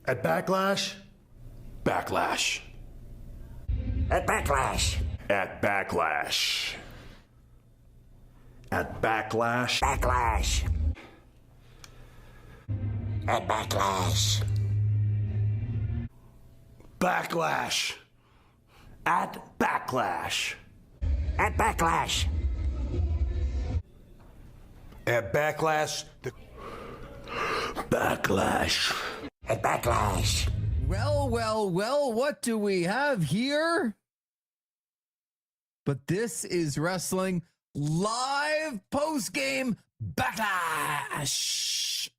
At Backlash? Backlash. At Backlash. At Backlash. At Backlash? Backlash. At Backlash. Backlash. At Backlash. At Backlash. At Backlash? Backlash. At Backlash. Well, what do we have here? But this is wrestling live post-game Backlash.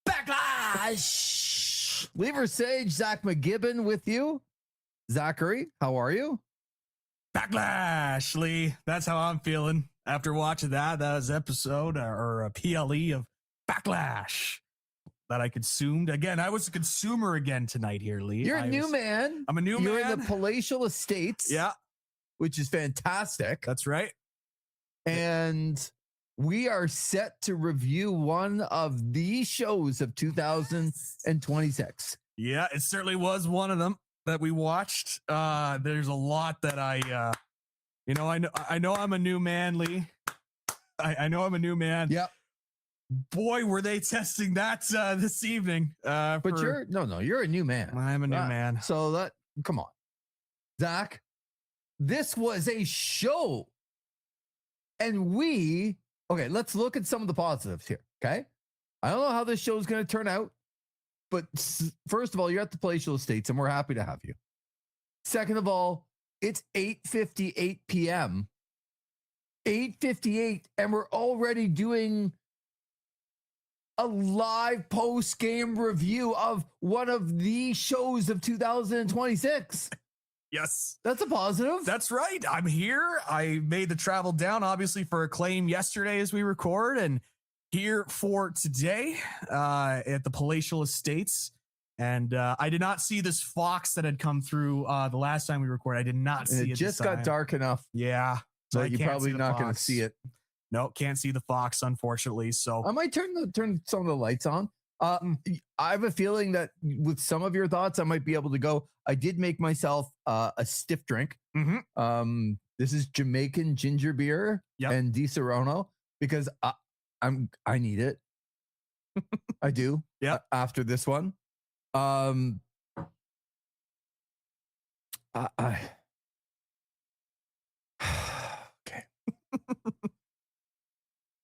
Backlash. Lee Versage, Zach McGibbon with you. Zachary, how are you? Backlash, Lee. That's how I'm feeling after watching that. That was episode or a PLE of Backlash that I consumed. Again, I was a consumer again tonight here, Lee. You're a new man. I'm a new man. You're in the palatial estates. Yeah. Which is fantastic. That's right. And we are set to review one of the shows of 2026. Yeah, it certainly was one of them that we watched. There's a lot that I know I'm a new man, Lee. I know I'm a new man. Yep. Boy, were they testing that this evening. But you're a new man. I'm a new man. So come on. Zach, this was a show. And let's look at some of the positives here. Okay. I don't know how this show is going to turn out, but first of all, you're at the Palatial Estates and we're happy to have you. Second of all, it's 8:58 p.m. 8:58, and we're already doing a live post-game review of one of the shows of 2026. Yes. That's a positive. That's right. I'm here. I made the travel down, obviously, for Acclaim yesterday as we record, and here for today at the Palatial Estates. And I did not see this Fox that had come through the last time we recorded. I did not see it. It just got dark enough. Yeah. So you're probably not going to see it. No, can't see the Fox, unfortunately. So I might turn some of the lights on. I have a feeling that with some of your thoughts, I might be able to go. I did make myself a stiff drink. Mm-hmm. This is Jamaican ginger beer and Di Serono because I need it. I do. Yeah. After this one, okay.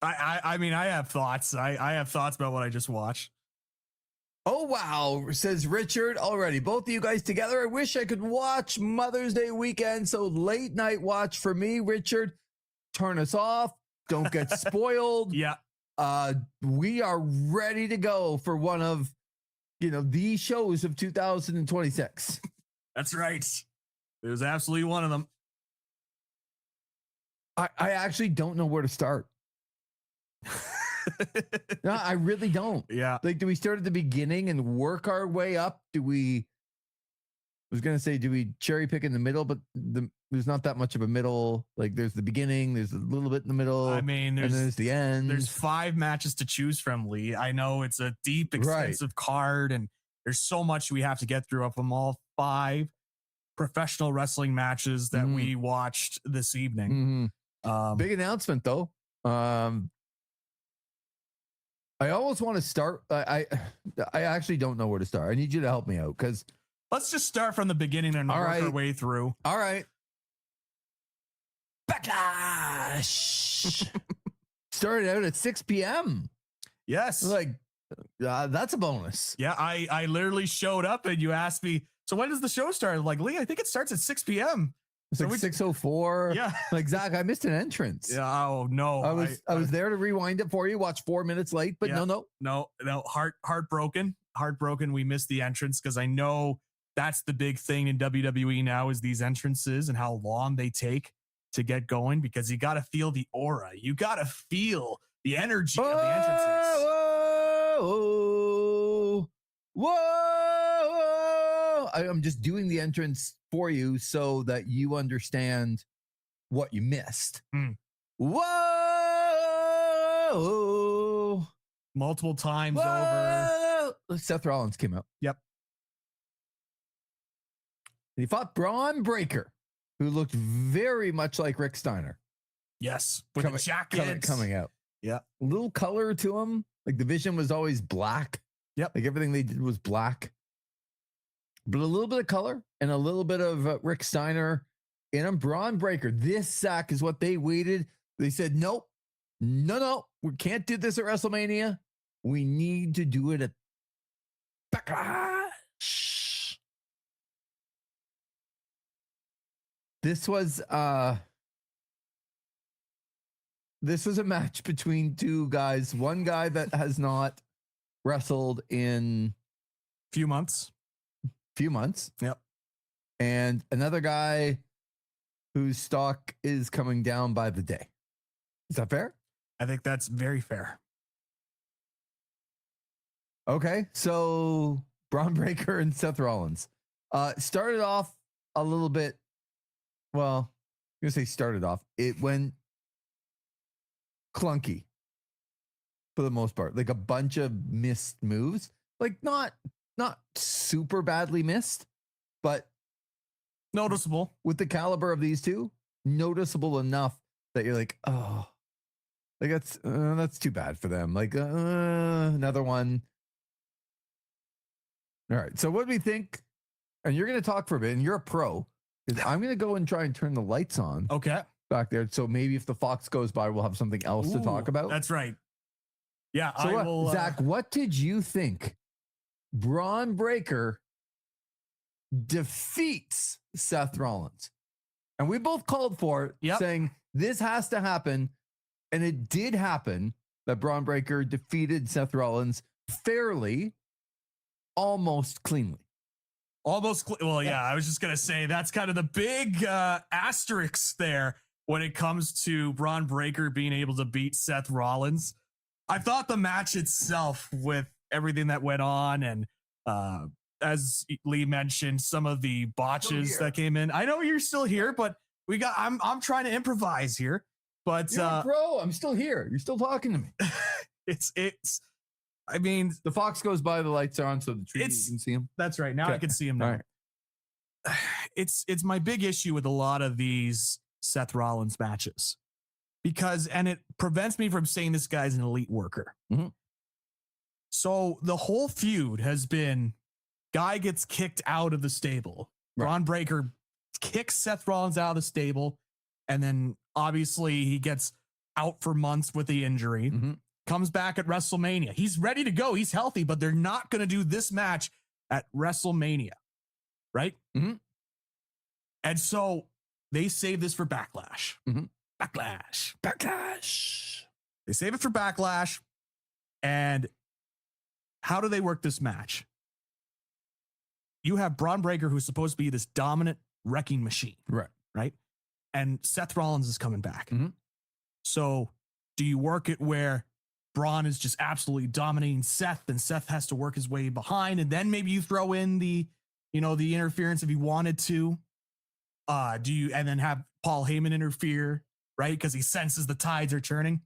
I mean, I have thoughts. I have thoughts about what I just watched. Oh, wow, says Richard already. Both of you guys together. I wish I could watch Mother's Day weekend. So late night watch for me, Richard. Turn us off. Don't get spoiled. Yeah. We are ready to go for one of, the shows of 2026. That's right. It was absolutely one of them. I actually don't know where to start. No, I really don't. Yeah. Like, do we start at the beginning and work our way up? Do we cherry pick in the middle? But there's not that much of a middle. Like, there's the beginning, there's a little bit in the middle. I mean, and then there's the end. There's 5 matches to choose from, Lee. I know it's a deep, extensive card, and there's so much we have to get through of them all. 5 professional wrestling matches that we watched this evening. Big announcement, though. I almost want to start. I actually don't know where to start. I need you to help me out because let's just start from the beginning and work our way through. All right. Backlash started out at 6 p.m. Yes. Like, that's a bonus. Yeah. I literally showed up and you asked me, so when does the show start? I'm like, Lee, I think it starts at 6 p.m. It's like 6:04. Yeah. Like, Zach, I missed an entrance. Yeah. Oh, no. I was there to rewind it for you. Watch 4 minutes late, but no. Heartbroken. We missed the entrance because I know that's the big thing in WWE now is these entrances and how long they take to get going because you got to feel the aura. You got to feel the energy of the entrances. Whoa. I'm just doing the entrance for you so that you understand what you missed. Whoa. Multiple times over. out? Seth Rollins came out. Yep. And he fought Braun Breaker, who looked very much like Rick Steiner. Yes. With a jacket. Coming out. Yeah. A little color to him. Like the vision was always black. Yep. Like everything they did was black. But a little bit of color and a little bit of Rick Steiner in him. Braun Breaker. This, Zach, is what they waited. They said, nope. No. We can't do this at WrestleMania. We need to do it at Backlash. This was a match between two guys. One guy that has not wrestled in few months. Yep. And another guy whose stock is coming down by the day. Is that fair? I think that's very fair. Okay, so Braun Breaker and Seth Rollins started off a little bit. Well, I'm gonna say started off. It went clunky for the most part, like a bunch of missed moves, like not super badly missed, but noticeable with the caliber of these two. Noticeable enough that you're like, oh, like that's too bad for them. Like another one. All right. So what do we think? And you're going to talk for a bit, and you're a pro. I'm going to go and try and turn the lights on. Okay. Back there. So maybe if the Fox goes by, we'll have something else to talk about. That's right. Yeah. So I will. Zach, what did you think? Braun Breaker defeats Seth Rollins. And we both called for it, saying this has to happen. And it did happen that Braun Breaker defeated Seth Rollins fairly, almost cleanly. Well, yeah, I was just going to say that's kind of the big asterisk there when it comes to Braun Breaker being able to beat Seth Rollins. I thought the match itself, with everything that went on, and as Lee mentioned, some of the botches that came in. I know you're still here, but I'm trying to improvise here. But you're bro, I'm still here. You're still talking to me. it's. I mean, the Fox goes by, the lights are on, so the trees, you can see him. That's right. Now I can see him now. Right. It's my big issue with a lot of these Seth Rollins matches, and it prevents me from saying this guy's an elite worker. Mm-hmm. So the whole feud has been guy gets kicked out of the stable. Right. Braun Breaker kicks Seth Rollins out of the stable, and then obviously he gets out for months with the injury. Mm-hmm. Comes back at WrestleMania. He's ready to go. He's healthy, but they're not going to do this match at WrestleMania. Right? Mm-hmm. And so they save this for Backlash. Mm-hmm. Backlash. They save it for Backlash. And how do they work this match? You have Braun Breaker, who's supposed to be this dominant wrecking machine. Right? And Seth Rollins is coming back. Mm-hmm. So do you work it where Braun is just absolutely dominating Seth, and Seth has to work his way behind, and then maybe you throw in the interference if you wanted to? And then have Paul Heyman interfere, right? Because he senses the tides are turning.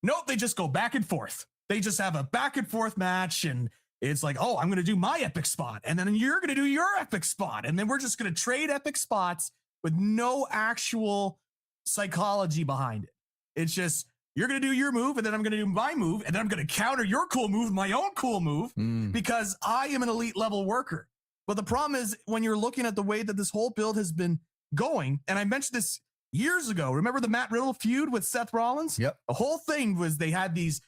Nope, they just go back and forth. They just have a back and forth match, and it's like, oh, I'm going to do my epic spot, and then you're going to do your epic spot, and then we're just going to trade epic spots with no actual psychology behind it. It's just, you're going to do your move, and then I'm going to do my move, and then I'm going to counter your cool move with my own cool move because I am an elite level worker. But the problem is, when you're looking at the way that this whole build has been going, and I mentioned this years ago, remember the Matt Riddle feud with Seth Rollins? Yep. The whole thing was they had these,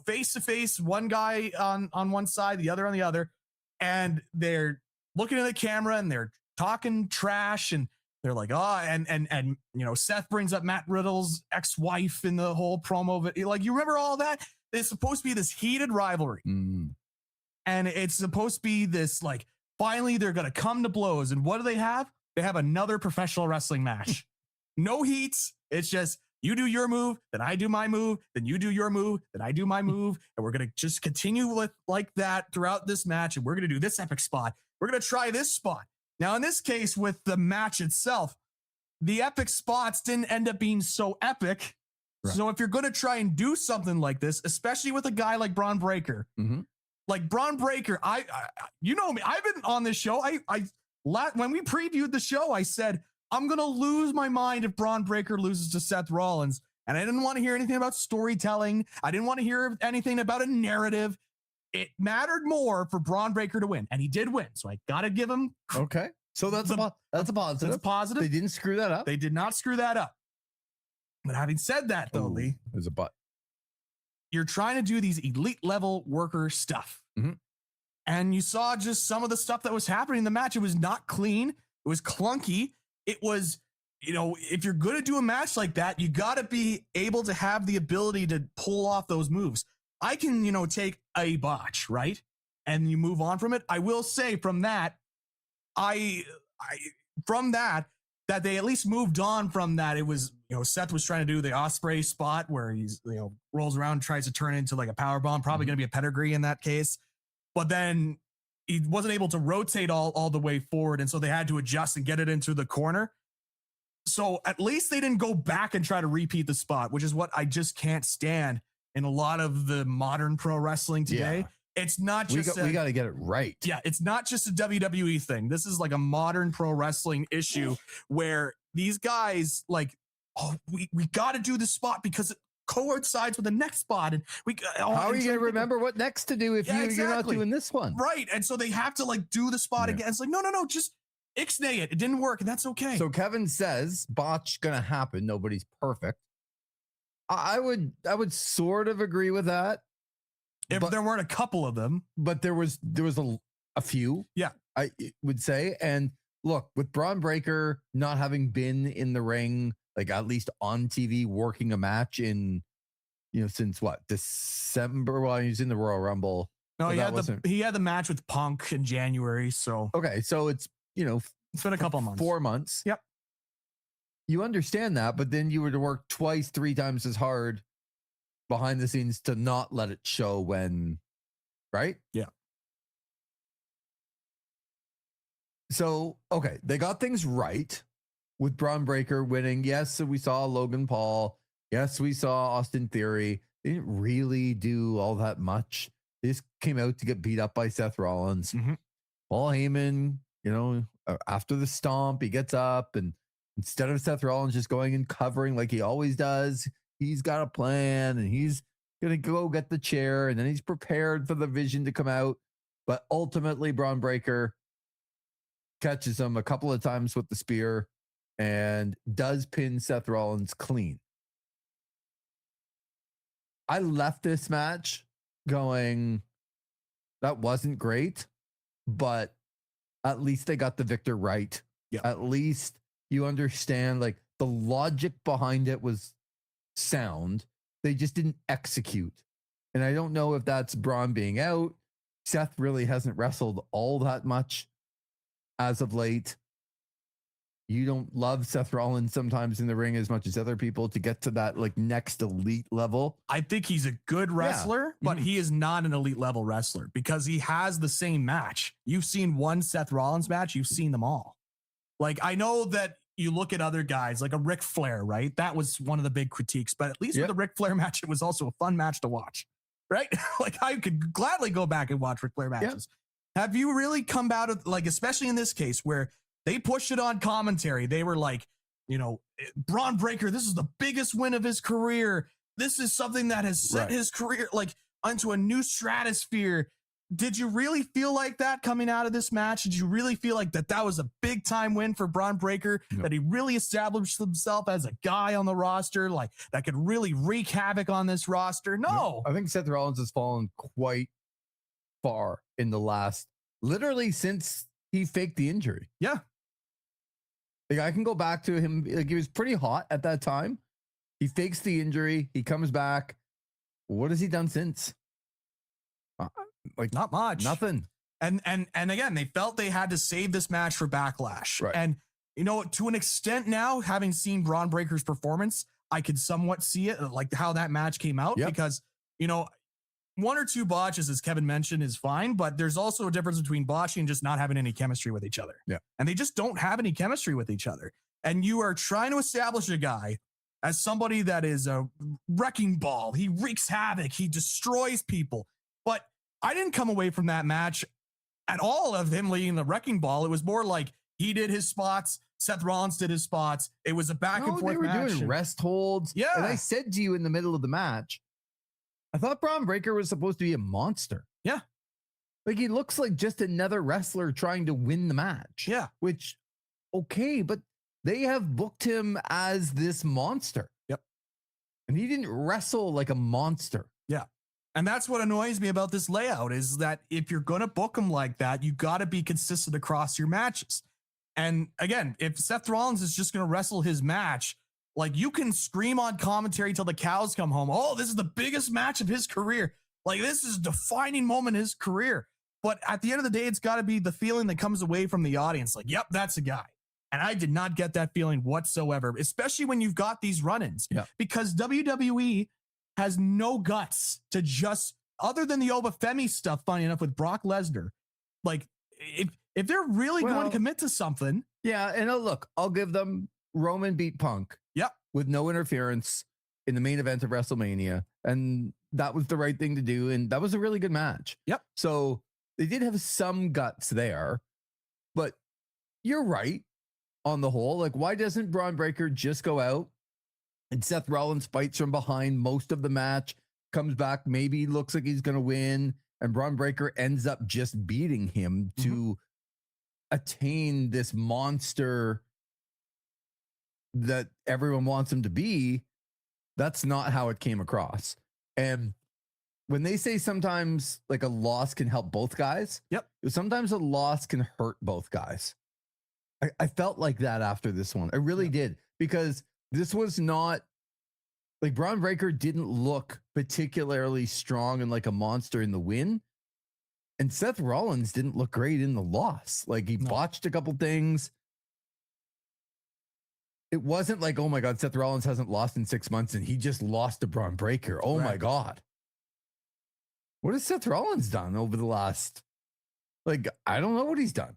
face-to-face, one guy on one side, the other on the other, and they're looking at the camera, and they're talking trash, and they're like, and Seth brings up Matt Riddle's ex-wife in the whole promo of it. Like, you remember all that? It's supposed to be this heated rivalry. Mm-hmm. And it's supposed to be this, like, finally they're going to come to blows. And what do they have? They have another professional wrestling match. No heats. It's just, you do your move, then I do my move, then you do your move, then I do my move. And we're going to just continue with like that throughout this match. And we're going to do this epic spot. We're going to try this spot. Now, in this case, with the match itself, the epic spots didn't end up being so epic. Right. So if you're going to try and do something like this, especially with a guy like Braun Breaker, Like Braun Breaker, you know me. I've been on this show. When we previewed the show, I said I'm gonna lose my mind if Braun Breaker loses to Seth Rollins, and I didn't want to hear anything about storytelling. I didn't want to hear anything about a narrative. It mattered more for Braun Breaker to win, and he did win. So I gotta give him Okay. So that's a positive. That's a positive. They didn't screw that up. They did not screw that up. But having said that, though, Ooh, Lee, there's a but. you're trying to do these elite level worker stuff. Mhm. And you saw just some of the stuff that was happening in the match. It was not clean. It was clunky. It was, if you're going to do a match like that, you got to be able to have the ability to pull off those moves. I can, take a botch, right? And you move on from it. I will say from that, that they at least moved on from that. It was, Seth was trying to do the Osprey spot where he's, rolls around and tries to turn it into like a power bomb, probably going to be a pedigree in that case. But then he wasn't able to rotate all the way forward. And so they had to adjust and get it into the corner. So at least they didn't go back and try to repeat the spot, which is what I just can't stand in a lot of the modern pro wrestling today. Yeah. It's not just we got to get it right. Yeah, it's not just a WWE thing. This is like a modern pro wrestling issue where these guys we got to do this spot because it coincides with the next spot, and how are you going to remember what next to do if you're not doing this one? Right, and so they have to do the spot again. It's like no, just ixnay it. It didn't work, and that's okay. So Kevin says botch going to happen. Nobody's perfect. I would sort of agree with that. If there weren't a couple of them, but there was a few. Yeah, I would say. And look, with Braun Breaker not having been in the ring, like at least on TV, working a match in, since what, December? Well, he was in the Royal Rumble. No, he had the match with Punk in January. So okay, so it's it's been a couple months, 4 months. Yep. You understand that, but then you were to work twice, 3 times as hard behind the scenes to not let it show when, right? Yeah. So, okay, they got things right with Braun Breaker winning. Yes, so we saw Logan Paul. Yes, we saw Austin Theory. They didn't really do all that much. They just came out to get beat up by Seth Rollins. Mm-hmm. Paul Heyman, after the stomp, he gets up, and instead of Seth Rollins just going and covering like he always does, he's got a plan and he's going to go get the chair, and then he's prepared for the Vision to come out. But ultimately, Braun Breaker catches him a couple of times with the spear and does pin Seth Rollins clean. I left this match going, that wasn't great, but at least they got the victor right. Yeah. At least you understand, the logic behind it was sound. They just didn't execute. And I don't know if that's Braun being out. Seth really hasn't wrestled all that much as of late. You don't love Seth Rollins sometimes in the ring as much as other people to get to that next elite level. I think he's a good wrestler, but he is not an elite level wrestler because he has the same match. You've seen one Seth Rollins match. You've seen them all. I know that you look at other guys like a Ric Flair, right? That was one of the big critiques, but at least with the Ric Flair match, it was also a fun match to watch, right? I could gladly go back and watch Ric Flair matches. Yeah. Have you really come out of, especially in this case where they pushed it on commentary? They were Braun Breaker, this is the biggest win of his career. This is something that has set his career onto a new stratosphere. Did you really feel like that coming out of this match? Did you really feel like that was a big time win for Braun Breaker? No. That he really established himself as a guy on the roster, that could really wreak havoc on this roster? No. I think Seth Rollins has fallen quite far in the last, literally since he faked the injury. Yeah. I can go back to him. He was pretty hot at that time. He fakes the injury. He comes back. What has he done since? Not much. Nothing. And again, they felt they had to save this match for Backlash. Right. And to an extent now, having seen Braun Breaker's performance, I could somewhat see it, how that match came out, because, 1 or 2 botches, as Kevin mentioned, is fine, but there's also a difference between botching and just not having any chemistry with each other. Yeah. And they just don't have any chemistry with each other. And you are trying to establish a guy as somebody that is a wrecking ball. He wreaks havoc. He destroys people. But I didn't come away from that match at all of him leading the wrecking ball. It was more like he did his spots, Seth Rollins did his spots. It was a back and forth they were match. doing rest holds. Yeah. And I said to you in the middle of the match, I thought Braun Breaker was supposed to be a monster. Yeah. Like he looks like just another wrestler trying to win the match. Yeah. Which, okay, but they have booked him as this monster. Yep. And he didn't wrestle like a monster. Yeah. And that's what annoys me about this layout is that if you're going to book him like that, you got to be consistent across your matches. And again, if Seth Rollins is just going to wrestle his match, like you can scream on commentary till the cows come home. Oh, this is the biggest match of his career. Like this is a defining moment in his career. But at the end of the day, it's got to be the feeling that comes away from the audience. Like, yep, that's a guy. And I did not get that feeling whatsoever, especially when you've got these run-ins. Yeah. Because WWE has no guts to just, other than the Obafemi stuff, funny enough, with Brock Lesnar, like if they're really going to commit to something. Yeah, and look, I'll give them Roman beat Punk. Yep. With no interference in the main event of WrestleMania. And that was the right thing to do. And that was a really good match. Yep. So they did have some guts there. But you're right on the whole. Like, why doesn't Braun Breaker just go out and Seth Rollins fights from behind most of the match, comes back, maybe looks like he's going to win, and Braun Breaker ends up just beating him to attain this monster that everyone wants him to be? That's not how it came across. And when they say sometimes like a loss can help both guys, sometimes a loss can hurt both guys. I felt like that after this one. I really did, because this was not like Braun Breaker didn't look particularly strong and like a monster in the win. And Seth Rollins didn't look great in the loss. Like he botched a couple things. It wasn't like, oh my God, Seth Rollins hasn't lost in 6 months and he just lost to Braun Breaker. Oh my God. What has Seth Rollins done over the last, like, I don't know what he's done.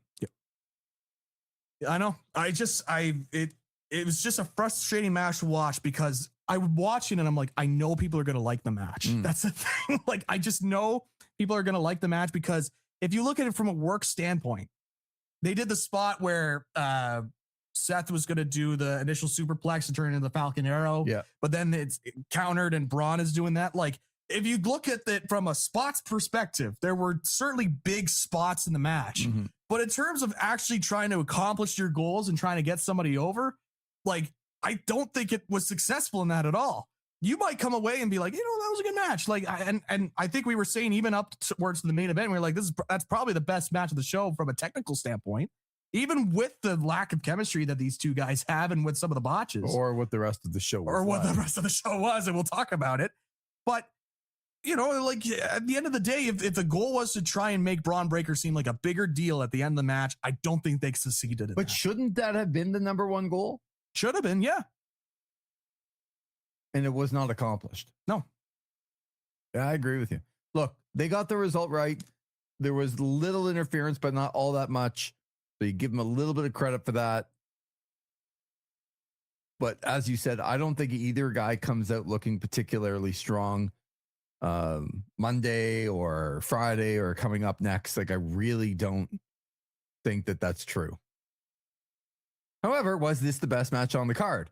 I know. It was just a frustrating match to watch because I'm watching and I'm like, I know people are going to like the match. That's the thing. Like, I just know people are going to like the match because if you look at it from a work standpoint, they did the spot where Seth was going to do the initial superplex and turn into the Falcon Arrow. Yeah. But then it's countered and Braun is doing that. Like, if you look at it from a spots perspective, there were certainly big spots in the match. But in terms of actually trying to accomplish your goals and trying to get somebody over, like, I don't think it was successful in that at all. You might come away and be like, you know, that was a good match. Like, and I think we were saying even up towards the main event, we were like, that's probably the best match of the show from a technical standpoint, even with the lack of chemistry that these two guys have and with some of the botches. Or what the rest of the show was. Or what the rest of the show was, and we'll talk about it. But, you know, like at the end of the day, if the goal was to try and make Braun Breaker seem like a bigger deal at the end of the match, I don't think they succeeded. But shouldn't that have been the number one goal? Should have been, yeah. And it was not accomplished. No. Yeah, I agree with you. Look, they got the result right. There was little interference, but not all that much. So you give them a little bit of credit for that. But as you said, I don't think either guy comes out looking particularly strong Monday or Friday or coming up next. Like, I really don't think that that's true. However, was this the best match on the card?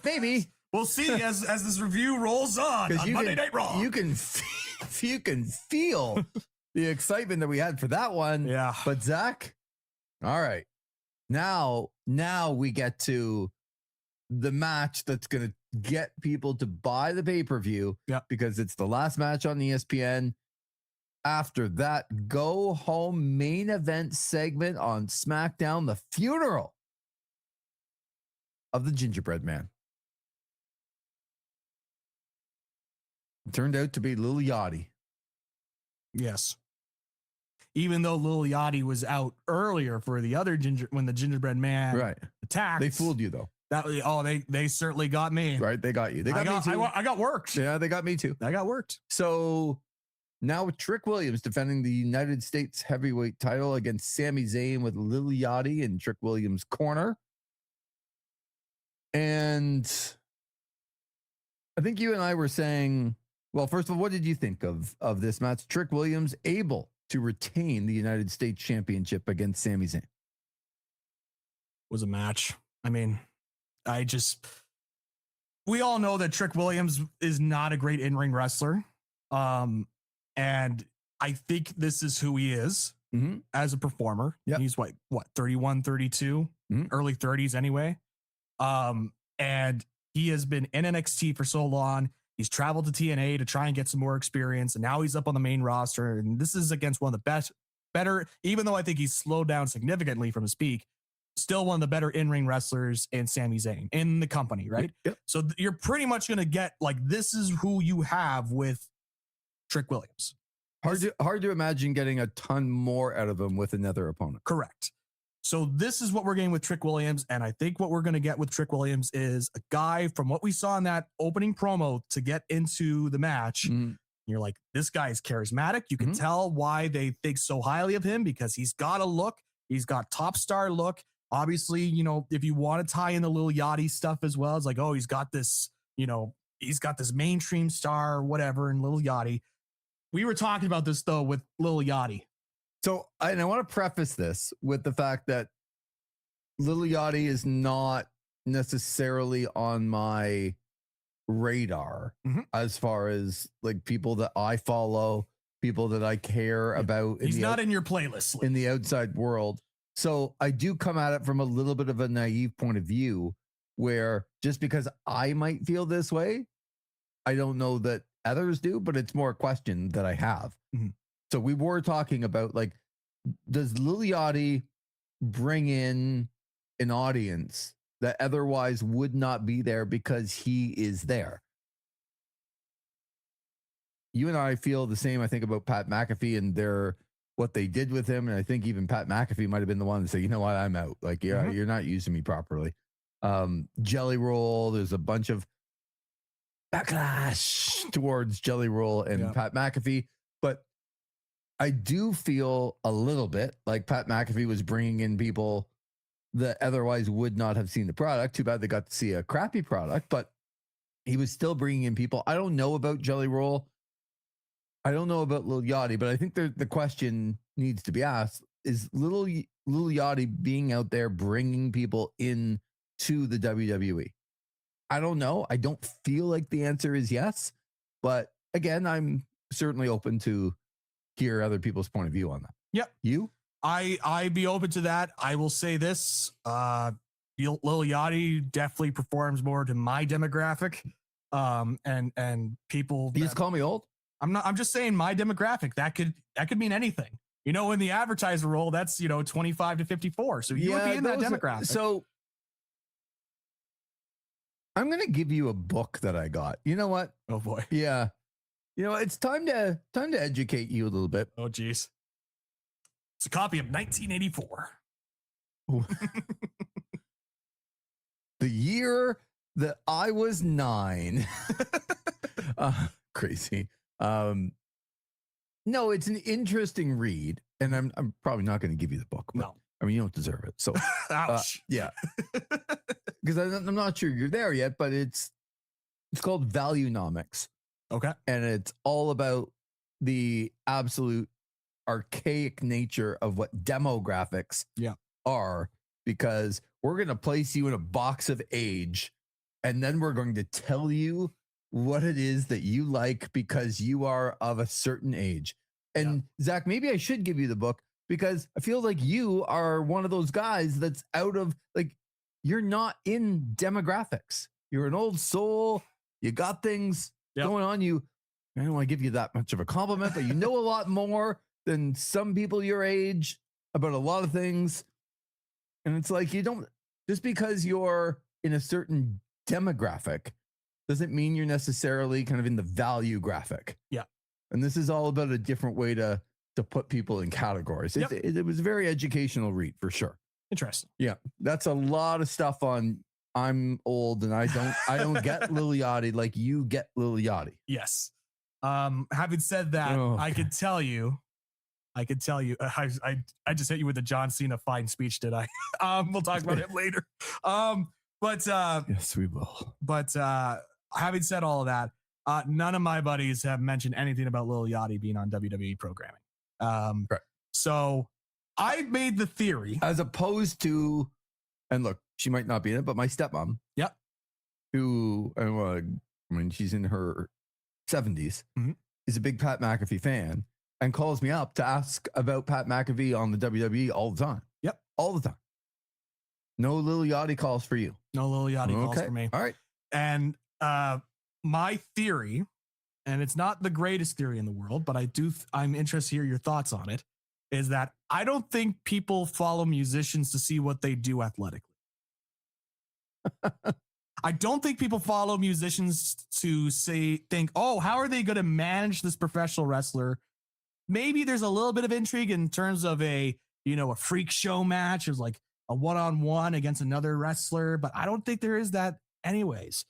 Maybe. We'll see as this review rolls on Monday Night Raw. You can feel the excitement that we had for that one. Yeah. But Zach, all right. Now we get to the match that's going to get people to buy the pay-per-view because it's the last match on ESPN. After that, go home main event segment on SmackDown, the funeral of the Gingerbread Man. It turned out to be Lil Yachty. Yes. Even though Lil Yachty was out earlier for the other when the Gingerbread Man attacked. They fooled you though. They certainly got me. Right, they got you. They got me too. I got worked. Yeah, they got me too. I got worked. So now with Trick Williams defending the United States heavyweight title against Sami Zayn with Lil Yachty in Trick Williams' corner. And I think you and I were saying Well, first of all, what did you think of this match? Trick Williams able to retain the United States Championship against Sami Zayn. Was a match. I mean, we all know that Trick Williams is not a great in-ring wrestler. And I think this is who he is as a performer. Yep. He's what, 31, 32, early 30s anyway. And he has been in NXT for so long. He's traveled to TNA to try and get some more experience. And now he's up on the main roster. And this is against one of the better, even though I think he's slowed down significantly from his peak, still one of the better in-ring wrestlers in Sami Zayn in the company, right? Yep. So you're pretty much going to get like, this is who you have with Trick Williams. Hard to imagine getting a ton more out of him with another opponent. Correct. So this is what we're getting with Trick Williams. And I think what we're going to get with Trick Williams is a guy from what we saw in that opening promo to get into the match. You're like, this guy is charismatic. You can tell why they think so highly of him because he's got a look. He's got top star look. Obviously, you know, if you want to tie in the Lil Yachty stuff as well, it's like, oh, he's got this, you know, he's got this mainstream star or whatever in Lil Yachty. We were talking about this though with Lil Yachty. So, and I want to preface this with the fact that Lil Yachty is not necessarily on my radar as far as like people that I follow, people that I care about. He's not in your playlist in the outside world. So I do come at it from a little bit of a naive point of view where just because I might feel this way, I don't know that others do, but it's more a question that I have. So we were talking about like, does Lil Yachty bring in an audience that otherwise would not be there because he is there? You and I feel the same, I think, about Pat McAfee and what they did with him. And I think even Pat McAfee might have been the one to say, you know what, I'm out. Like, you're not using me properly. Jelly Roll, there's a bunch of backlash towards Jelly Roll and Pat McAfee. But I do feel a little bit like Pat McAfee was bringing in people that otherwise would not have seen the product. Too bad they got to see a crappy product, but he was still bringing in people. I don't know about Jelly Roll. I don't know about Lil Yachty, but I think the question needs to be asked, is Lil Yachty being out there bringing people in to the WWE? I don't know. I don't feel like the answer is yes, but again, I'm certainly open to hear other people's point of view on that. Yep. You? I'd be open to that. I will say this, Lil Yachty definitely performs more to my demographic. And people, You just call me old? I'm just saying my demographic. That could mean anything. You know, in the advertiser role, that's, 25 to 54. So you would be in that demographic. So I'm going to give you a book that I got. You know what? Oh boy. Yeah. You know, it's time to educate you a little bit. Oh geez. It's a copy of 1984. The year that I was 9. Crazy. No, it's an interesting read, and I'm probably not going to give you the book. But, no, I mean, you don't deserve it. So, ouch. Yeah, because I'm not sure you're there yet, but it's called Valuenomics. Okay, and it's all about the absolute archaic nature of what demographics are, because we're going to place you in a box of age, and then we're going to tell you what it is that you like because you are of a certain age. And Zach, maybe I should give you the book because I feel like you are one of those guys that's out of, like, you're not in demographics. You're an old soul. You got things going on. I don't want to give you that much of a compliment, but you know a lot more than some people your age about a lot of things. And it's like, you don't, just because you're in a certain demographic doesn't mean you're necessarily kind of in the value graphic. Yeah. And this is all about a different way to put people in categories. Yep. It was a very educational read for sure. Interesting. Yeah. That's a lot of stuff on I'm old and I don't get Lil Yachty like you get Lil Yachty. Yes. Having said that, I could tell you, I just hit you with the John Cena fine speech, did I? We'll talk about it later. But yes, we will. But having said all of that, None of my buddies have mentioned anything about Lil Yachty being on WWE programming. Right. So I made the theory. As opposed to, and look, she might not be in it, but my stepmom, Yep. who, I mean, she's in her 70s, Mhm. is a big Pat McAfee fan and calls me up to ask about Pat McAfee on the WWE all the time. Yep. All the time. No Lil Yachty calls for you. No Lil Yachty calls Okay. for me. All right. And my theory, and it's not the greatest theory in the world, but I'm interested to hear your thoughts on it, is that I don't think people follow musicians to see what they do athletically. I don't think people follow musicians to think, oh, how are they going to manage this professional wrestler? Maybe there's a little bit of intrigue in terms of a freak show match, is like a one-on-one against another wrestler, but I don't think there is that anyways.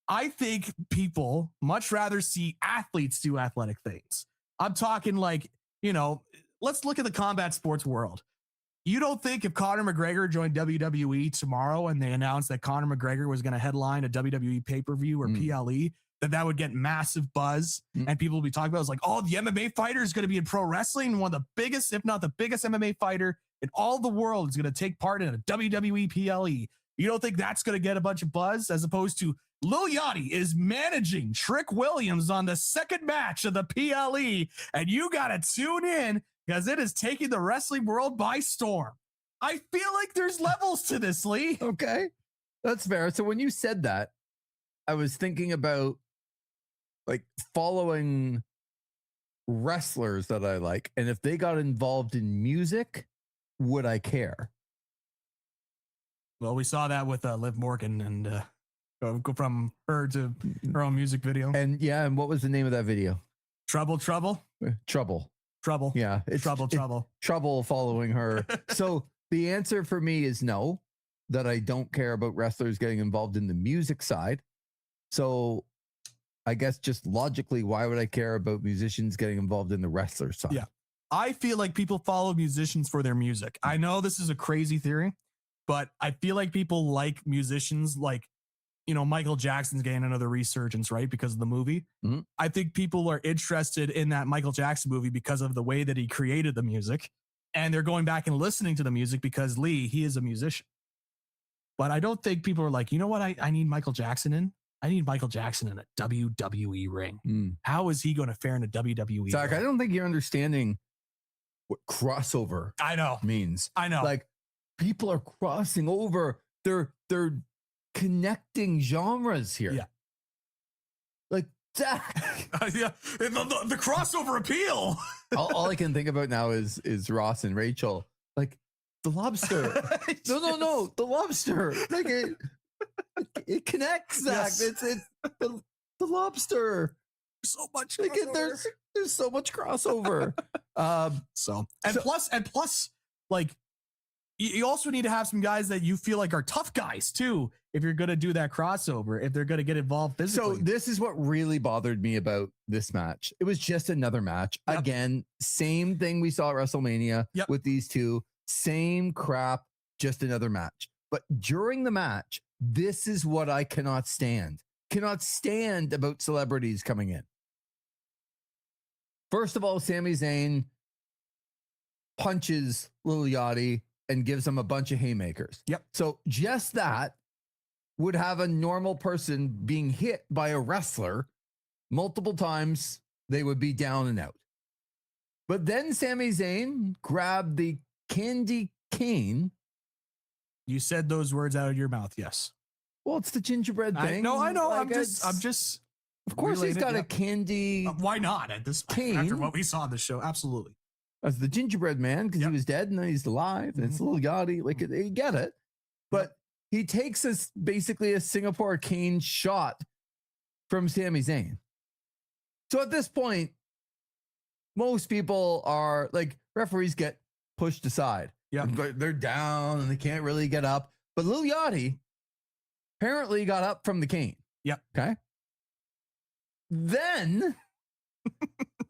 I think people much rather see athletes do athletic things. I'm talking like, let's look at the combat sports world. You don't think if Conor McGregor joined WWE tomorrow and they announced that Conor McGregor was going to headline a WWE pay-per-view or PLE, that would get massive buzz and people will be talking about it's like, oh, the MMA fighter is going to be in pro wrestling. One of the biggest, if not the biggest MMA fighter in all the world is going to take part in a WWE PLE. You don't think that's going to get a bunch of buzz, as opposed to Lil Yachty is managing Trick Williams on the second match of the PLE, and you got to tune in because it is taking the wrestling world by storm. I feel like there's levels to this, Lee. Okay. That's fair. So when you said that, I was thinking about like following wrestlers that I like, and if they got involved in music, would I care? Well, we saw that with Liv Morgan and go from her to her own music video. And yeah, and what was the name of that video? Trouble. Trouble. Yeah. Trouble following her. So the answer for me is no, that I don't care about wrestlers getting involved in the music side. So I guess just logically, why would I care about musicians getting involved in the wrestler side? Yeah. I feel like people follow musicians for their music. I know this is a crazy theory, but I feel like people like musicians, like, Michael Jackson's getting another resurgence, right? Because of the movie. Mm-hmm. I think people are interested in that Michael Jackson movie because of the way that he created the music. And they're going back and listening to the music because Lee, he is a musician. But I don't think people are like, you know what? I need Michael Jackson in. I need Michael Jackson in a WWE ring. How is he going to fare in a WWE Zach, ring? I don't think you're understanding what crossover means. I know. Like, people are crossing over. They're connecting genres here. Yeah. Like, Zach. Yeah, the crossover appeal. all I can think about now is Ross and Rachel. Like, the lobster. No. The lobster. Like, it connects, Zach. Yes. It's the lobster. So much Like, crossover. there's so much crossover. Plus, like, you also need to have some guys that you feel like are tough guys too, if you're going to do that crossover, if they're going to get involved physically. So this is what really bothered me about this match. It was just another match. Yep. Again, same thing we saw at WrestleMania Yep. with these two. Same crap, just another match. But during the match, this is what I cannot stand. Cannot stand about celebrities coming in. First of all, Sami Zayn punches Lil Yachty and gives him a bunch of haymakers. Yep. So just that would have a normal person being hit by a wrestler multiple times, they would be down and out. But then Sami Zayn grabbed the candy cane. You said those words out of your mouth, yes. Well, it's the gingerbread thing. I know. Like, I'm just. Of course, he's related, got a yep. candy Why not at this Cane. after what we saw on the show? Absolutely. as the gingerbread man because Yep. he was dead and then he's alive. And it's a little Yachty. Like, you get it. But he takes us basically a Singapore cane shot from Sami Zayn. So at this point, most people are like, referees get pushed aside. Yeah. They're down and they can't really get up. But Lil Yachty apparently got up from the cane. Yep. Okay. Then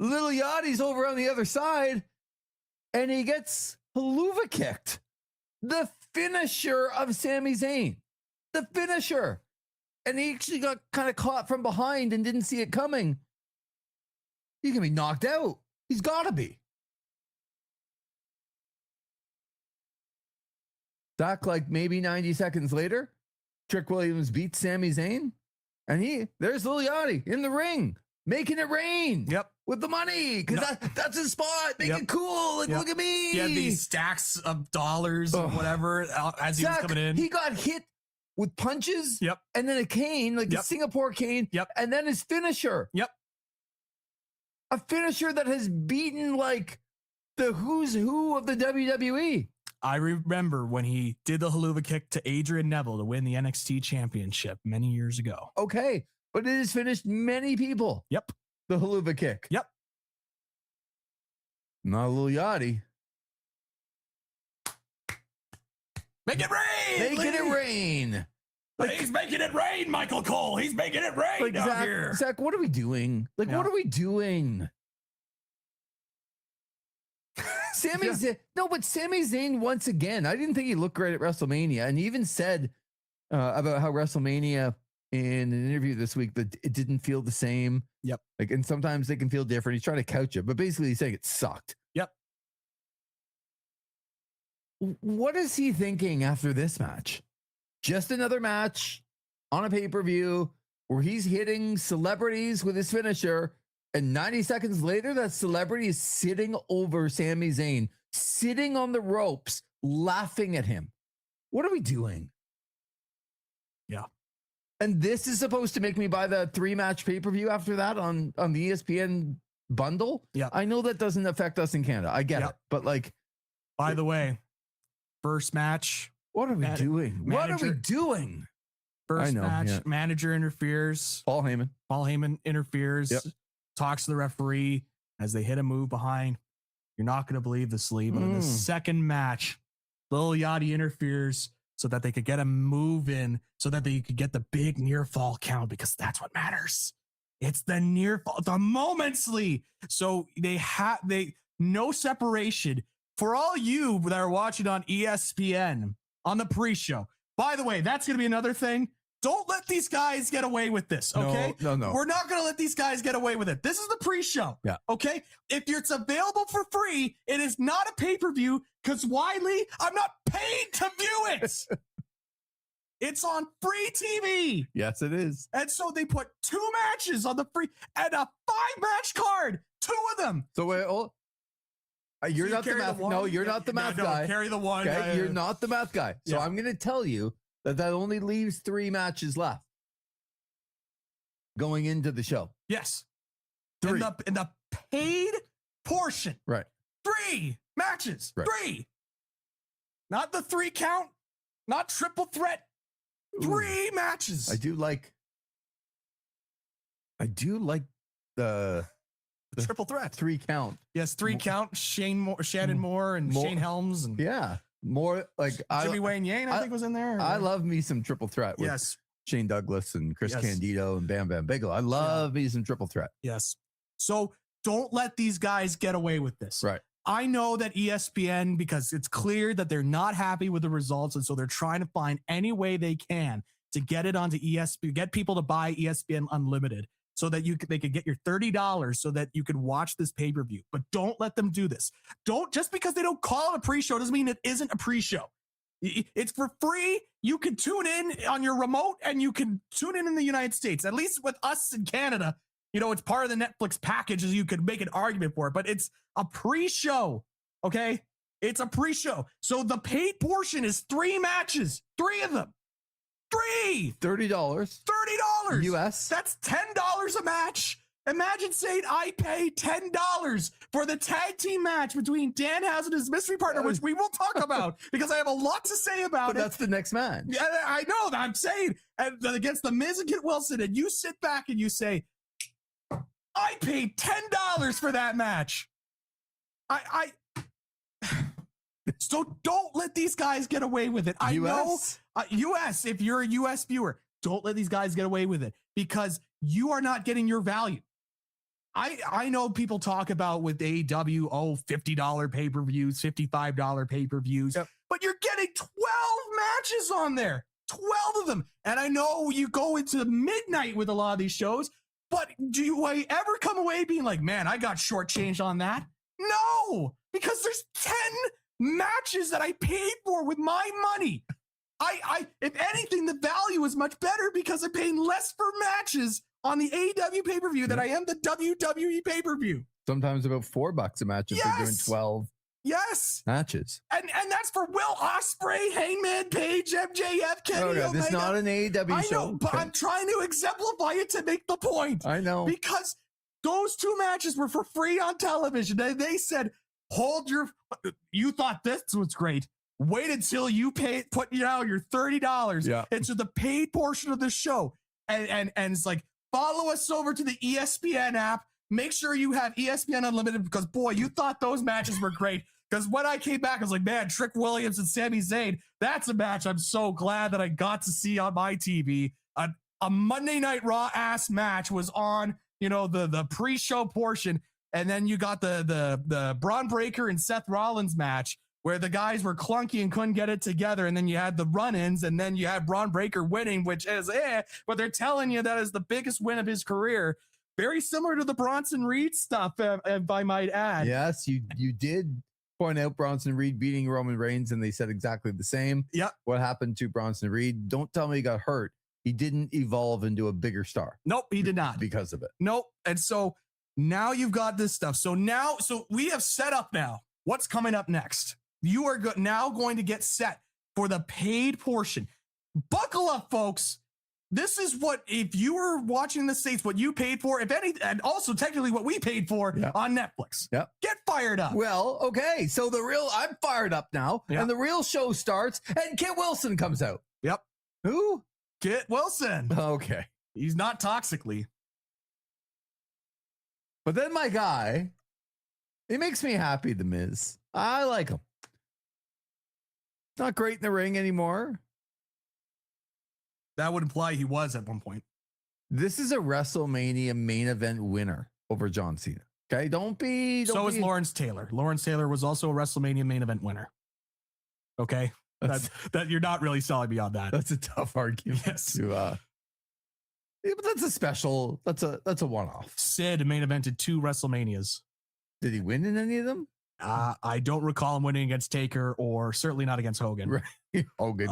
Lil Yachty's over on the other side and he gets haluva kicked. The finisher of Sami Zayn. The finisher. and he actually got kind of caught from behind and didn't see it coming, he's going to be knocked out. He's got to be. Zach, like maybe 90 seconds later, Trick Williams beats Sami Zayn, and there's Lil Yachty in the ring, making it rain. Yep. With the money, because that's his spot. Make it cool. Like, look at me. He had these stacks of dollars or whatever as he was coming in. He got hit with punches. Yep. And then a cane, like the Singapore cane. Yep. And then his finisher. Yep. A finisher that has beaten like the who's who of the WWE. I remember when he did the haluva kick to Adrian Neville to win the NXT championship many years ago. Okay. But it has finished many people. Yep. The haluva kick. Yep. Not a Lil Yachty. Make it rain! Making it rain. Like, he's making it rain, Michael Cole. He's making it rain like, down here. Zach, what are we doing? Like, what are we doing? Sami Zayn. No, but Sami Zayn, once again, I didn't think he looked great at WrestleMania. And he even said about how WrestleMania in an interview this week that it didn't feel the same. Yep. Like, and sometimes they can feel different. He's trying to couch it, but basically he's saying it sucked. Yep. What is he thinking after this match? Just another match on a pay-per-view where he's hitting celebrities with his finisher, and 90 seconds later, that celebrity is sitting over Sami Zayn, sitting on the ropes, laughing at him. What are we doing? Yeah. And this is supposed to make me buy the 3-match pay-per-view after that on the ESPN bundle. Yeah. I know that doesn't affect us in Canada. I get it. But like, by the way, first match. What are we doing? What are we doing? First match, manager interferes. Paul Heyman interferes, talks to the referee as they hit a move behind. You're not going to believe this, Lee, but in the second match, Lil Yachty interferes so that they could get a move in, so that they could get the big near fall count, because that's what matters. It's the near fall, the moments, Lee. So they no separation. For all you that are watching on ESPN on the pre-show, by the way, that's going to be another thing. Don't let these guys get away with this, okay? No. We're not going to let these guys get away with it. This is the pre-show, okay? If it's available for free, it is not a pay-per-view, because why, Lee? I'm not paid to view it. It's on free TV. Yes, it is. And so they put 2 matches on the free, and a 5-match card, 2 of them. So wait, you're not the math. No, you're not the math guy. Carry the one. Okay? You're not the math guy. So I'm going to tell you that only leaves 3 matches left going into the show. Yes. 3. In the paid portion. Right. 3 matches. Right. 3. Not the 3 count. Not triple threat. 3 matches. I do like the triple threat. 3 count. Yes, 3 count. Shannon Moore and Shane Helms and more like Jimmy Wayne Yang, I think, was in there. I love me some triple threat with Shane Douglas and Chris Candido and Bam Bam Bigelow. I love me some triple threat. Yes. So don't let these guys get away with this. Right. I know that ESPN, because it's clear that they're not happy with the results, and so they're trying to find any way they can to get it onto ESPN, get people to buy ESPN Unlimited, so that they could get your $30 so that you could watch this pay-per-view. But don't let them do this. Just because they don't call it a pre-show doesn't mean it isn't a pre-show. It's for free. You can tune in on your remote, and you can tune in the United States. At least with us in Canada, it's part of the Netflix package, as you could make an argument for it, but it's a pre-show. Okay. It's a pre-show. So the paid portion is 3 matches, 3 of them. $30. US. That's $10 a match. Imagine saying I pay $10 for the tag team match between Danhausen and his mystery partner, which we will talk about because I have a lot to say about But that's the next match. Yeah, I know that I'm saying, and against the Miz and Kit Wilson, and you sit back and you say, I paid $10 for that match. So don't let these guys get away with it. I know, US, if you're a US viewer, don't let these guys get away with it because you are not getting your value. I know people talk about with AEW, $50 pay-per-views, $55 pay-per-views, but you're getting 12 matches on there. 12 of them. And I know you go into midnight with a lot of these shows, but do I ever come away being like, man, I got shortchanged on that? No, because there's 10 matches that I paid for with my money. If anything, the value is much better because I'm paying less for matches on the AEW pay-per-view than I am the WWE pay-per-view. Sometimes about $4 a match if they're doing 12 matches. And that's for Will Ospreay, Hangman Page, MJF, Kenny Omega. This is not an AEW show. I know, but I'm trying to exemplify it to make the point. I know. Because those 2 matches were for free on television. They said, you thought this was great. Wait until you put your $30 into the paid portion of the show. And it's like, follow us over to the ESPN app. Make sure you have ESPN Unlimited because, boy, you thought those matches were great. Because when I came back, I was like, man, Trick Williams and Sami Zayn, that's a match I'm so glad that I got to see on my TV. A Monday Night Raw ass match was on, the pre-show portion. And then you got the Braun Breaker and Seth Rollins match where the guys were clunky and couldn't get it together. And then you had the run-ins, and then you had Braun Breaker winning, which is but they're telling you that is the biggest win of his career. Very similar to the Bronson Reed stuff, if I might add. Yes, you did point out Bronson Reed beating Roman Reigns, and they said exactly the same. Yep. What happened to Bronson Reed? Don't tell me he got hurt. He didn't evolve into a bigger star. Nope, he did not. Because of it. Nope. And so now you've got this stuff. So we have set up now what's coming up next. You are now going to get set for the paid portion. Buckle up, folks. This is what, if you were watching the States, what you paid for, if any, and also technically what we paid for on Netflix. Yep. Get fired up. Well, okay. So I'm fired up now, and the real show starts, and Kit Wilson comes out. Yep. Who? Kit Wilson. Okay. He's not toxically. But then my guy, he makes me happy, The Miz. I like him. Not great in the ring anymore. That would imply he was at one point. This is a WrestleMania main event winner over John Cena. Okay, don't be. So is Lawrence Taylor. Lawrence Taylor was also a WrestleMania main event winner. Okay, that you're not really selling me on that. That's a tough argument. Yes. Yeah, but that's a special. That's a one-off. Sid main evented 2 WrestleManias. Did he win in any of them? I don't recall him winning against Taker, or certainly not against Hogan. Right. Hogan,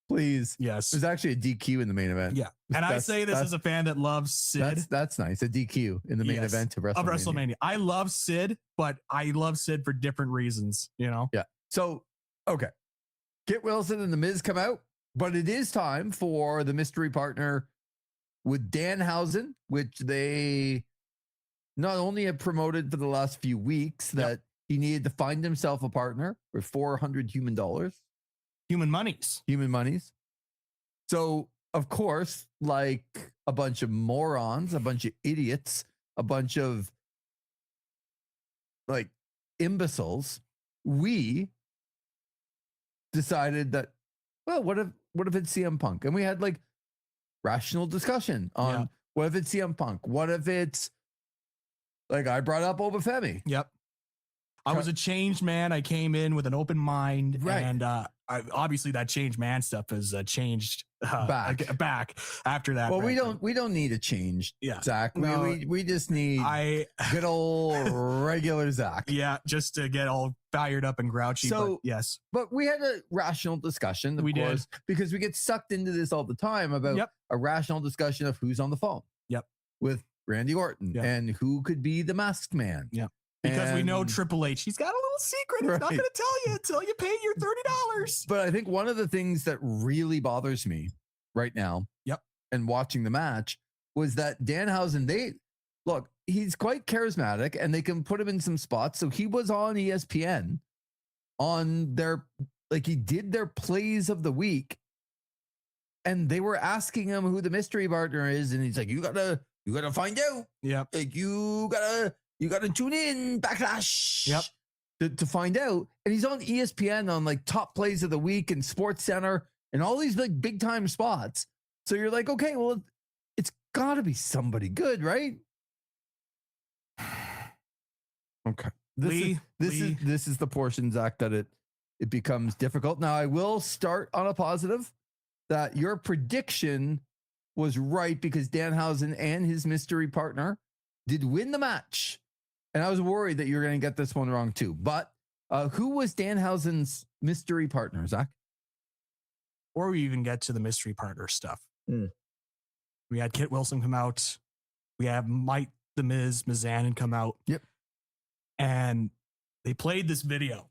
please. Yes. There's actually a DQ in the main event. Yeah. And I say this as a fan that loves Sid. That's nice. A DQ in the main event of WrestleMania. I love Sid, but I love Sid for different reasons, Yeah. So, okay. Kit Wilson and The Miz come out, but it is time for the mystery partner with Danhausen, which they not only have promoted for the last few weeks that he needed to find himself a partner for $400 human dollars. Human monies. So, of course, like a bunch of morons, a bunch of idiots, a bunch of like imbeciles, we decided that, well, what if it's CM Punk? And we had like rational discussion on what if it's CM Punk? What if it's like I brought up Obafemi? Yep. I was a changed man. I came in with an open mind, and obviously that changed man stuff has changed back after that. Well, we don't need a change, Zach. No, we just need good old regular Zach. Yeah, just to get all fired up and grouchy. So yes, but we had a rational discussion. Of course, because we get sucked into this all the time about a rational discussion of who's on the phone. Yep, with Randy Orton and who could be the masked man. Yep. Because we know Triple H, he's got a little secret. He's not going to tell you until you pay your $30. But I think one of the things that really bothers me right now, and watching the match, was that Danhausen, he's quite charismatic, and they can put him in some spots. So he was on ESPN on he did their plays of the week, and they were asking him who the mystery partner is, and he's like, you gotta find out. Yeah. Like, you gotta tune in, Backlash. Yep. To find out. And he's on ESPN on like top plays of the week and Sports Center and all these like big time spots. So you're like, okay, well, it's gotta be somebody good, right? Okay. This is the portion, Zach, that it becomes difficult. Now I will start on a positive. that your prediction was right because Danhausen and his mystery partner did win the match. And I was worried that you were going to get this one wrong too. But who was Danhausen's mystery partner, Zach? Before we even get to the mystery partner stuff, we had Kit Wilson come out. We have Mike the Miz Mizanin come out. Yep. And they played this video.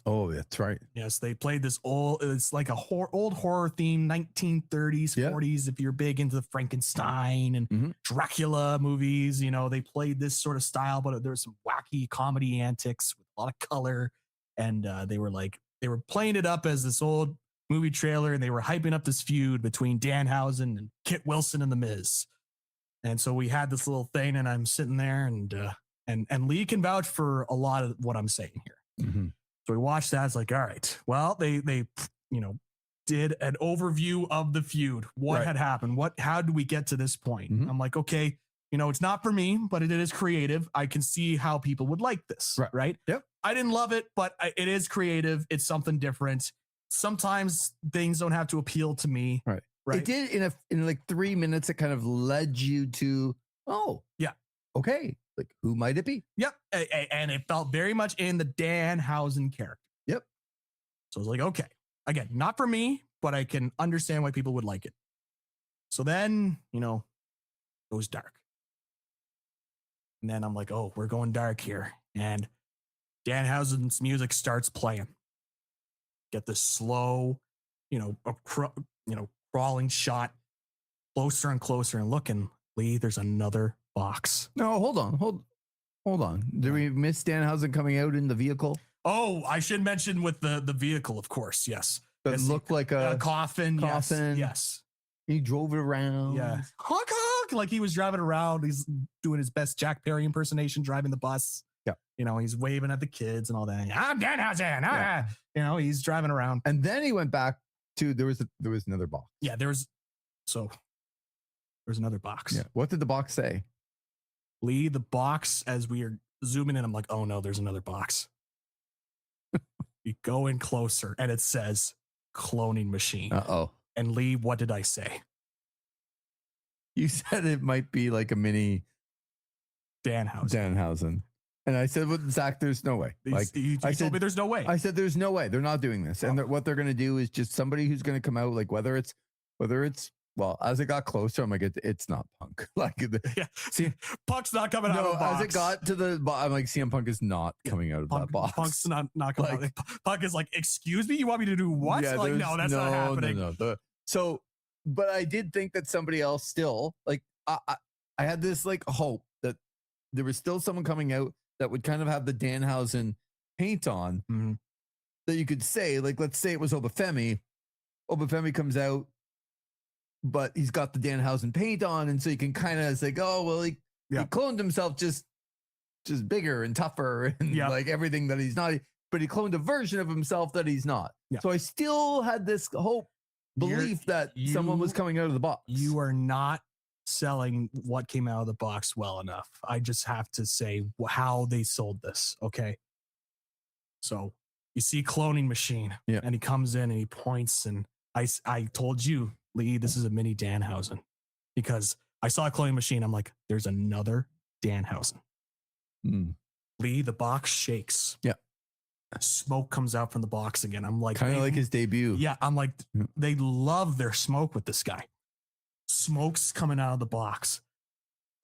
Oh, that's right. Yes, they played this it's like a old horror theme, 1930s, 40s. If you're big into the Frankenstein and Dracula movies, you know, they played this sort of style, but there was some wacky comedy antics with a lot of color. And they were playing it up as this old movie trailer, and they were hyping up this feud between Danhausen and Kit Wilson and The Miz. And so we had this little thing, and I'm sitting there, and Lee can vouch for a lot of what I'm saying here. Mm-hmm. So we watched that. It's like, all right, well, they did an overview of the feud. What had happened? How did we get to this point? I'm like, okay, it's not for me, but it is creative. I can see how people would like this. Right. Yep. I didn't love it, but it is creative. It's something different. Sometimes things don't have to appeal to me. Right. Right. It did in like 3 minutes. It kind of led you to, okay, like who might it be? Yep. And it felt very much in the Danhausen character. Yep. So I was like, okay, again, not for me, but I can understand why people would like it. So then, it goes dark. And then I'm like, oh, we're going dark here. And Danhausen's music starts playing. Get this slow, crawling shot, closer and closer, and looking. Lee, there's another box. No, hold on. Did we miss Danhausen coming out in the vehicle? Oh, I should mention with the vehicle, of course. Yes. That looked like a coffin. Coffin. Yes. He drove it around. Yeah. Honk, honk. Like he was driving around. He's doing his best Jack Perry impersonation, driving the bus. Yeah. He's waving at the kids and all that. I'm Danhausen. Yeah. He's driving around. And then he went back to, there was another box. Yeah. There's another box. Yeah. What did the box say? Lee, the box, as we are zooming in, I'm like, oh no, there's another box. You go in closer and it says cloning machine. Uh-oh. And Lee, what did I say? You said it might be like a mini Danhausen. And I said, well, Zach, there's no way. You told me there's no way. I said, there's no way. They're not doing this. And what they're going to do is just somebody who's going to come out, like whether it's, well, as it got closer, I'm like, it's not Punk. See, Punk's not coming out of the box. As it got to the bottom, I'm like, CM Punk is not coming out of that box. Punk's not coming out. Punk is like, excuse me, you want me to do what? Yeah, no, that's not happening. No. But I did think that somebody else still, like, I had this like hope that there was still someone coming out that would kind of have the Danhausen paint on that you could say, like, let's say it was Obafemi. Obafemi comes out, but he's got the Danhausen paint on, and so you can kind of say, oh, well, he cloned himself just bigger and tougher and like everything that he's not, but he cloned a version of himself that he's not. Yeah. So I still had this belief that someone was coming out of the box. You are not selling what came out of the box well enough. I just have to say how they sold this. Okay. So you see cloning machine and he comes in and he points, and I told you, Lee, this is a mini Danhausen, because I saw a cloning machine. I'm like, there's another Danhausen. Lee, the box shakes. Yeah. Smoke comes out from the box again. I'm like, kind of like his debut. Yeah. I'm like, they love their smoke with this guy. Smoke's coming out of the box.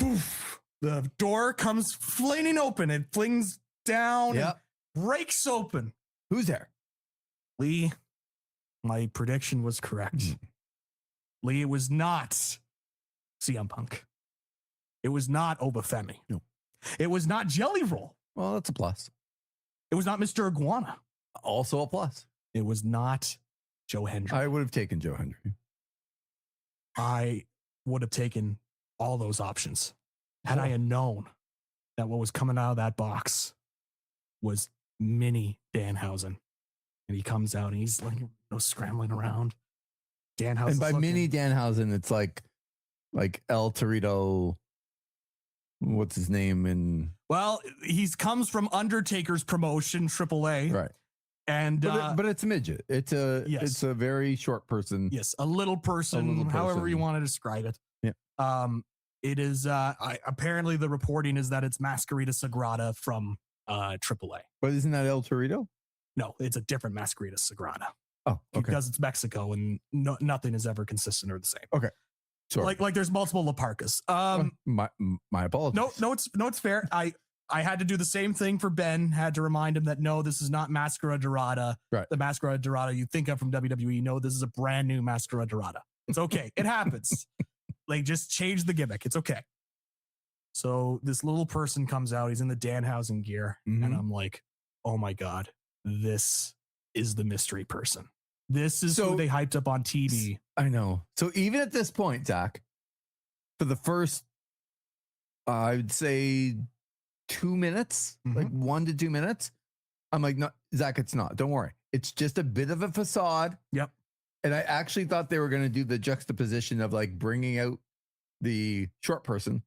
Poof. The door comes flinging open. It flings down and breaks open. Who's there? Lee, my prediction was correct. Lee, it was not CM Punk. It was not Obafemi. No. It was not Jelly Roll. Well, that's a plus. It was not Mr. Iguana. Also a plus. It was not Joe Hendry. I would have taken Joe Hendry. I would have taken all those options had I known that what was coming out of that box was mini Danhausen. And he comes out and he's like scrambling around. Danhausen. And by mini Danhausen, it's like El Torito. What's his name? And well, he comes from Undertaker's promotion, AAA. Right. And but it's a midget. It's a very short person. yes, a little person, however you want to describe it. Yeah. It is apparently the reporting is that it's Masquerita Sagrada from AAA. But isn't that El Torito? No, it's a different Masquerita Sagrada. Oh, okay. Because it's Mexico and nothing is ever consistent or the same. Okay. Sorry. Like there's multiple La Parcas. My apologies. No, it's fair. I had to do the same thing for Ben. Had to remind him that no, this is not Mascara Dorada. Right. The Mascara Dorada you think of from WWE. No, this is a brand new Mascara Dorada. It's okay. It happens. Like, just change the gimmick. It's okay. So this little person comes out. He's in the Danhausen gear. Mhm. And I'm like, oh my God, this is the mystery person. This is who they hyped up on TV. I know. So even at this point, Zach, for the first, I would say 2 minutes, like 1 to 2 minutes, I'm like, no, Zach, it's not. Don't worry. It's just a bit of a facade. Yep. And I actually thought they were going to do the juxtaposition of like bringing out the short person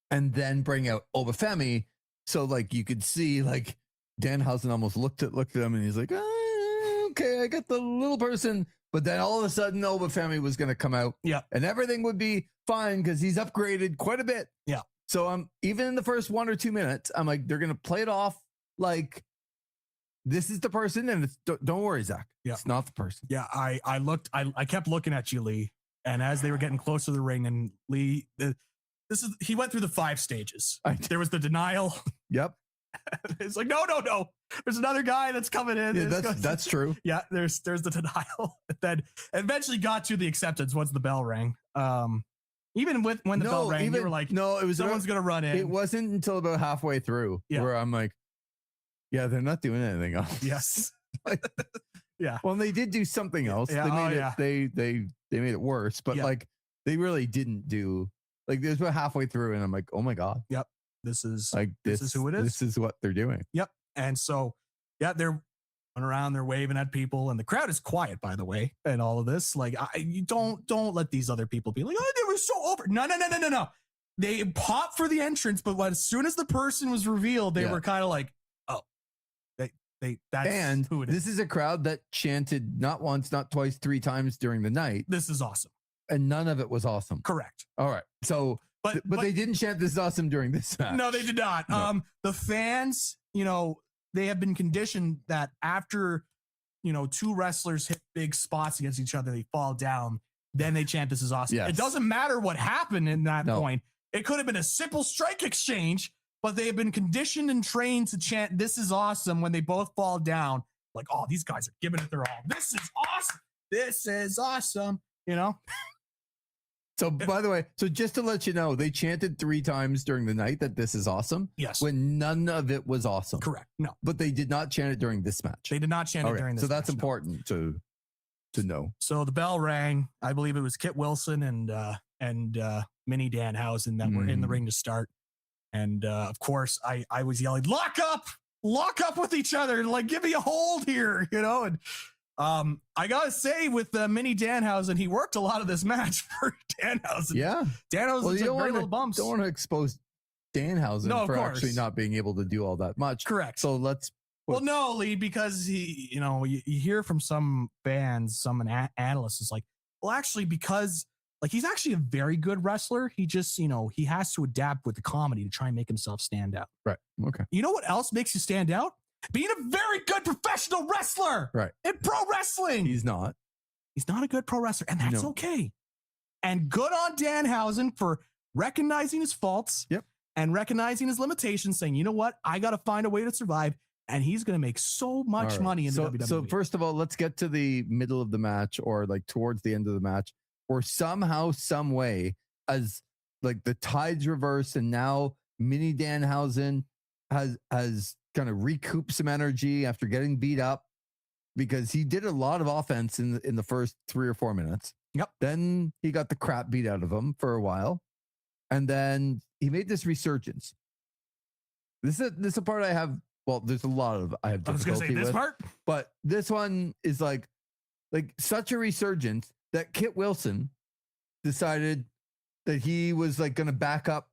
and then bring out Obafemi. So like you could see like Danhausen almost looked at him and he's like, okay, I got the little person. But then all of a sudden Obafemi was going to come out. Yeah. And everything would be fine because he's upgraded quite a bit. Yeah. So I'm even in the first 1 or 2 minutes, I'm like, they're going to play it off like this is the person. And it's, don't worry, Zach. Yeah. It's not the person. Yeah. I kept looking at you, Lee. And as they were getting close to the ring, and Lee, he went through the 5 stages. There was the denial. Yep. It's like, no. There's another guy that's coming in. Yeah, that's true. Yeah, there's the denial. Then eventually got to the acceptance once the bell rang. Even when the bell rang, you were like, no, it was someone's gonna run in. It wasn't until about halfway through where I'm like, yeah, they're not doing anything else. Yes. Yeah. Well, they did do something else. Yeah. They made it worse, but like they really didn't do like there's about halfway through, and I'm like, oh my God. Yep. This is who it is. This is what they're doing. Yep. And so, yeah, they're running around, they're waving at people, and the crowd is quiet, by the way, and all of this. Like, you don't let these other people be like, oh, they were so over. No. They popped for the entrance, but as soon as the person was revealed, they were kind of like, oh, that's who it is. This is a crowd that chanted not once, not twice, 3 times during the night. This is awesome. And none of it was awesome. Correct. All right. So, but they didn't chant this is awesome during this match. No, they did not. No. The fans, they have been conditioned that after, 2 wrestlers hit big spots against each other, they fall down, then they chant this is awesome. Yes. It doesn't matter what happened in that point. It could have been a simple strike exchange, but they have been conditioned and trained to chant this is awesome when they both fall down. Like, oh, these guys are giving it their all. This is awesome. This is awesome. So, by the way, just to let you know, they chanted 3 times during the night that this is awesome. Yes. When none of it was awesome. Correct. No. But they did not chant it during this match. They did not chant it during this match. So that's important to know. So the bell rang. I believe it was Kit Wilson and Mini Danhausen that were in the ring to start. And of course, I was yelling, lock up with each other. Like, give me a hold here, and I gotta say, with Mini Danhausen, he worked a lot of this match for Danhausen. Yeah. Danhausen took very little bumps. Don't want to expose Danhausen for actually not being able to do all that much. Correct. So let's. Well, no, Lee, because he, you hear from some fans, some analysts is like, well, actually, because like he's actually a very good wrestler. He just, he has to adapt with the comedy to try and make himself stand out. Right. Okay. You know what else makes you stand out? Being a very good professional wrestler. Right. In pro wrestling. He's not a good pro wrestler, and that's okay. And good on Danhausen for recognizing his faults. Yep. And recognizing his limitations, saying, you know what? I got to find a way to survive. And he's going to make so much money in the WWE. So first of all, let's get to the middle of the match or like towards the end of the match, or somehow, some way, as like the tides reverse and now Mini Danhausen has kind of recouped some energy after getting beat up because he did a lot of offense in the first 3 or 4 minutes. Yep. Then he got the crap beat out of him for a while. And then he made this resurgence. This is a part I have. Well, there's a lot of I have difficulty I was going to say this part, but this one is like such a resurgence that Kit Wilson decided that he was like going to back up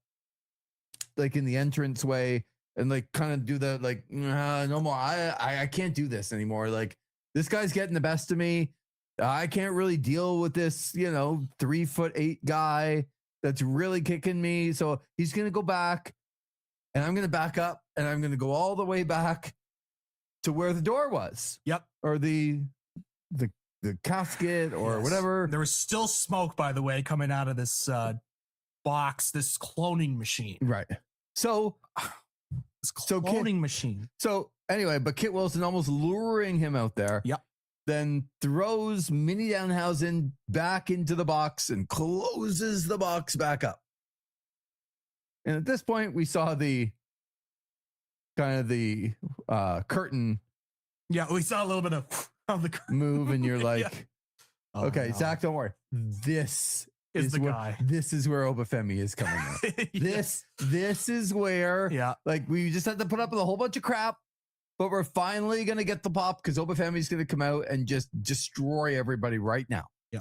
like in the entranceway and like kind of do the like, no more. I can't do this anymore. Like this guy's getting the best of me. I can't really deal with this, 3'8" guy that's really kicking me. So he's going to go back, and I'm going to back up, and I'm going to go all the way back to where the door was. Yep. Or the casket or whatever. There was still smoke, by the way, coming out of this box, this cloning machine. Right. So cloning machine. So anyway, but Kit Wilson almost luring him out there. Yep. Then throws Mini Danhausen back into the box and closes the box back up. And at this point, we saw the curtain. Yeah, we saw a little bit of the curtain move, and you're like, oh, okay, no. Zach, don't worry. This is the where, guy. This is where Obafemi is coming in. This is where, like, we just had to put up with a whole bunch of crap, but we're finally going to get the pop because Obafemi's going to come out and just destroy everybody right now. Yeah.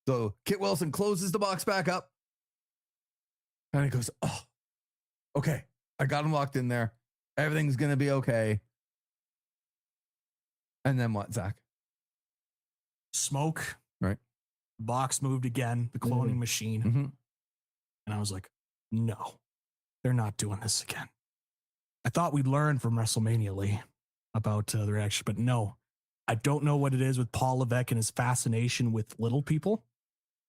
So Kit Wilson closes the box back up, and he goes, oh, okay, I got him locked in there. Everything's going to be okay. And then what, Zach? Smoke. Right. Box moved again, the cloning machine. Mm-hmm. And I was like, no, they're not doing this again. I thought we'd learn from WrestleMania, Lee, about the reaction, but no. I don't know what it is with Paul Levesque and his fascination with little people,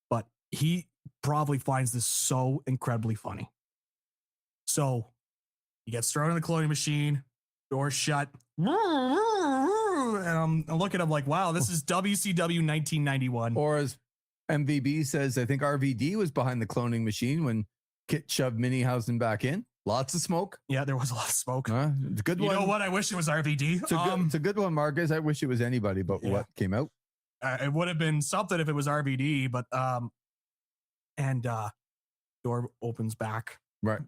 but he probably finds this so incredibly funny. So he gets thrown in the cloning machine, door shut. And I'm looking at him like, wow, this is WCW 1991. Or as MVB says, I think RVD was behind the cloning machine when Kit shoved Minihausen back in. Lots of smoke. Yeah, there was a lot of smoke. It's a good one. You know what? I wish it was RVD. It's a good one, Marcus. I wish it was anybody, but what came out? It would have been something if it was RVD, but door opens back. Right.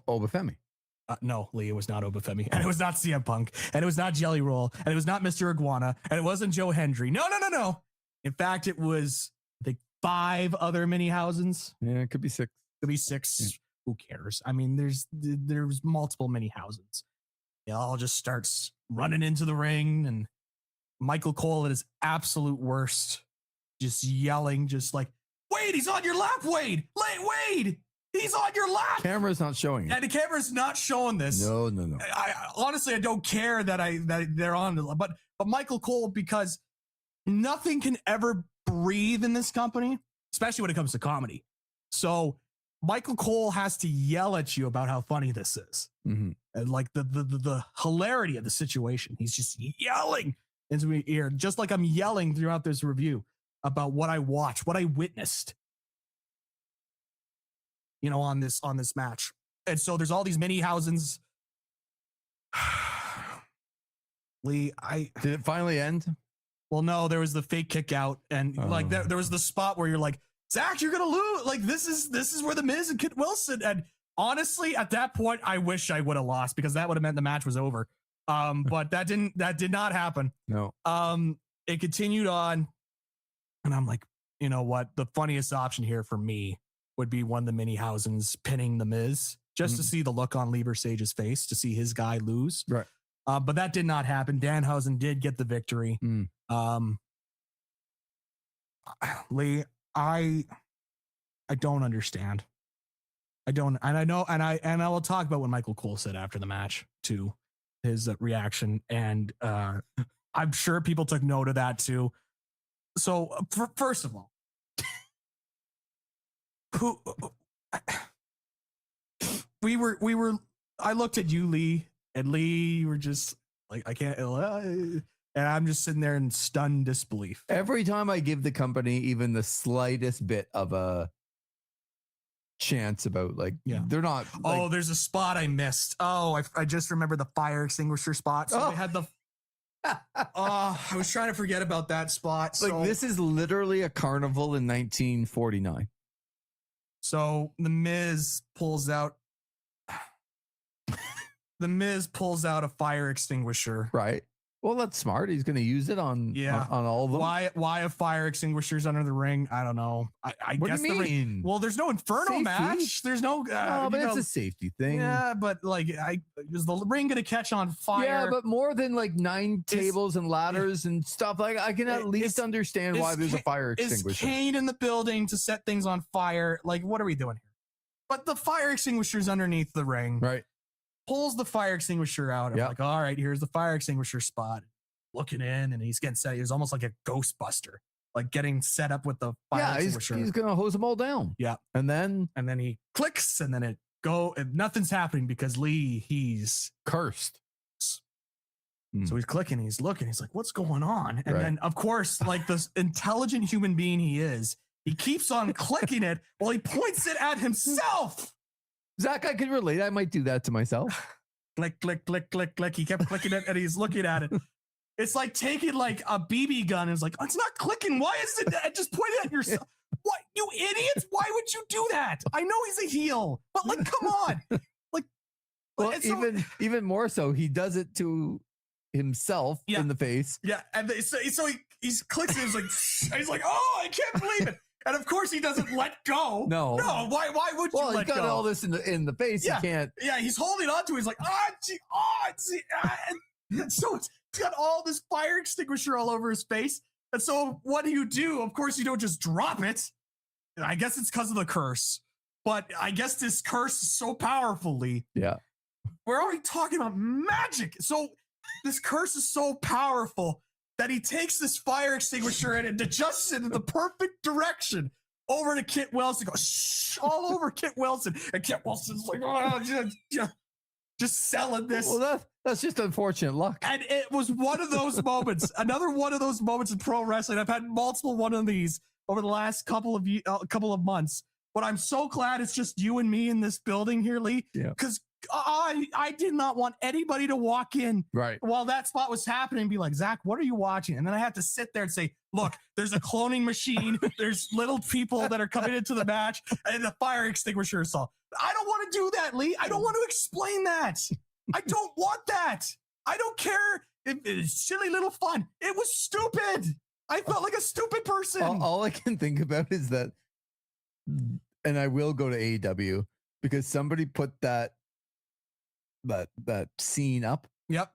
Obafemi. No, Lee, it was not Obafemi, and it was not CM Punk, and it was not Jelly Roll, and it was not Mr. Iguana, and it wasn't Joe Hendry. No. In fact, it was, I think, 5 other Minihausens. Yeah, it could be 6. Could be 6. Yeah. Who cares? I mean, there's multiple Minihausens. It all just starts running into the ring, and Michael Cole at his absolute worst, just yelling, just like, Wade, he's on your lap, Wade! Wade! He's on your lap. Camera's not showing it. And the camera's not showing this. No. I honestly, I don't care that they're on, but Michael Cole, because nothing can ever breathe in this company, especially when it comes to comedy. So Michael Cole has to yell at you about how funny this is, and like the hilarity of the situation. He's just yelling into my ear, just like I'm yelling throughout this review about what I watched, what I witnessed. On this match. And so there's all these Minihausens. Lee, did it finally end? Well, no, there was the fake kick out, and like there was the spot where you're like, Zach, you're gonna lose. Like this is where the Miz and Kit Wilson. And honestly, at that point, I wish I would have lost, because that would have meant the match was over. But that did not happen. No. It continued on, and I'm like, you know what? The funniest option here for me would be one of the Minihausens pinning the Miz, just to see the look on Versage's face, to see his guy lose. Right. But that did not happen. Danhausen did get the victory. Lee, I don't understand. I don't, and I know, and I will talk about what Michael Cole said after the match too, his reaction, and I'm sure people took note of that too. So first of all, I looked at you, Lee, and Lee, you were just like, I can't, and I'm just sitting there in stunned disbelief. Every time I give the company even the slightest bit of a chance about, like, they're not. Like, there's a spot I missed. I just remember the fire extinguisher spot. So they had the. I was trying to forget about that spot. Like, this is literally a carnival in 1949. So the Miz pulls out a fire extinguisher. Right. Well, that's smart. He's going to use it on all of them. Why have fire extinguishers under the ring? I don't know. I What guess do you the ring. mean? Well, there's no Inferno Safety? match. There's no. No, but it's a safety thing. Yeah, but like, is the ring going to catch on fire? Yeah, but more than like 9 tables and ladders and stuff. Like I can at least understand why there's a fire extinguisher. Is Kane in the building to set things on fire? Like, what are we doing here? But the fire extinguisher's underneath the ring. Right. Pulls the fire extinguisher out. I'm like, all right, here's the fire extinguisher spot. Looking in, and he's getting set. He was almost like a Ghostbuster, like getting set up with the fire extinguisher. He's gonna hose them all down. Yeah, and then he clicks, and then and nothing's happening because Lee, he's cursed. So he's clicking, he's looking, he's like, what's going on? And then, of course, like this intelligent human being he is, he keeps on clicking it while he points it at himself. Zach, I can relate. I might do that to myself. Click, click, click, click, click. He kept clicking it, and he's looking at it. It's like taking like a BB gun and it's like, oh, it's not clicking. Why is it just pointing at yourself? What, you idiots? Why would you do that? I know he's a heel, but like, come on. Like, well, even more so, he does it to himself in the face. Yeah, and so he clicks and he's like, oh, I can't believe it. And of course, he doesn't let go. No. Why would you let go? Well, he got all this in the face. Yeah. He can't. Yeah, he's holding on to it. He's like, and so he's got all this fire extinguisher all over his face. And so what do you do? Of course, you don't just drop it. I guess it's because of the curse. But I guess this curse is so powerfully. Yeah. We're already talking about magic. So this curse is so powerful that he takes this fire extinguisher and it adjusts it in the perfect direction over to Kit Wilson. Goes shh, all over Kit Wilson. And Kit Wilson's like, oh, just selling this. Well, that's just unfortunate luck. And it was one of those moments, another one of those moments in pro wrestling. I've had multiple one of these over the last couple of months. But I'm so glad it's just you and me in this building here, Lee. Yeah. Because I did not want anybody to walk in while that spot was happening and be like, Zach, what are you watching? And then I have to sit there and say, look, there's a cloning machine. There's little people that are coming into the match and the fire extinguisher assault. I don't want to do that, Lee. I don't want to explain that. I don't want that. I don't care. It's silly little fun. It was stupid. I felt like a stupid person. All I can think about is that, and I will go to AEW because somebody put that scene up. Yep.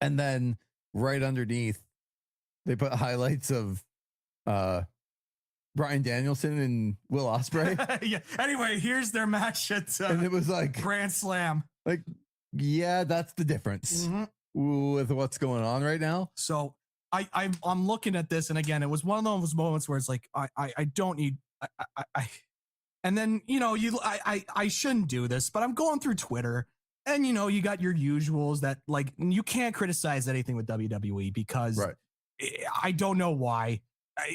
And then right underneath, they put highlights of Bryan Danielson and Will Ospreay. Yeah. Anyway, here's their match at and it was like Grand Slam. Like, yeah, that's the difference with what's going on right now. So I'm looking at this, and again, it was one of those moments where it's like I don't need and then I shouldn't do this, but I'm going through Twitter. And, you got your usuals that, like, you can't criticize anything with WWE because I don't know why.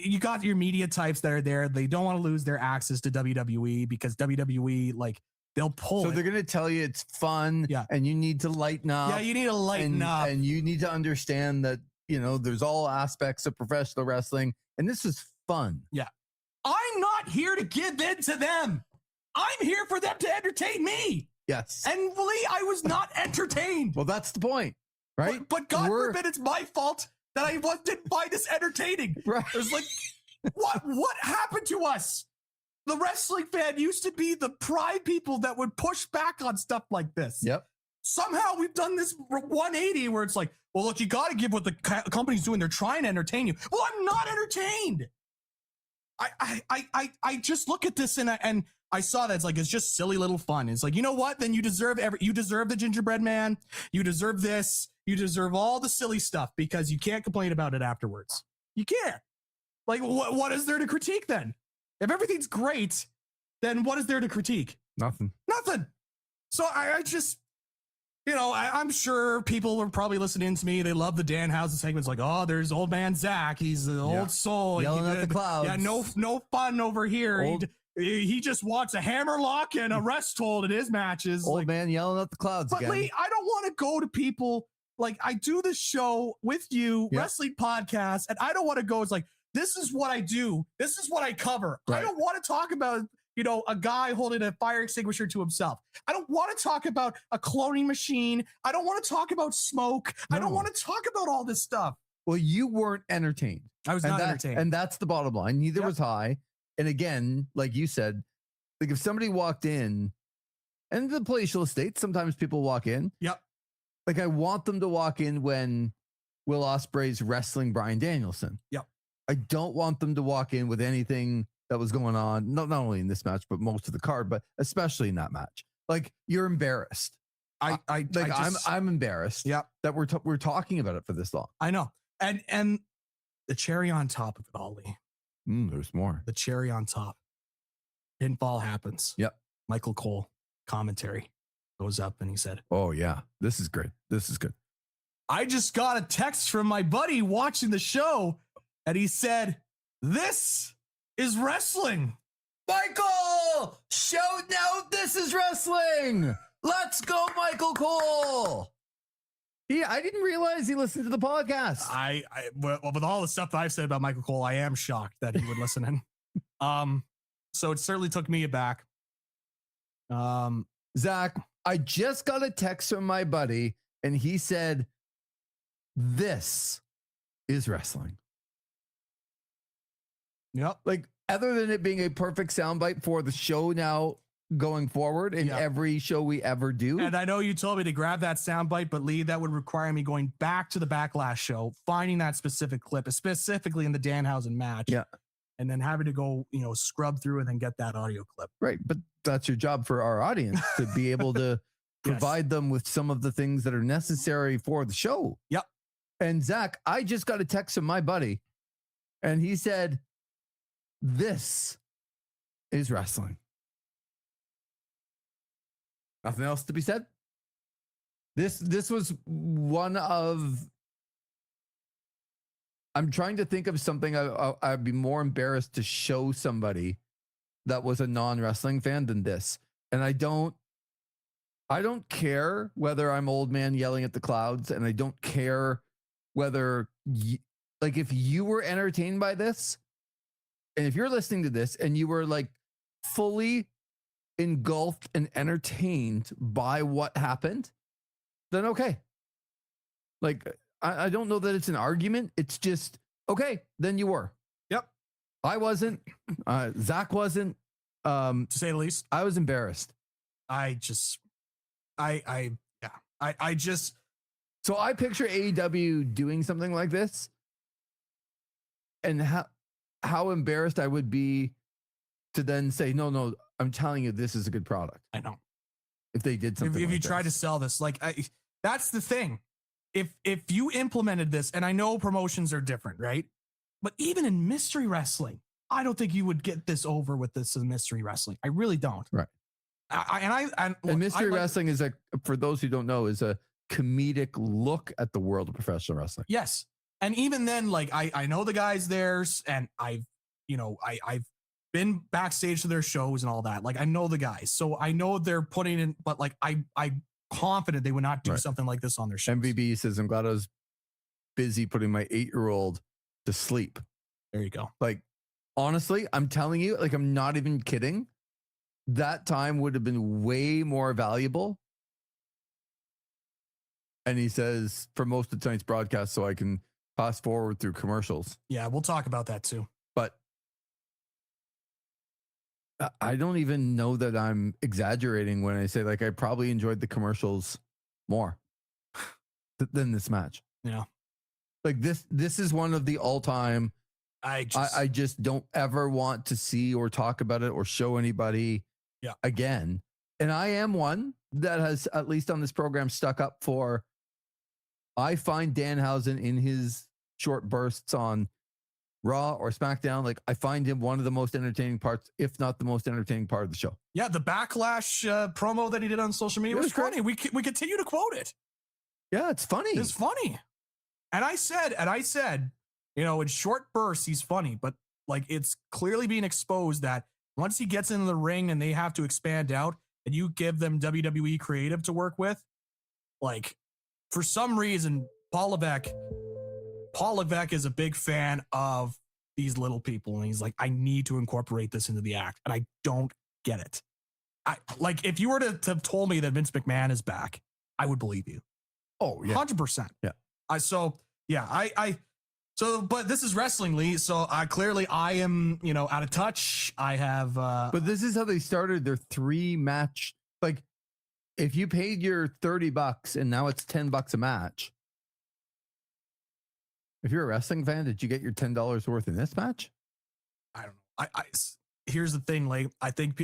You got your media types that are there. They don't want to lose their access to WWE because WWE, like, they'll pull So they're going to tell you it's fun and you need to lighten up. Yeah, you need to lighten up. And you need to understand that, there's all aspects of professional wrestling. And this is fun. Yeah. I'm not here to give in to them. I'm here for them to entertain me. Yes. And Lee, I was not entertained. Well, that's the point, right? But God forbid it's my fault that I didn't find this entertaining. Right. It was like, what happened to us? The wrestling fan used to be the pride people that would push back on stuff like this. Yep. Somehow we've done this 180 where it's like, well, look, you got to give what the company's doing. They're trying to entertain you. Well, I'm not entertained. I just look at this and I saw that it's just silly little fun. It's like, you know what? Then you deserve the gingerbread man. You deserve this. You deserve all the silly stuff because you can't complain about it afterwards. You can't. Like, what is there to critique then? If everything's great, then what is there to critique? Nothing. So I just, I'm sure people are probably listening to me. They love the Danhausen segments. Like, oh, there's old man Zach. He's an old soul. Yelling at the clouds. Yeah, no fun over here. He just wants a hammerlock and a rest hold in his matches. Old man yelling at the clouds again. But Lee, I don't want to go to people like I do this show with you, wrestling podcast, and I don't want to go. It's like, this is what I do. This is what I cover. Right. I don't want to talk about a guy holding a fire extinguisher to himself. I don't want to talk about a cloning machine. I don't want to talk about smoke. I don't No. want to talk about all this stuff. Well, you weren't entertained. I was not entertained. And that's the bottom line. Neither Yep. was I. And again, like you said, like if somebody walked in, and the palatial estate, sometimes people walk in. Yep. Like I want them to walk in when Will Ospreay's wrestling Bryan Danielson. Yep. I don't want them to walk in with anything that was going on, not only in this match, but most of the card, but especially in that match. Like you're embarrassed. I'm embarrassed. Yep. That we're talking about it for this long. I know. And the cherry on top of it all, Lee. There's more. The cherry on top. Pinfall happens. Yep. Michael Cole commentary goes up and he said, Oh yeah, this is great. This is good. I just got a text from my buddy watching the show and he said, this is wrestling. Michael, shout out, this is wrestling. Let's go, Michael Cole. I didn't realize he listened to the podcast. Well, with all the stuff that I've said about Michael Cole, I am shocked that he would listen in. So it certainly took me aback. Zach, I just got a text from my buddy and he said, this is wrestling. Yep. Like, other than it being a perfect soundbite for the show now going forward in every show we ever do. And I know you told me to grab that soundbite, but Lee, that would require me going back to the Backlash show, finding that specific clip, specifically in the Danhausen match. Yeah. And then having to go, scrub through and then get that audio clip. Right. But that's your job for our audience to be able to provide them with some of the things that are necessary for the show. Yep. And Zach, I just got a text from my buddy and he said, this is wrestling. Nothing else to be said. This was one of, I'm trying to think of something I'd be more embarrassed to show somebody that was a non-wrestling fan than this. And I don't care whether I'm old man yelling at the clouds, and I don't care whether like if you were entertained by this, and if you're listening to this and you were like fully engulfed and entertained by what happened, then okay. Like, I don't know that it's an argument. It's just, okay, then you were. Yep. I wasn't. Zach wasn't. To say the least. I was embarrassed. So I picture AEW doing something like this and how embarrassed I would be to then say, no, I'm telling you, this is a good product. I know. If they did something if like you try to sell this, that's the thing. If you implemented this, and I know promotions are different, right? But even in mystery wrestling, I don't think you would get this over with this in mystery wrestling. I really don't. Right. And mystery wrestling is for those who don't know, is a comedic look at the world of professional wrestling. Yes. And even then, I know the guys there, and I've been backstage to their shows and all that. Like, I know the guys, so I know they're putting in, but I'm confident they would not do something like this on their shows. MVB says, I'm glad I was busy putting my 8-year-old to sleep. There you go. Like, honestly, I'm telling you, like, I'm not even kidding. That time would have been way more valuable. And he says, for most of tonight's broadcast, so I can fast forward through commercials. Yeah, we'll talk about that too. But I don't even know that I'm exaggerating when I say, like, I probably enjoyed the commercials more than this match. Yeah. Like, this is one of the all-time. I just don't ever want to see or talk about it or show anybody again. And I am one that has, at least on this program, stuck up for, I find Danhausen in his short bursts on Raw or SmackDown, like, I find him one of the most entertaining parts, if not the most entertaining part of the show. Yeah, the Backlash promo that he did on social media was funny. We continue to quote it. Yeah, it's funny. It's funny. And I said, in short bursts, he's funny, but like, it's clearly being exposed that once he gets into the ring and they have to expand out and you give them WWE creative to work with, like, for some reason, Paul Levesque is a big fan of these little people. And he's like, I need to incorporate this into the act. And I don't get it. Like if you were to have told me that Vince McMahon is back, I would believe you. Oh yeah, 100%. Yeah. But this is Wrestling Lee, so clearly I am, out of touch. I have, But this is how they started their 3-match. Like, if you paid your $30 and now it's $10 a match. If you're a wrestling fan, did you get your $10 worth in this match? I don't know. Here's the thing, Lee. I think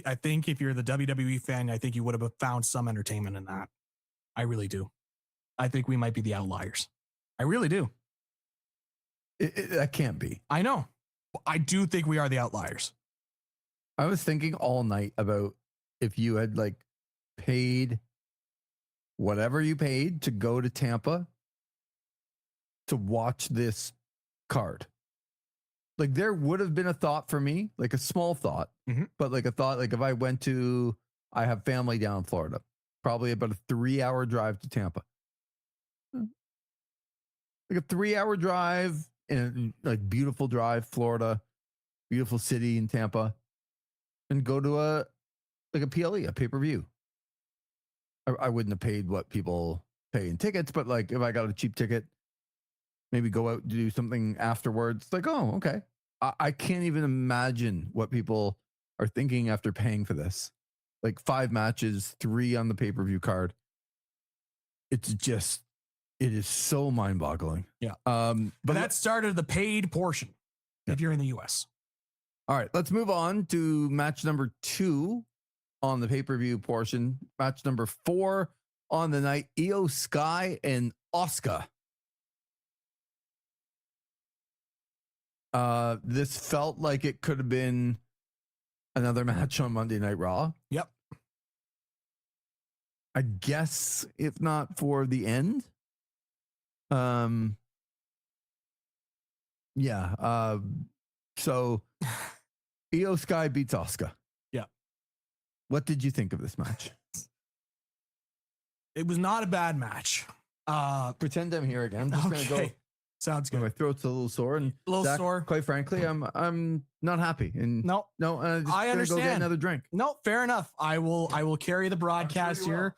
if you're the WWE fan, I think you would have found some entertainment in that. I really do. I think we might be the outliers. I really do. That can't be. I know. I do think we are the outliers. I was thinking all night about if you had like paid whatever you paid to go to Tampa to watch this card. Like there would have been a thought for me, like a small thought, but like a thought, like if I went to, I have family down in Florida, probably about a 3-hour drive to Tampa. Like a 3-hour drive in like beautiful drive, Florida, beautiful city in Tampa, and go to a PLE, a pay-per-view. I wouldn't have paid what people pay in tickets, but like if I got a cheap ticket, maybe go out and do something afterwards. Like, oh, okay. I can't even imagine what people are thinking after paying for this. Like 5 matches, 3 on the pay-per-view card. It is so mind-boggling. Yeah. But that started the paid portion if you're in the US. All right, let's move on to match number 2 on the pay-per-view portion. Match number 4 on the night, Io Sky and Asuka. This felt like it could have been another match on Monday Night Raw. Yep. I guess if not for the end. So Io Sky beats Asuka. Yeah. What did you think of this match? It was not a bad match. Pretend I'm here again. I'm just gonna go. Sounds good. My throat's a little sore, and a little Zach, sore. Quite frankly, I'm not happy. And no, I understand. Go get another drink. No, fair enough. I will carry the broadcast here.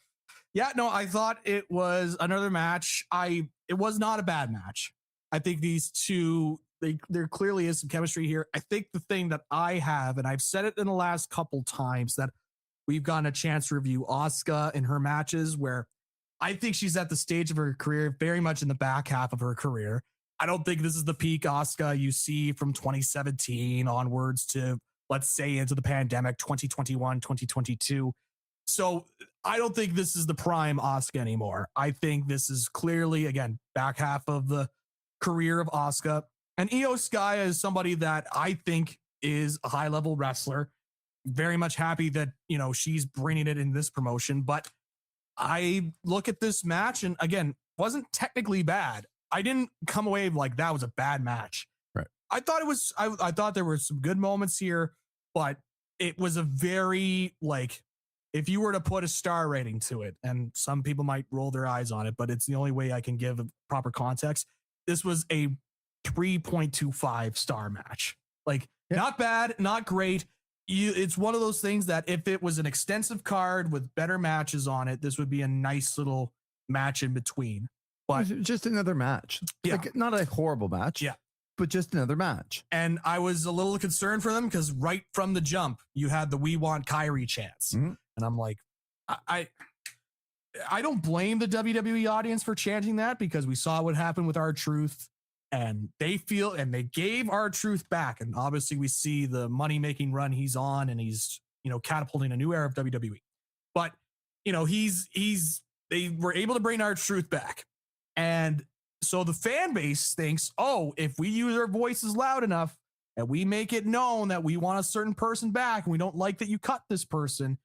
Yeah, no, I thought it was another match. It was not a bad match. I think these two, there clearly is some chemistry here. I think the thing that I have, and I've said it in the last couple times, that we've gotten a chance to review Asuka in her matches, where I think she's at the stage of her career, very much in the back half of her career. I don't think this is the peak Asuka you see from 2017 onwards to, let's say, into the pandemic, 2021, 2022. So I don't think this is the prime Asuka anymore. I think this is clearly, again, back half of the career of Asuka. And Io Sky is somebody that I think is a high-level wrestler. Very much happy that, she's bringing it in this promotion. But I look at this match and, again, wasn't technically bad. I didn't come away like that was a bad match. Right. I thought it was, I thought there were some good moments here, but it was a very, like, if you were to put a star rating to it, and some people might roll their eyes on it, but it's the only way I can give a proper context. This was a 3.25 star match. Like, not bad, not great. It's one of those things that if it was an extensive card with better matches on it, this would be a nice little match in between. But just another match. Yeah. Like, not a horrible match. Yeah. But just another match. And I was a little concerned for them because right from the jump, you had the "We Want Kyrie" chants. Mm-hmm. And I'm like, I don't blame the WWE audience for chanting that, because we saw what happened with R-Truth, and they gave R-Truth back. And obviously we see the money-making run he's on, and he's, catapulting a new era of WWE. But, they were able to bring R-Truth back. And so the fan base thinks, oh, if we use our voices loud enough and we make it known that we want a certain person back and we don't like that you cut this person,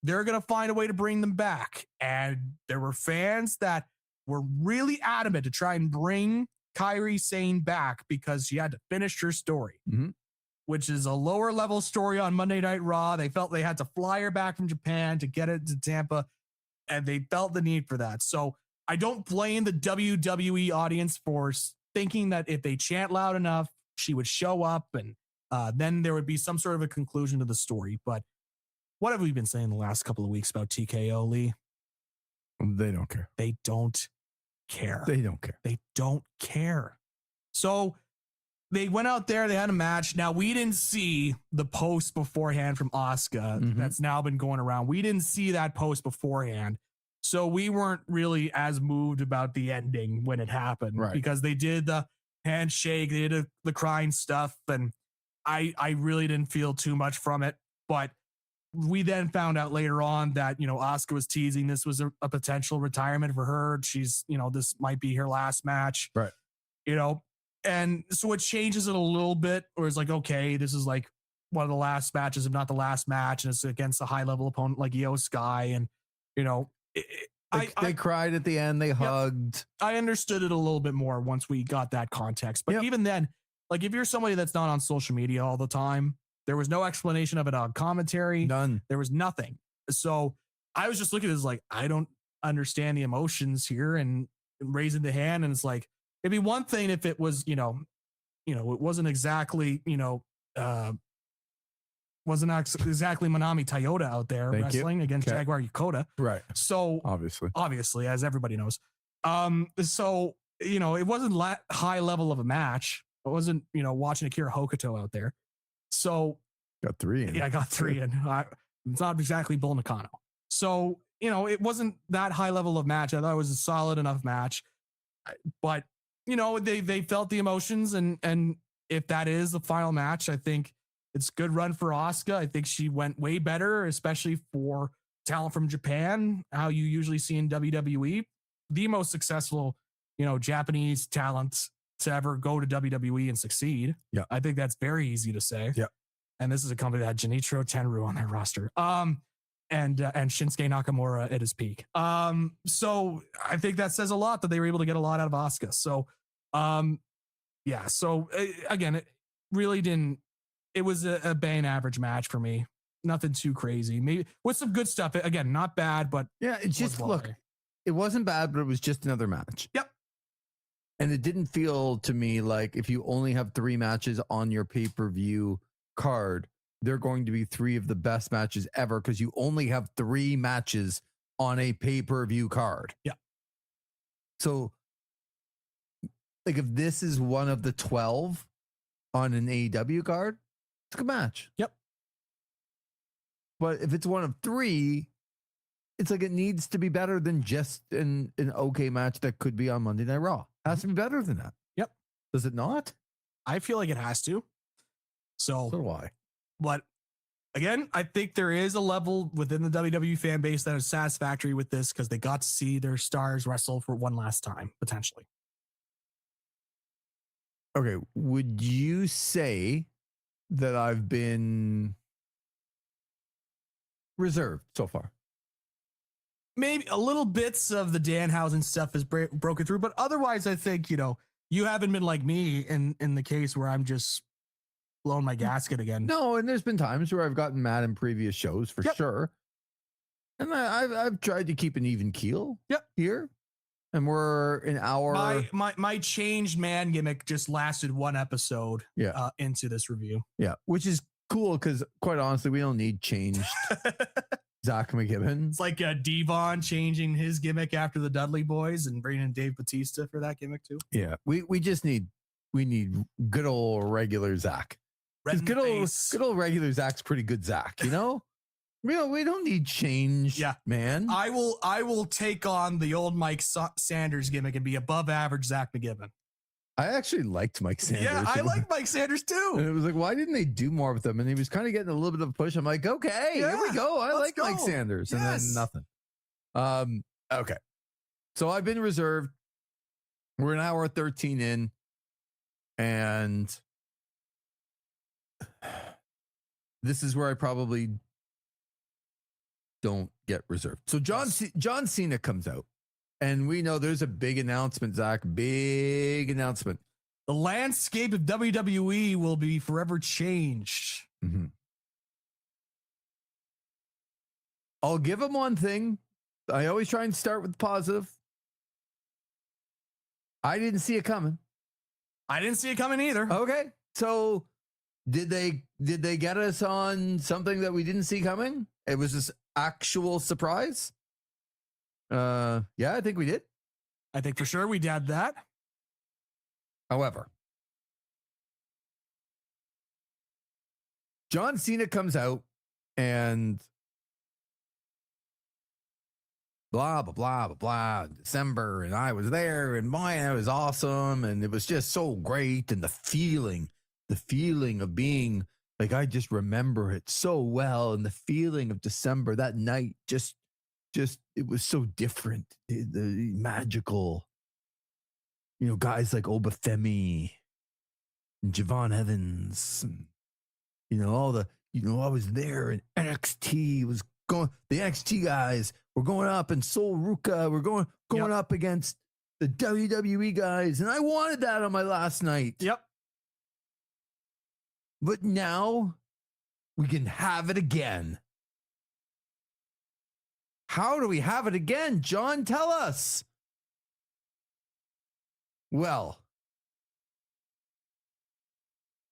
they're going to find a way to bring them back. And there were fans that were really adamant to try and bring Kairi Sane back because she had to finish her story, which is a lower level story on Monday Night Raw. They felt they had to fly her back from Japan to get it to Tampa, and they felt the need for that. So I don't blame the WWE audience for thinking that if they chant loud enough, she would show up, and then there would be some sort of a conclusion to the story. But What have we been saying the last couple of weeks about TKO, Lee? They don't care. They don't care. They don't care. They don't care. So they went out there, they had a match. Now, we didn't see the post beforehand from Asuka that's now been going around. We didn't see that post beforehand. So we weren't really as moved about the ending when it happened, Right. because they did the handshake, they did the crying stuff, and I really didn't feel too much from it. But we then found out later on that, Asuka was teasing this was a potential retirement for her. She's, this might be her last match. Right. And so it changes it a little bit, or it's like, okay, this is like one of the last matches, if not the last match, and it's against a high level opponent like Io Sky. And, They cried at the end. They hugged. I understood it a little bit more once we got that context. But even then, like, if you're somebody that's not on social media all the time, there was no explanation of it on commentary. None. There was nothing. So I was just looking at this like, I don't understand the emotions here, and raising the hand. And it's like, it'd be one thing if it was, it wasn't exactly, wasn't exactly Manami Toyota out there wrestling against Jaguar Yokota. Right. So obviously, as everybody knows. So, it wasn't high level of a match. It wasn't, watching Akira Hokuto out there. So got 3 in. Yeah, I got 3 in. It's not exactly Bull Nakano. So, it wasn't that high level of match. I thought it was a solid enough match. But, they felt the emotions, and if that is the final match, I think it's a good run for Asuka. I think she went way better, especially for talent from Japan, how you usually see in WWE. The most successful, Japanese talent to ever go to WWE and succeed. Yeah. I think that's very easy to say. Yeah. And this is a company that had Genichiro Tenryu on their roster. And Shinsuke Nakamura at his peak. So I think that says a lot that they were able to get a lot out of Asuka. So, yeah. So again, it really didn't. It was a bang average match for me. Nothing too crazy. Maybe with some good stuff. Again, not bad, but yeah. It's just it wasn't bad, but it was just another match. Yep. And it didn't feel to me like if you only have 3 matches on your pay-per-view card, they're going to be 3 of the best matches ever because you only have 3 matches on a pay-per-view card. Yeah. So, like, if this is one of the 12 on an AEW card, it's a good match. Yep. But if it's one of 3, it's like it needs to be better than just an okay match that could be on Monday Night Raw. It has to be better than that. Yep. Does it not? I feel like it has to. So do I. But again, I think there is a level within the WWE fan base that is satisfactory with this because they got to see their stars wrestle for one last time, potentially. Okay. Would you say that I've been reserved so far? Maybe a little bits of the Danhausen stuff is broken through, but otherwise I think, you haven't been like me in the case where I'm just blowing my gasket again. No, and there's been times where I've gotten mad in previous shows for sure. And I've tried to keep an even keel here. And we're an hour. My changed man gimmick just lasted 1 episode into this review. Yeah, which is cool because quite honestly, we don't need changed Zach McGibbon. It's like Devon changing his gimmick after the Dudley Boys and bringing in Dave Bautista for that gimmick too. Yeah, we just need good old regular Zach. Good old regular Zach's pretty good Zach, We don't need change, man. I will take on the old Mike Sanders gimmick and be above average Zach McGibbon. I actually liked Mike Sanders. Yeah, I like Mike Sanders too. And it was like, why didn't they do more with him? And he was kind of getting a little bit of a push. I'm like, okay, here we go. I like Mike Sanders. And then nothing. Okay. So I've been reserved. We're an hour 13 in. And this is where I probably don't get reserved. So John Cena comes out. And we know there's a big announcement, Zach. Big announcement. The landscape of WWE will be forever changed. Mm-hmm. I'll give him one thing. I always try and start with positive. I didn't see it coming. I didn't see it coming either. Okay. So did they get us on something that we didn't see coming? It was this actual surprise. Yeah, I think we did. I think for sure we did that. However, John Cena comes out and blah, blah, blah, blah, blah, December, and I was there, and man, it was awesome, and it was just so great, and the feeling of being, like, I just remember it so well, and the feeling of December, that night, just, it was so different, the magical, you know, guys like Obafemi, and Javon Evans, and, you know, all the, you know, I was there, and NXT was going, the NXT guys were going up, and Sol Ruka were going up against the WWE guys, and I wanted that on my last night. Yep. But now we can have it again. How do we have it again, John? Tell us. Well,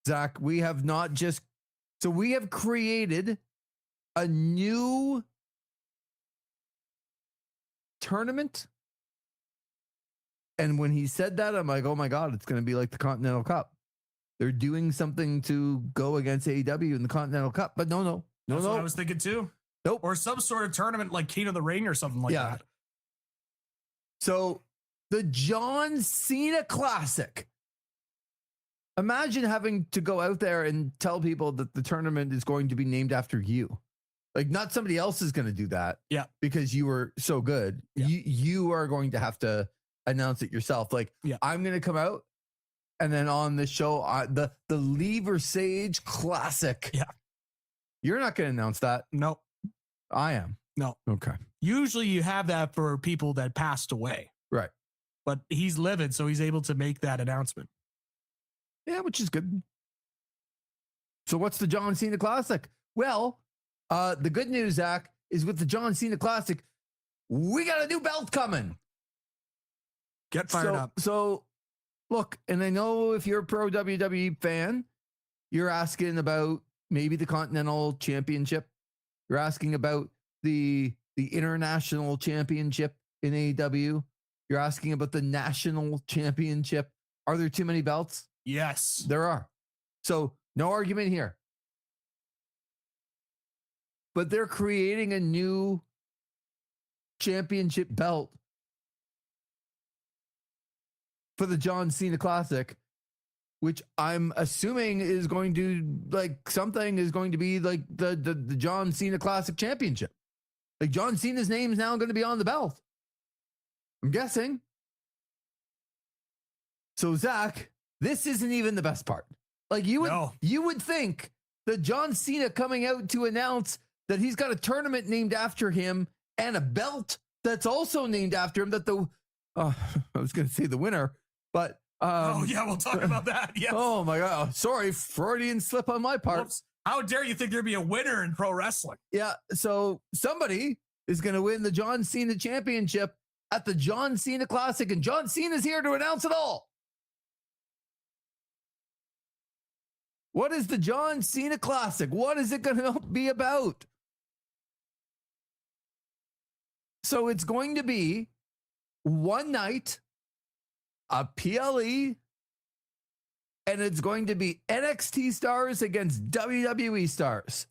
Zach, we have not just, so we have created a new tournament. And when he said that, I'm like, oh my God, it's going to be like the Continental Cup. They're doing something to go against AEW in the Continental Cup. But no. That's what I was thinking too. Nope. Or some sort of tournament like King of the Ring or something like that. So the John Cena Classic. Imagine having to go out there and tell people that the tournament is going to be named after you. Like, not somebody else is going to do that. Yeah. Because you were so good. Yeah. You are going to have to announce it yourself. Like, yeah. I'm going to come out, and then on the show, the Versage Classic. Yeah. You're not going to announce that. No. I am. No. Okay. Usually you have that for people that passed away. Right. But he's living, so he's able to make that announcement. Yeah, which is good. So what's the John Cena Classic? Well, the good news, Zach, is with the John Cena Classic, we got a new belt coming. Get fired up. So, look, and I know if you're a pro WWE fan, you're asking about maybe the Continental Championship. You're asking about the International Championship in AEW. You're asking about the National Championship. Are there too many belts? Yes. There are. So no argument here. But they're creating a new championship belt for the John Cena Classic, which I'm assuming is going to, like, something is going to be like the John Cena Classic Championship. Like, John Cena's name is now going to be on the belt. I'm guessing. So, Zach, this isn't even the best part. Like, you would think that John Cena coming out to announce that he's got a tournament named after him and a belt that's also named after him, that I was going to say the winner, but oh yeah, we'll talk about that. Yes. Oh my God. Sorry, Freudian slip on my part. Whoops. How dare you think there'd be a winner in pro wrestling? Yeah. So somebody is going to win the John Cena Championship at the John Cena Classic, and John Cena's here to announce it all. What is the John Cena Classic? What is it going to be about? So it's going to be one night, a PLE, and it's going to be NXT stars against WWE stars.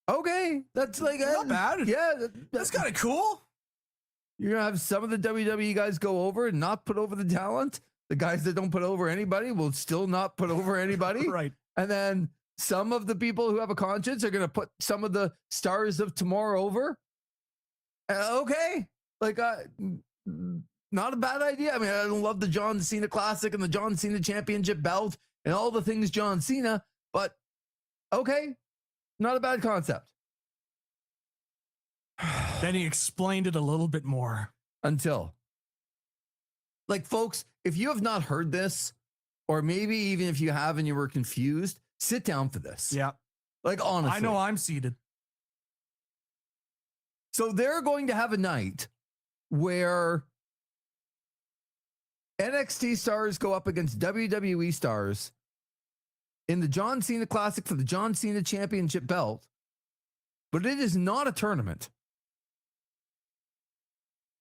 Okay, that's like not bad. Yeah, That's kind of cool. You're gonna have some of the WWE guys go over and not put over the talent. The guys that don't put over anybody will still not put over anybody. Right. And then some of the people who have a conscience are going to put some of the stars of tomorrow over. Okay. Like, not a bad idea. I mean, I don't love the John Cena Classic and the John Cena Championship belt and all the things John Cena, but okay. Not a bad concept. Then he explained it a little bit more. Until, like, folks, if you have not heard this, or maybe even if you have and you were confused, sit down for this. Yeah. Like, honestly. I know I'm seated. So they're going to have a night where NXT stars go up against WWE stars in the John Cena Classic for the John Cena Championship belt. but it is not a tournament.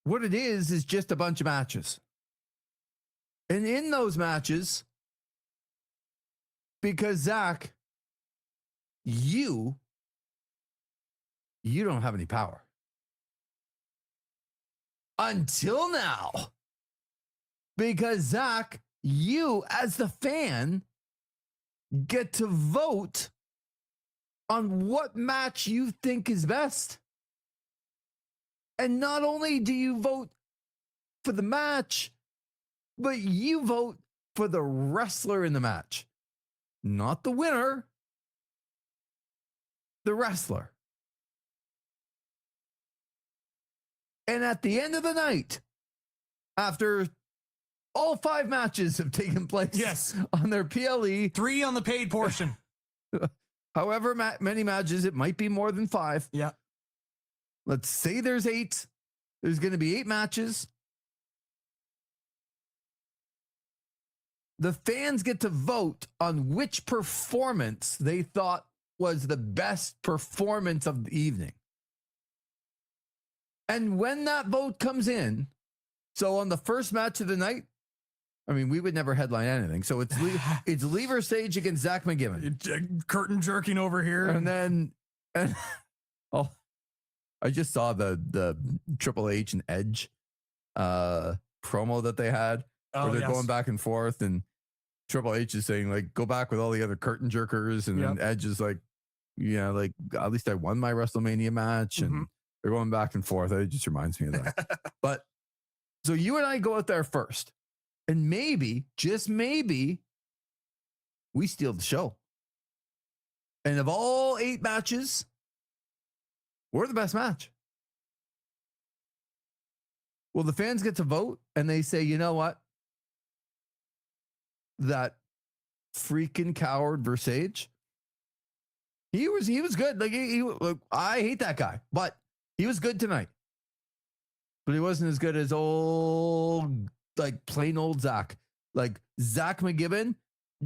What it is just a bunch of matches. And in those matches, because Zach, you don't have any power. Until now. Because Zach, you as the fan get to vote on what match you think is best. And not only do you vote for the match, but you vote for the wrestler in the match. Not the winner, the wrestler. And at the end of the night, after all 5 matches have taken place Yes. on their PLE, 3 on the paid portion. however many matches, it might be more than 5. Yeah. Let's say there's 8. There's going to be 8 matches. The fans get to vote on which performance they thought was the best performance of the evening. And when that vote comes in, so on the first match of the night, I mean, we would never headline anything. So it's Versage against Zach McGibbon. Curtain jerking over here. And I just saw the Triple H and Edge promo that they had where they're going back and forth, and Triple H is saying, like, go back with all the other curtain jerkers, and then Edge is like, yeah, like, at least I won my WrestleMania match, and they're going back and forth. It just reminds me of that. But so you and I go out there first, and maybe, just maybe, we steal the show. And of all 8 matches, we're the best match. Well, the fans get to vote, and they say, you know what? That freaking coward Versage, he was good. Like, look, I hate that guy, but he was good tonight. But he wasn't as good as old, like, plain old Zach. Like, Zach McGibbon,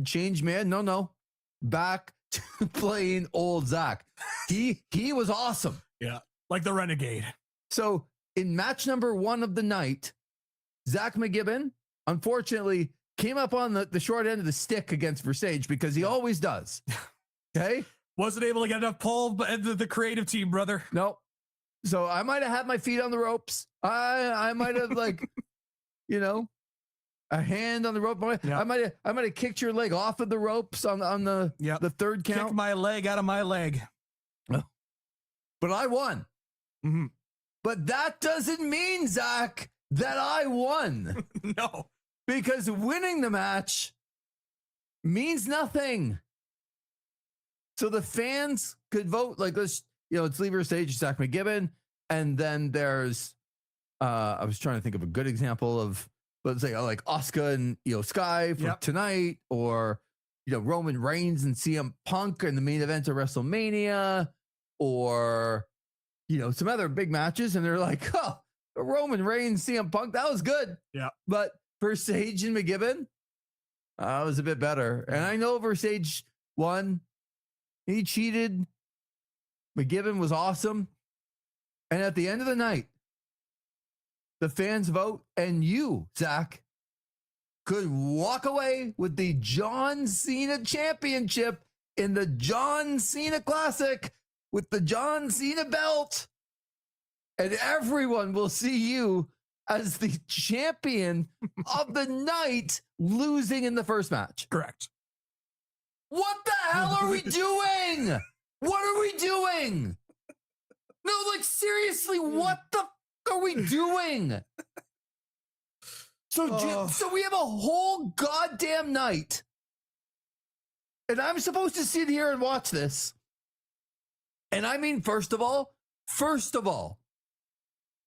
changed man. No. Back to plain old Zach. He was awesome. Yeah. Like the Renegade. So in match number 1 of the night, Zach McGibbon, unfortunately, came up on the short end of the stick against Versage, because he always does. Okay? Wasn't able to get enough pull, but the creative team, brother. No. So I might have had my feet on the ropes. I might have, like, you know, a hand on the rope. I might have kicked your leg off of the ropes on the third count. Kick my leg out of my leg. But I won. Mm-hmm. But that doesn't mean, Zach, that I won. No. Because winning the match means nothing. So the fans could vote, like, let's, you know, it's Versage, Zach McGibbon, and then there's I was trying to think of a good example of, let's say, like Asuka and Io Sky for tonight, or, you know, Roman Reigns and CM Punk in the main event of WrestleMania, or, you know, some other big matches, and they're like, oh, Roman Reigns, CM Punk, that was good. Yeah. But Versage and McGibbon, was a bit better. And I know Versage won. He cheated. McGibbon was awesome. And at the end of the night, the fans vote, and you, Zach, could walk away with the John Cena Championship in the John Cena Classic with the John Cena belt. And everyone will see you as the champion of the night, losing in the first match. Correct. What the hell are we doing? What are we doing? No, like, seriously, what the f- are we doing? So we have a whole goddamn night, and I'm supposed to sit here and watch this. And I mean, first of all,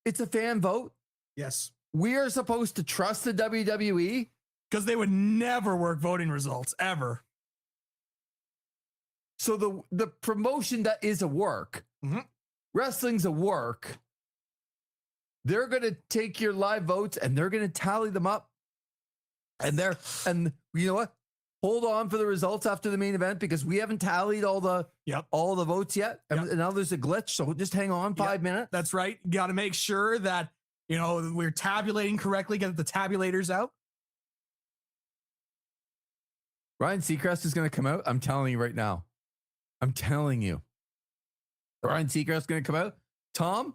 it's a fan vote. Yes. We are supposed to trust the WWE. Because they would never work voting results, ever. So the promotion that is a work, wrestling's a work. They're going to take your live votes and they're going to tally them up. And you know what? hold on for the results after the main event because we haven't tallied all the votes yet. And now there's a glitch, so just hang on 5 minutes. That's right. You got to make sure that, we're tabulating correctly, get the tabulators out. Ryan Seacrest is going to come out. I'm telling you right now. I'm telling you. Ryan Seacrest is going to come out. Tom,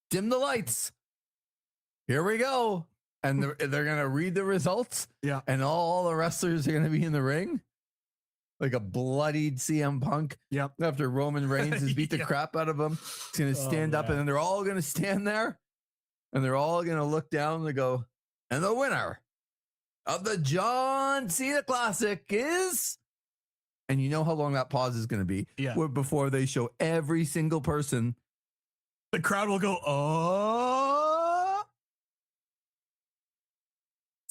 dim the lights. Here we go. And they're going to read the results. Yeah. And all the wrestlers are going to be in the ring. Like a bloodied CM Punk. Yep. After Roman Reigns has beat the crap out of him. He's going to stand up and then they're all going to stand there. And they're all going to look down and go, and the winner of the John Cena Classic is... And you know how long that pause is going to be. Yeah. Before they show every single person. The crowd will go, oh...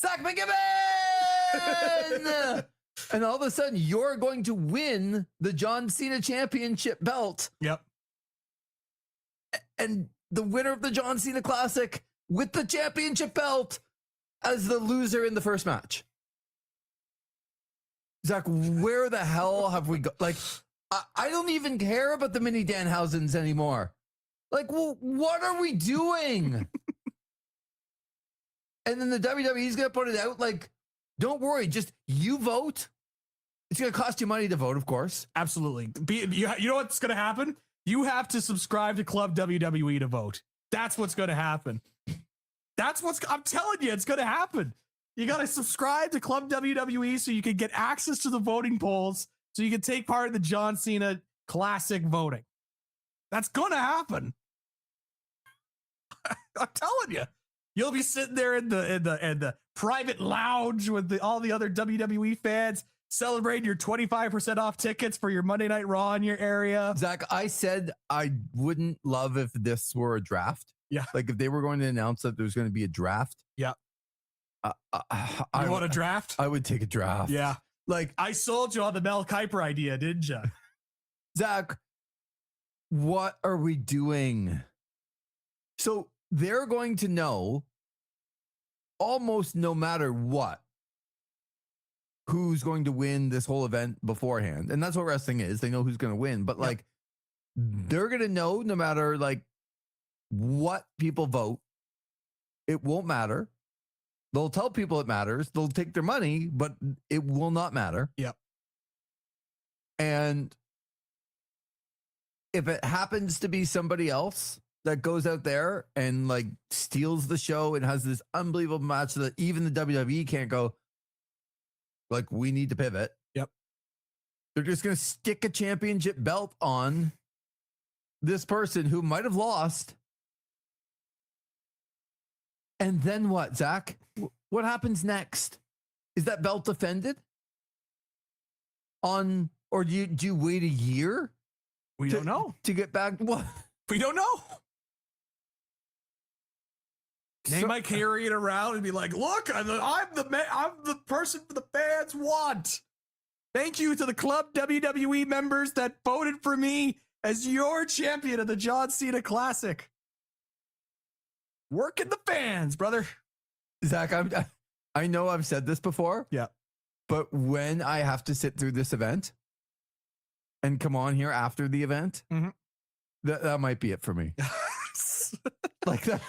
Zach McGibbon! And all of a sudden, you're going to win the John Cena Championship belt. Yep. And the winner of the John Cena Classic with the championship belt as the loser in the first match. Zach, where the hell have we got? Like, I don't even care about the mini Danhausens anymore. Like, well, what are we doing? And then the WWE's going to put it out like, don't worry, just you vote. It's going to cost you money to vote, of course. Absolutely. You know what's going to happen? You have to subscribe to Club WWE to vote. That's what's going to happen. I'm telling you, it's going to happen. You got to subscribe to Club WWE so you can get access to the voting polls, so you can take part in the John Cena Classic voting. That's going to happen. I'm telling you. You'll be sitting there in the private lounge with all the other WWE fans celebrating your 25% off tickets for your Monday Night Raw in your area. Zach, I said I wouldn't love if this were a draft. Yeah. Like if they were going to announce that there's going to be a draft. Yeah. I want a draft? I would take a draft. Yeah. Like I sold you on the Mel Kiper idea, didn't you? Zach, what are we doing? So they're going to know almost no matter what who's going to win this whole event beforehand. And that's what wrestling is. They know who's going to win, but like they're going to know no matter like what people vote. It won't matter. They'll tell people it matters. They'll take their money, but it will not matter. Yep. And if it happens to be somebody else that goes out there and like steals the show and has this unbelievable match that even the WWE can't go, like, we need to pivot. Yep. They're just going to stick a championship belt on this person who might have lost. And then what, Zach? What happens next? Is that belt defended? Or do you wait a year? We don't know. To get back. What? We don't know. They might carry it around and be like, look, I'm the person the fans want. Thank you to the Club WWE members that voted for me as your champion of the John Cena Classic. Working the fans, brother. Zach, I know I've said this before. Yeah. But when I have to sit through this event and come on here after the event, that might be it for me. Like that.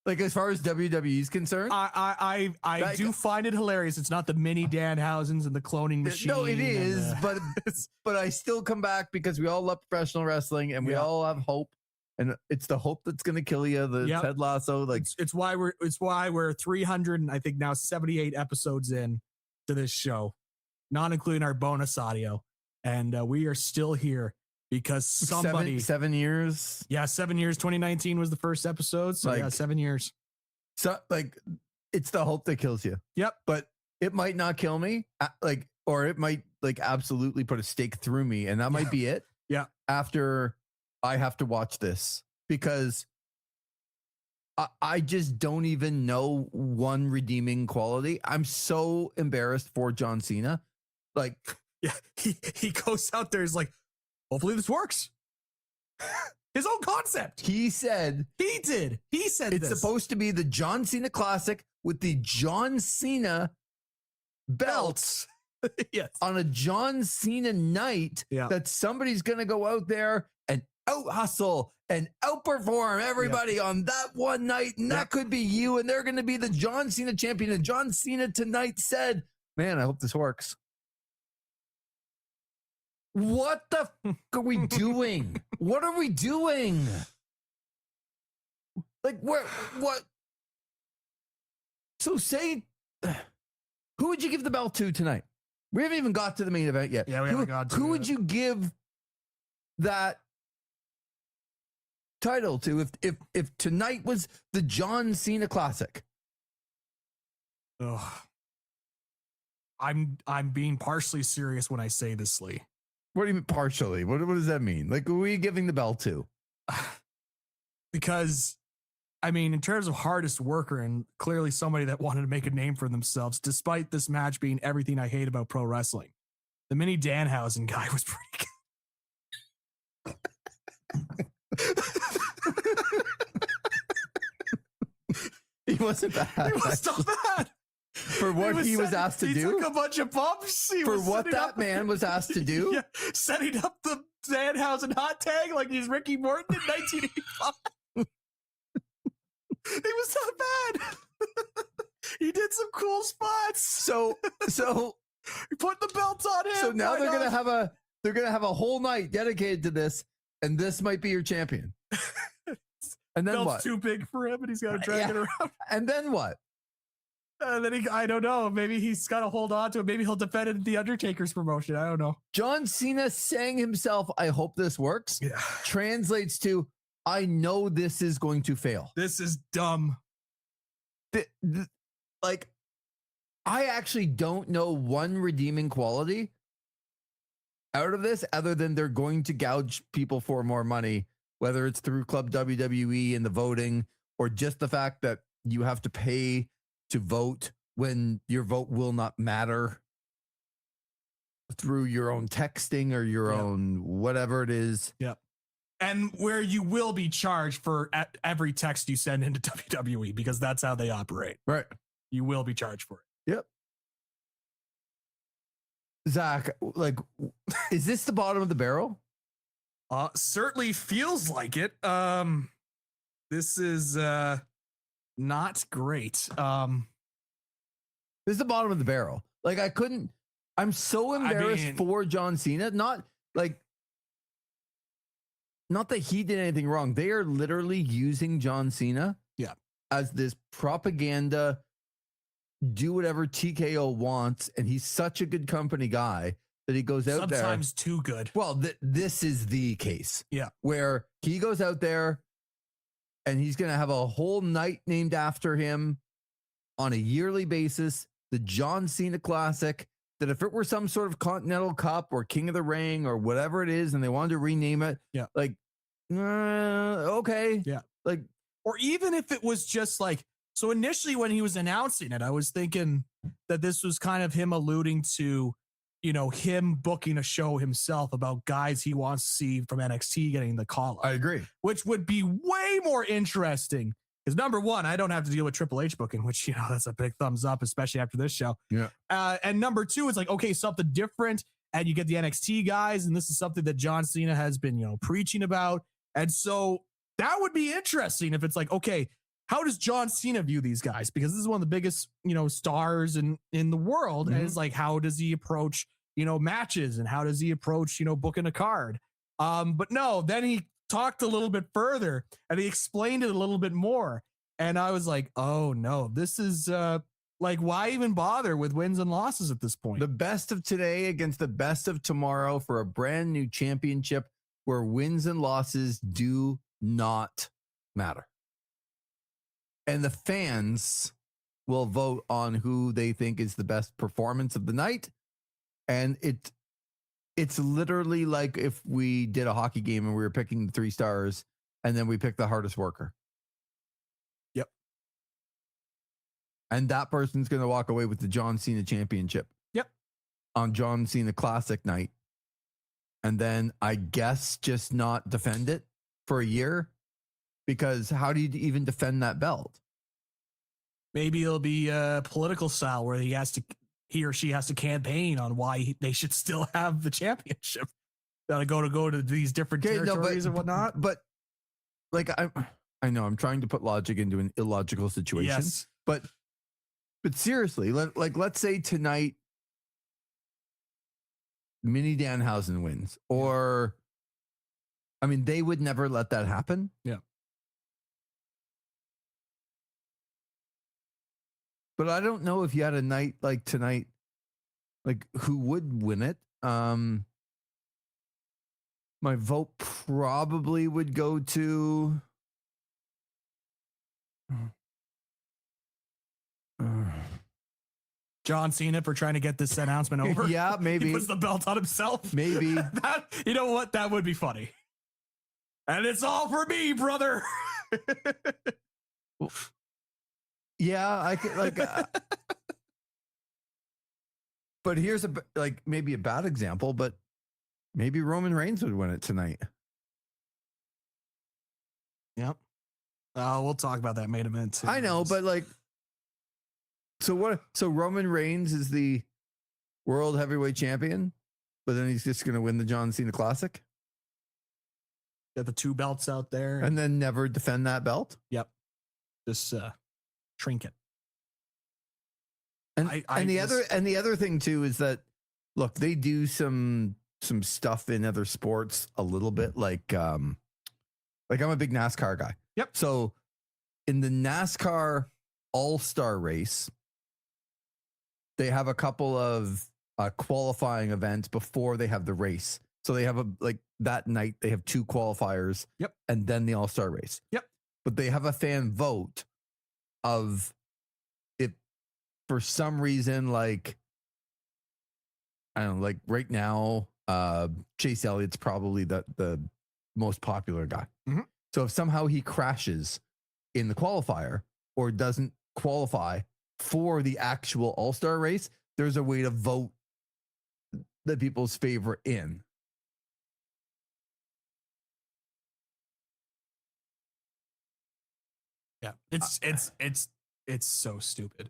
Like as far as WWE is concerned, I do find it hilarious. It's not the mini Danhausens and the cloning machine. No, it is, but I still come back because we all love professional wrestling and we all have hope, and it's the hope that's going to kill you. The Ted Lasso, like it's why we're 300 and I think now 78 episodes in to this show, not including our bonus audio, and we are still here. Because somebody 7 years. Yeah, 7 years. 2019 was the first episode. So like, 7 years. So like it's the hope that kills you. Yep. But it might not kill me. Or it might like absolutely put a stake through me. And that might be it. Yeah. After I have to watch this. Because I just don't even know one redeeming quality. I'm so embarrassed for John Cena. Like, yeah, he goes out there, is like, hopefully this works. His own concept. He said it's supposed to be the John Cena Classic with the John Cena belts Yes. on a John Cena night Yeah. that somebody's going to go out there and out hustle and outperform everybody on that one night. And that could be you. And they're going to be the John Cena champion. And John Cena tonight said, man, I hope this works. What the fuck are we doing? What are we doing? Like, what? So say, who would you give the belt to tonight? We haven't even got to the main event yet. Yeah, we haven't got to Who it. would you give that title to if tonight was the John Cena Classic? Ugh. I'm being partially serious when I say this, Lee. What do you mean partially? What does that mean? Like, who are you giving the belt to? Because, I mean, in terms of hardest worker and clearly somebody that wanted to make a name for themselves, despite this match being everything I hate about pro wrestling, the mini Danhausen guy was pretty good. He wasn't bad. He was not bad. For what he was asked to he do? took a bunch of bumps. For what that man was asked to do? Yeah, setting up the Danhausen hot tag like he's Ricky Morton in 1985. He was not bad. He did some cool spots. So He put the belt on him. So now Why they're not? gonna have a whole night dedicated to this, and this might be your champion. And then Belt's what? too big for him, and he's got to drag it around. And then what? And then I don't know. Maybe he's got to hold on to it. Maybe he'll defend it at the Undertaker's promotion. I don't know. John Cena saying himself, "I hope this works," Yeah. translates to, "I know this is going to fail." This is dumb. Like, I actually don't know one redeeming quality out of this other than they're going to gouge people for more money, whether it's through Club WWE and the voting, or just the fact that you have to pay to vote when your vote will not matter through your own texting or your own whatever it is. Yep. And where you will be charged for every text you send into WWE because that's how they operate. Right. You will be charged for it. Yep. Zach, like, is this the bottom of the barrel? Certainly feels like it. This is not great. This is the bottom of the barrel. Like, I'm so embarrassed for John Cena. Not that he did anything wrong. They are literally using John Cena as this propaganda, do whatever TKO wants. And he's such a good company guy that he goes out there. Sometimes too good. Well, this is the case. Yeah. Where he goes out there and he's going to have a whole night named after him on a yearly basis, the John Cena Classic, that if it were some sort of Continental Cup or King of the Ring or whatever it is, and they wanted to rename it, like, okay. Yeah. Like, or even if it was just like, so initially when he was announcing it, I was thinking that this was kind of him alluding to, you know, him booking a show himself about guys he wants to see from NXT getting the call up. I agree. Which would be way more interesting. Because number one, I don't have to deal with Triple H booking, which, you know, that's a big thumbs up, especially after this show. Yeah. And number two, it's like, okay, something different. And you get the NXT guys. And this is something that John Cena has been, you know, preaching about. And so that would be interesting if it's like, okay, how does John Cena view these guys? Because this is one of the biggest, you know, stars in the world. Mm-hmm. And it's like, how does he approach, you know, matches? And how does he approach, you know, booking a card? But no, then he talked a little bit further and he explained it a little bit more. And I was like, oh no, this is like, why even bother with wins and losses at this point? The best of today against the best of tomorrow for a brand new championship where wins and losses do not matter. And the fans will vote on who they think is the best performance of the night. And it's literally like if we did a hockey game and we were picking the 3 stars and then we picked the hardest worker. Yep. And that person's going to walk away with the John Cena championship. Yep. On John Cena Classic night. And then I guess just not defend it for a year, because how do you even defend that belt? Maybe it'll be a political style where he has to he or she has to campaign on why they should still have the championship. Got to go to these different territories and whatnot. But like I know I'm trying to put logic into an illogical situation. Yes. But seriously, let's say tonight Mini Danhausen wins, or I mean, they would never let that happen. Yeah. But I don't know if you had a night like tonight, like who would win it. My vote probably would go to John Cena for trying to get this announcement over. Yeah, maybe. He puts the belt on himself. Maybe. You know what? That would be funny. And it's all for me, brother. Yeah, I could like. But here's maybe a bad example, but maybe Roman Reigns would win it tonight. Yep. We'll talk about that main event too. I know, but like, so what? So Roman Reigns is the world heavyweight champion, but then he's just going to win the John Cena Classic. Got the 2 belts out there, and then never defend that belt. Yep. Just trinket. And the other thing too is that, look, they do some stuff in other sports a little bit, like I'm a big NASCAR guy. Yep. So in the NASCAR All-Star race, they have a couple of qualifying events before they have the race. So they have that night they have 2 qualifiers. Yep. And then the All-Star race. Yep. But they have a fan vote of if for some reason, like, I don't know, like right now, Chase Elliott's probably the most popular guy. Mm-hmm. So if somehow he crashes in the qualifier or doesn't qualify for the actual All-Star race, there's a way to vote the people's favorite in. Yeah, it's so stupid.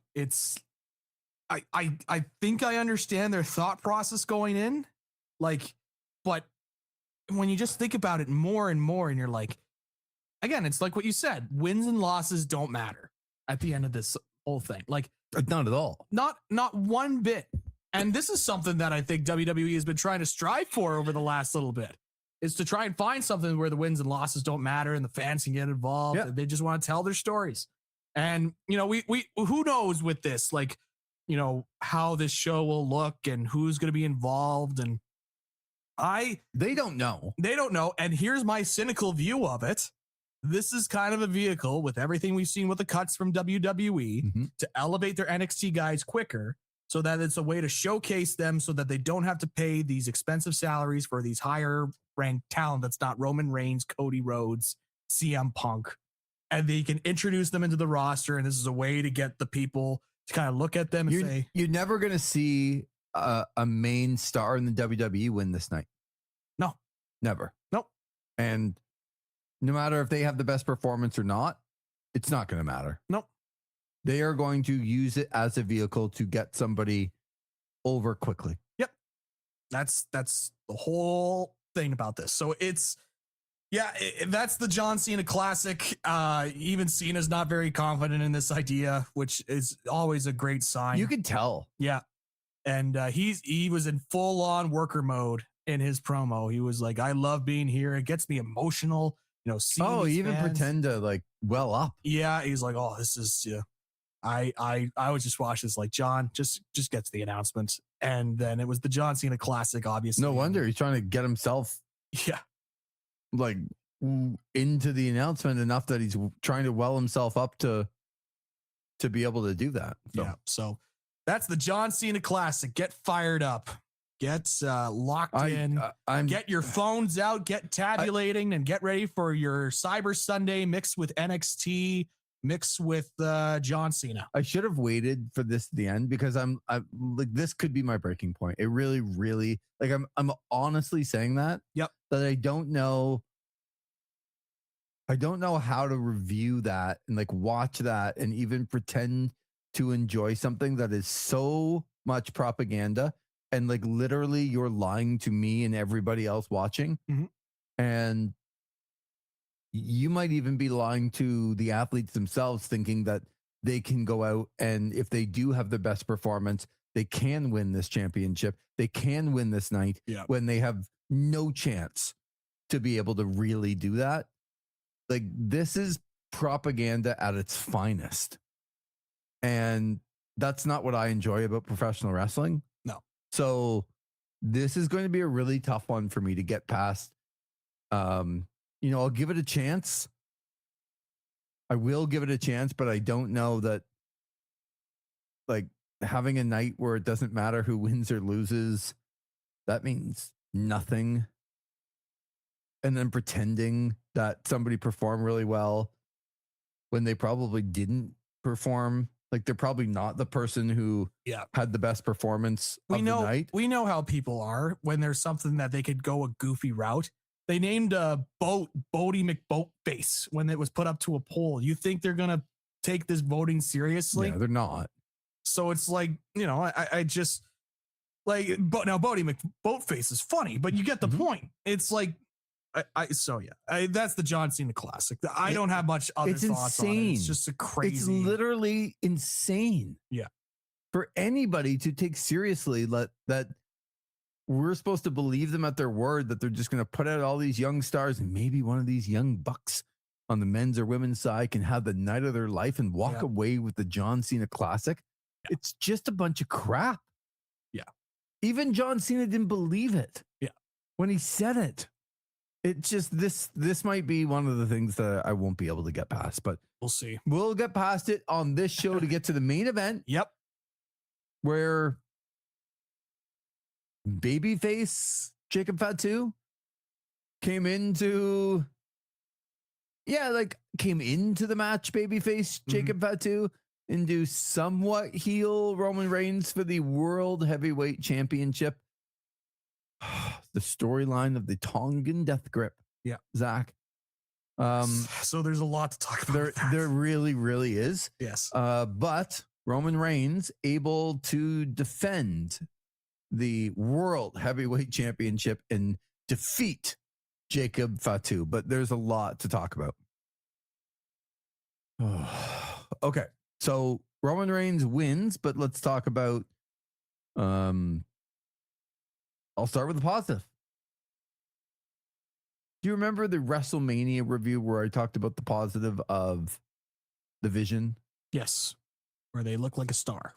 I think I understand their thought process going in, like, but when you just think about it more and more, and you're like, again, it's like what you said: wins and losses don't matter at the end of this whole thing. Like, not at all. Not one bit. And this is something that I think WWE has been trying to strive for over the last little bit. Is to try and find something where the wins and losses don't matter and the fans can get involved. Yeah. They just want to tell their stories. And, you know, we who knows with this, like, you know, how this show will look and who's going to be involved. And they don't know. They don't know. And here's my cynical view of it. This is kind of a vehicle with everything we've seen with the cuts from WWE to elevate their NXT guys quicker, so that it's a way to showcase them so that they don't have to pay these expensive salaries for these higher ranked talent that's not Roman Reigns, Cody Rhodes, CM Punk. And they can introduce them into the roster. And this is a way to get the people to kind of look at them and say, you're never going to see a main star in the WWE win this night. No. Never. Nope. And no matter if they have the best performance or not, it's not going to matter. Nope. They are going to use it as a vehicle to get somebody over quickly. Yep. That's the whole thing about this. So it's, that's the John Cena Classic. Even Cena's not very confident in this idea, which is always a great sign. You can tell. Yeah. And he was in full on worker mode in his promo. He was like, I love being here. It gets me emotional. You know, seeing he even fans. pretend to like well up. Yeah. He's like, oh, this is, I would just watch this like, John, just get to the announcement. And then it was the John Cena Classic, obviously. No wonder he's trying to get himself like into the announcement enough that he's trying to well himself up to be able to do that. So. Yeah. So that's the John Cena Classic. Get fired up. Get locked in. Get your phones out. Get tabulating and get ready for your Cyber Sunday mixed with NXT, mixed with John Cena. I should have waited for this to the end because I'm like, this could be my breaking point. It really, really, like, I'm honestly saying that. Yep. That I don't know how to review that and like watch that and even pretend to enjoy something that is so much propaganda, and like literally you're lying to me and everybody else watching. Mhm. And you might even be lying to the athletes themselves, thinking that they can go out and if they do have the best performance, they can win this championship. They can win this night when they have no chance to be able to really do that. Like, this is propaganda at its finest. And that's not what I enjoy about professional wrestling. No. So this is going to be a really tough one for me to get past. I'll give it a chance. I will give it a chance, but I don't know that, like, having a night where it doesn't matter who wins or loses, that means nothing. And then pretending that somebody performed really well when they probably didn't perform. Like, they're probably not the person who had the best performance of the night. We know how people are when there's something that they could go a goofy route. They named a boat Bodie McBoatface when it was put up to a poll. You think they're going to take this voting seriously? Yeah, they're not. So it's like, I just like, but now Bodie McBoatface is funny, but you get the point. It's like, that's the John Cena Classic. I don't have much other thoughts on it. It's just a crazy. It's literally insane. Yeah. For anybody to take seriously that we're supposed to believe them at their word, that they're just going to put out all these young stars and maybe one of these young bucks on the men's or women's side can have the night of their life and walk away with the John Cena Classic. Yeah. It's just a bunch of crap. Yeah. Even John Cena didn't believe it. Yeah. When he said it. It just, this might be one of the things that I won't be able to get past, but we'll see. We'll get past it on this show to get to the main event. Yep. Where babyface Jacob Fatu came into the match, babyface Jacob Fatu, into somewhat heel Roman Reigns for the World Heavyweight Championship. The storyline of the Tongan Death Grip. Yeah. Zach. So there's a lot to talk about. There really, really is. Yes. But Roman Reigns able to defend the World Heavyweight Championship and defeat Jacob Fatu. But there's a lot to talk about. Okay. So Roman Reigns wins, but let's talk about I'll start with the positive. Do you remember the WrestleMania review where I talked about the positive of the Vision? Yes. Where they look like a star.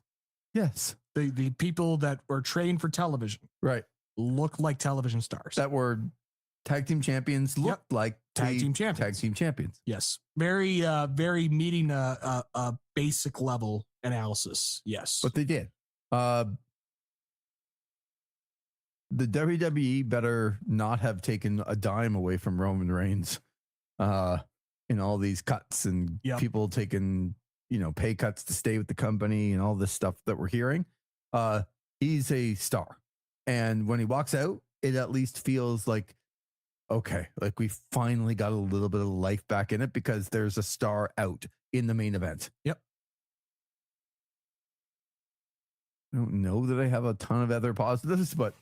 Yes. The people that were trained for television. Right. Look like television stars. That were tag team champions, looked like tag team champions. Yes. Very, very meeting a basic level analysis. Yes. But they did. The WWE better not have taken a dime away from Roman Reigns in all these cuts and people taking, pay cuts to stay with the company and all this stuff that we're hearing. He's a star. And when he walks out, it at least feels like, okay, like we finally got a little bit of life back in it because there's a star out in the main event. Yep. I don't know that I have a ton of other positives, but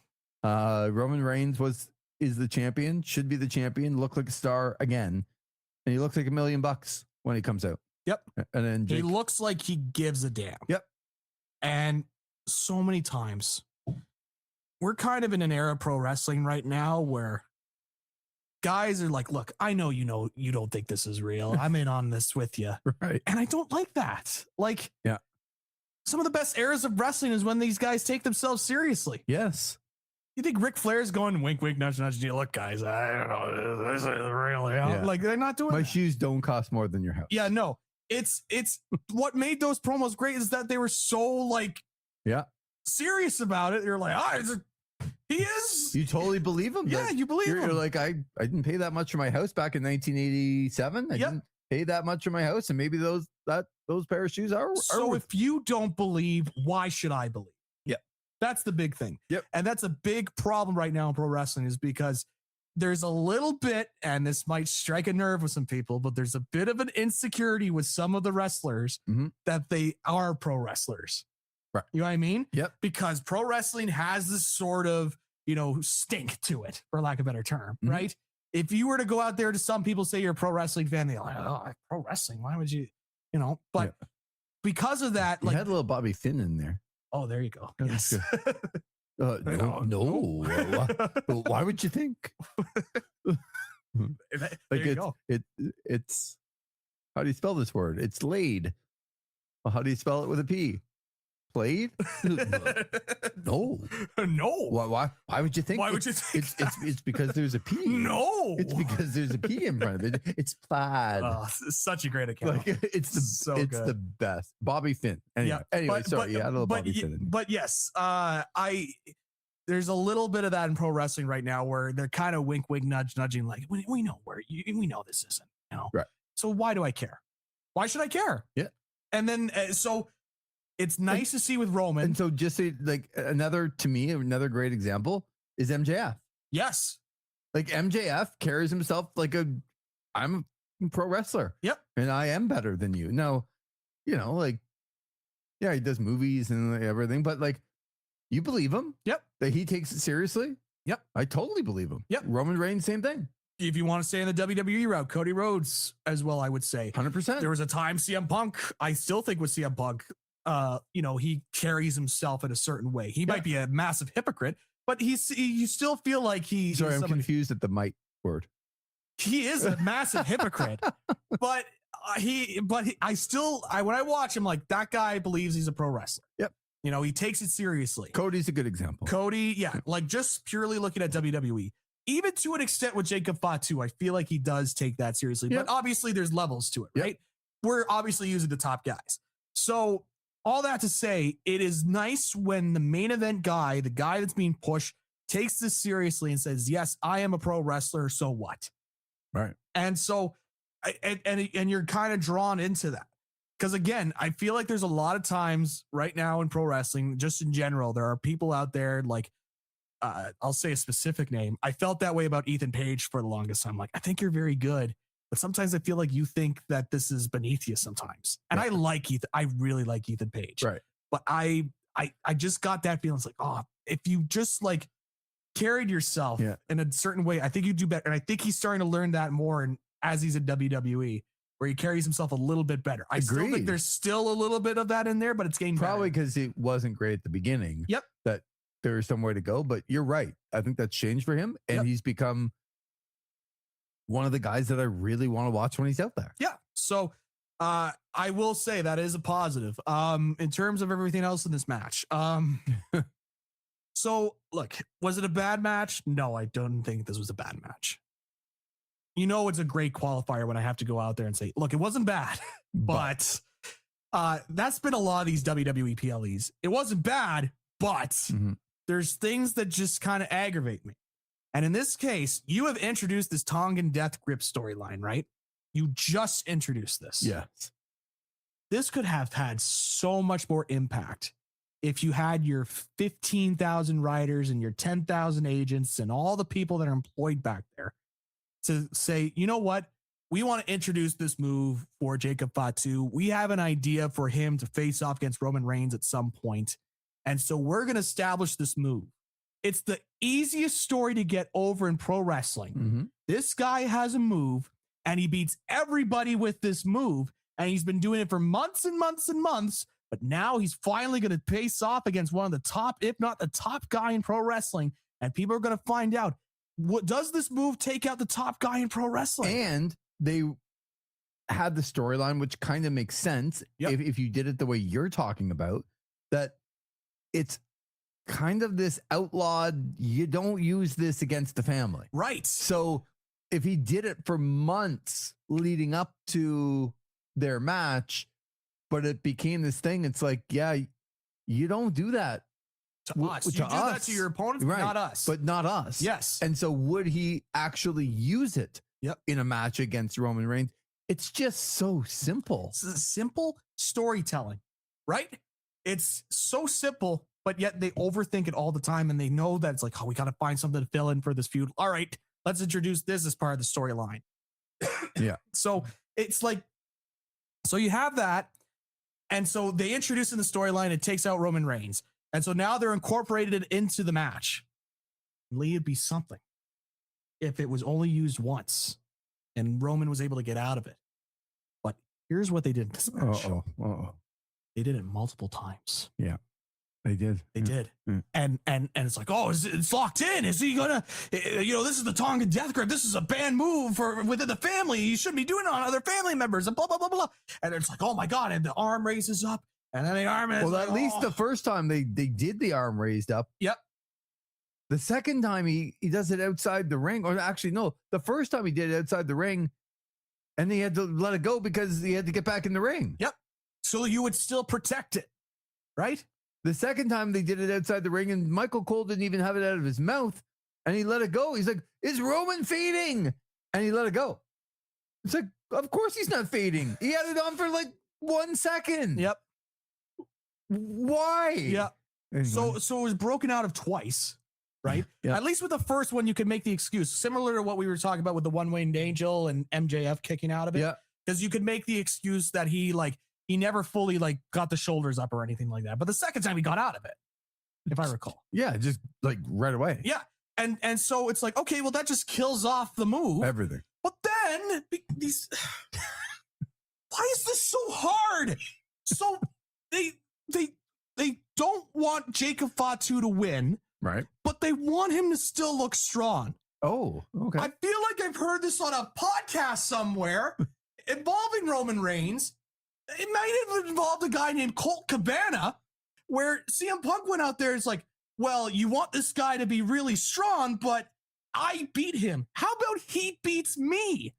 Roman Reigns is the champion, should be the champion, look like a star again. And he looks like $1 million when he comes out. Yep. And then he looks like he gives a damn. Yep. And so many times we're kind of in an era of pro wrestling right now where guys are like, look, I know you don't think this is real. I'm in on this with you. Right. And I don't like that. Like, some of the best eras of wrestling is when these guys take themselves seriously. Yes. You think Ric Flair's going wink, wink, nudge, nudge? Look, guys, I don't know. This is real. Like, they're not doing My that. shoes don't cost more than your house. Yeah, no. It's what made those promos great is that they were so serious about it. You're like, he is. You totally believe him. Yeah, you believe him. You're like, I didn't pay that much for my house back in 1987. I didn't pay that much for my house, and maybe those pair of shoes are. So if you don't believe, why should I believe? Yep. That's the big thing. Yep. And that's a big problem right now in pro wrestling is because there's a little bit, and this might strike a nerve with some people, but there's a bit of an insecurity with some of the wrestlers that they are pro wrestlers. Right. You know what I mean? Yep. Because pro wrestling has this sort of, stink to it, for lack of a better term, Mhm. right? If you were to go out there to some people say you're a pro wrestling fan, they're like, oh, pro wrestling, why would you, but because of that, You had a little Bobby Finn in there. oh, there you go. That Yes. No. Why would you think? There Like you go. it's how do you spell this word? It's laid. Well, how do you spell it with a P? Played? No. No. Why would you think? Why would you think it's because there's a P. No. It's because there's a P in front of it. It's plaid. Oh, such a great account. Like it's good. the best. Bobby Finn. Anyway, sorry, you had a little Bobby Finn in there. But yes, there's a little bit of that in pro wrestling right now where they're kind of wink, wink, nudge, nudging, like we know we know this isn't, Right. So why do I care? Why should I care? Yeah. And then so it's nice to see with Roman. And so just say, like another great example is MJF. Yes. Like MJF carries himself like I'm a pro wrestler. Yep. And I am better than you. Now, like, yeah, he does movies and everything, but like, you believe him. Yep. That he takes it seriously. Yep. I totally believe him. Yep. Roman Reigns, same thing. If you want to stay in the WWE route, Cody Rhodes as well, I would say. 100%. There was a time CM Punk, I still think with CM Punk, he carries himself in a certain way. He might be a massive hypocrite, but you still feel like Sorry, I'm confused at the might word. He is a massive hypocrite, but when I watch him, like, that guy believes he's a pro wrestler. Yep. He takes it seriously. Cody's a good example. Cody, like just purely looking at WWE, even to an extent with Jacob Fatu, I feel like he does take that seriously, but obviously there's levels to it, right? We're obviously using the top guys. So all that to say, it is nice when the main event guy, the guy that's being pushed, takes this seriously and says, yes, I am a pro wrestler. So what? Right. And so, and you're kind of drawn into that. Because again, I feel like there's a lot of times right now in pro wrestling, just in general, there are people out there like, I'll say a specific name. I felt that way about Ethan Page for the longest time. Like, I think you're very good, but sometimes I feel like you think that this is beneath you sometimes. And I like Ethan. I really like Ethan Page. Right. But I just got that feeling. It's like, oh, if you just like carried yourself in a certain way, I think you do better. And I think he's starting to learn that more. And as he's in WWE, where he carries himself a little bit better. I still think there's still a little bit of that in there, but it's getting probably because it wasn't great at the beginning. Yep. That there's somewhere to go, but you're right. I think that's changed for him, and he's become one of the guys that I really want to watch when he's out there. Yeah. So I will say that is a positive. In terms of everything else in this match. So look, was it a bad match? No, I don't think this was a bad match. It's a great qualifier when I have to go out there and say, look, it wasn't bad, but that's been a lot of these WWE PLEs. It wasn't bad, but there's things that just kind of aggravate me. And in this case, you have introduced this Tongan death grip storyline, right? You just introduced this. Yes. This could have had so much more impact if you had your 15,000 writers and your 10,000 agents and all the people that are employed back there to say, you know what? We want to introduce this move for Jacob Fatu. We have an idea for him to face off against Roman Reigns at some point. And so we're going to establish this move. It's the easiest story to get over in pro wrestling. This guy has a move and he beats everybody with this move. And he's been doing it for months and months and months. But now he's finally going to face off against one of the top, if not the top guy in pro wrestling. And people are going to find out, what does this move take out the top guy in pro wrestling? And they had the storyline, which kind of makes sense if you did it the way you're talking about, that it's kind of this outlawed, you don't use this against the family. Right. So if he did it for months leading up to their match, but it became this thing, it's like, you don't do that to us. You do that to your opponents, right, not us. But not us. Yes. And so would he actually use it in a match against Roman Reigns? It's just so simple. It's simple storytelling, right? It's so simple, but yet they overthink it all the time. And they know that it's like, oh, we got to find something to fill in for this feud. All right, let's introduce this as part of the storyline. Yeah. So it's like, so you have that. And so they introduce in the storyline, it takes out Roman Reigns. And so now they're incorporated into the match. Lee, it'd be something if it was only used once and Roman was able to get out of it. But here's what they did in this match. They did it multiple times. Yeah, they did. They did. And it's like, oh, it's locked in. Is he gonna, this is the Tongan death grip. This is a banned move for within the family. You shouldn't be doing it on other family members and blah, blah, blah, blah. And it's like, oh my God. And the arm raises up and then the arm is well, at least the first time they did the arm raised up. Yep. The second time he does it outside the ring, or actually, no, the first time he did it outside the ring and he had to let it go because he had to get back in the ring. Yep. So you would still protect it, right? The second time they did it outside the ring and Michael Cole didn't even have it out of his mouth and he let it go. He's like, is Roman fading? And he let it go. It's like, of course he's not fading. He had it on for like 1 second. Yep. Why? Yeah. Anyway. So it was broken out of twice, right? Yeah. At least with the first one, you could make the excuse, similar to what we were talking about with the one-winged angel and MJF kicking out of it. Yeah. Because you could make the excuse that he never fully got the shoulders up or anything like that. But the second time he got out of it, if I recall. Yeah, just like right away. Yeah. And so it's like, okay, well, that just kills off the move. Everything. But then these, why is this so hard? So they don't want Jacob Fatu to win, Right. but they want him to still look strong. Oh, okay. I feel like I've heard this on a podcast somewhere involving Roman Reigns. It might have involved a guy named Colt Cabana, where CM Punk went out there. It's like, well, you want this guy to be really strong, but I beat him. How about he beats me?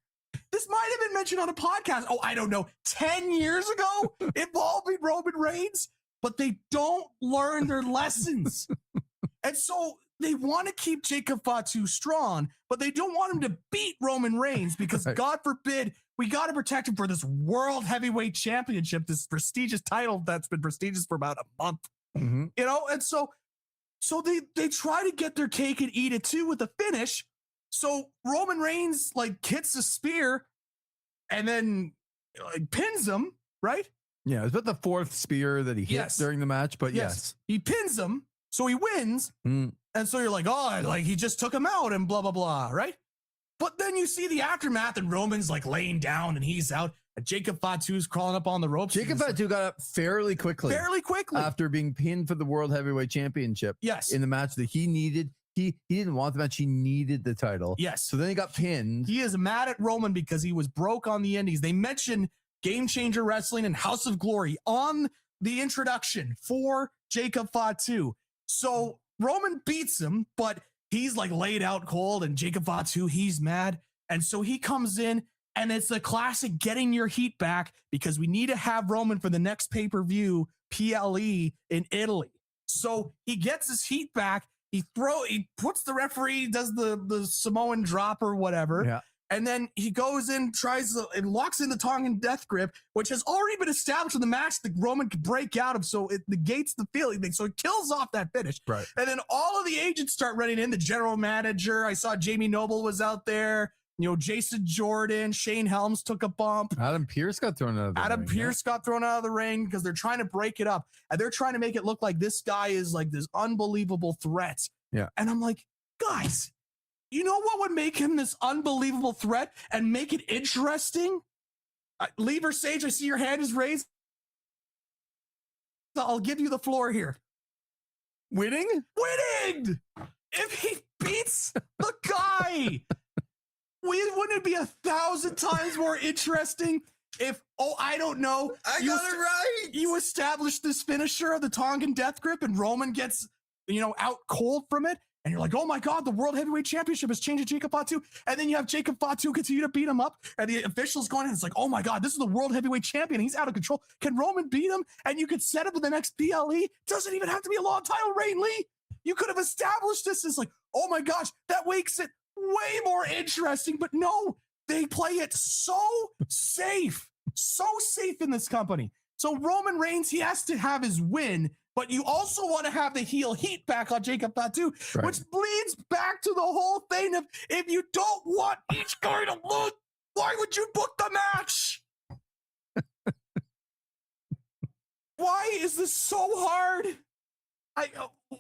This might have been mentioned on a podcast. Oh, I don't know, 10 years ago involving Roman Reigns, but they don't learn their lessons. And so they want to keep Jacob Fatu strong, but they don't want him to beat Roman Reigns because God forbid, we got to protect him for this World Heavyweight Championship, this prestigious title that's been prestigious for about a month, Mm-hmm. And so they try to get their cake and eat it too with the finish. So Roman Reigns hits a spear and then pins him, right? Yeah, it was about the fourth spear that he hit during the match, but yes. He pins him, so he wins. Mm. And so you're like, oh, he just took him out and blah, blah, blah, right? But then you see the aftermath and Roman's laying down and he's out. And Jacob Fatu's crawling up on the ropes. Jacob Fatu got up fairly quickly after being pinned for the World Heavyweight Championship. Yes. In the match that he needed. He didn't want the match. He needed the title. Yes. So then he got pinned. He is mad at Roman because he was broke on the indies. They mentioned Game Changer Wrestling and House of Glory on the introduction for Jacob Fatu. So Roman beats him, but he's laid out cold, and Jacob Fatu, he's mad. And so he comes in, and it's the classic getting your heat back because we need to have Roman for the next pay-per-view, PLE in Italy. So he gets his heat back. He puts the referee, does the Samoan drop or whatever. Yeah. And then he goes in, and locks in the Tongan death grip, which has already been established in the match that Roman could break out of. So it negates the feeling thing. So it kills off that finish. Right. And then all of the agents start running in. The general manager, I saw Jamie Noble was out there. Jason Jordan, Shane Helms took a bump. Adam Pearce got thrown out of the ring. Adam Pearce got thrown out of the ring because they're trying to break it up. And they're trying to make it look like this guy is this unbelievable threat. Yeah. And I'm like, guys, you know what would make him this unbelievable threat and make it interesting? Lee Versage, I see your hand is raised. I'll give you the floor here. Winning? Winning! If he beats the guy, wouldn't it be 1,000 times more interesting if, I don't know. I got it right. You establish this finisher of the Tongan death grip and Roman gets, out cold from it. And you're like, oh my God, the World Heavyweight Championship has changed to Jacob Fatu. And then you have Jacob Fatu continue to beat him up. And the officials going in. It's like, oh my God, this is the World Heavyweight Champion. He's out of control. Can Roman beat him? And you could set up with the next PLE. Doesn't even have to be a long title reign, Lee. You could have established this as oh my gosh, that makes it way more interesting. But no, they play it so safe in this company. So Roman Reigns, he has to have his win. But you also want to have the heel heat back on Jacob Fatu, right, which bleeds back to the whole thing of if you don't want each guy to lose, why would you book the match? Why is this so hard?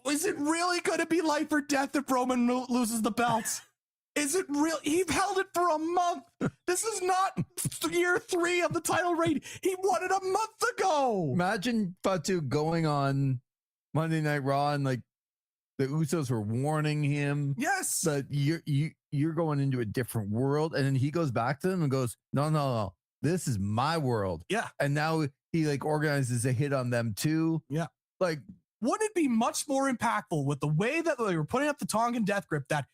Is it really going to be life or death if Roman loses the belt? Is it real? He held it for a month. This is not year 3 of the title reign. He won it a month ago. Imagine Fatu going on Monday Night Raw and like the Usos were warning him. Yes. That you're going into a different world. And then he goes back to them and goes, no. This is my world. Yeah. And now he like organizes a hit on them too. Yeah. Like, wouldn't it be much more impactful with the way that they were putting up the Tongan death grip that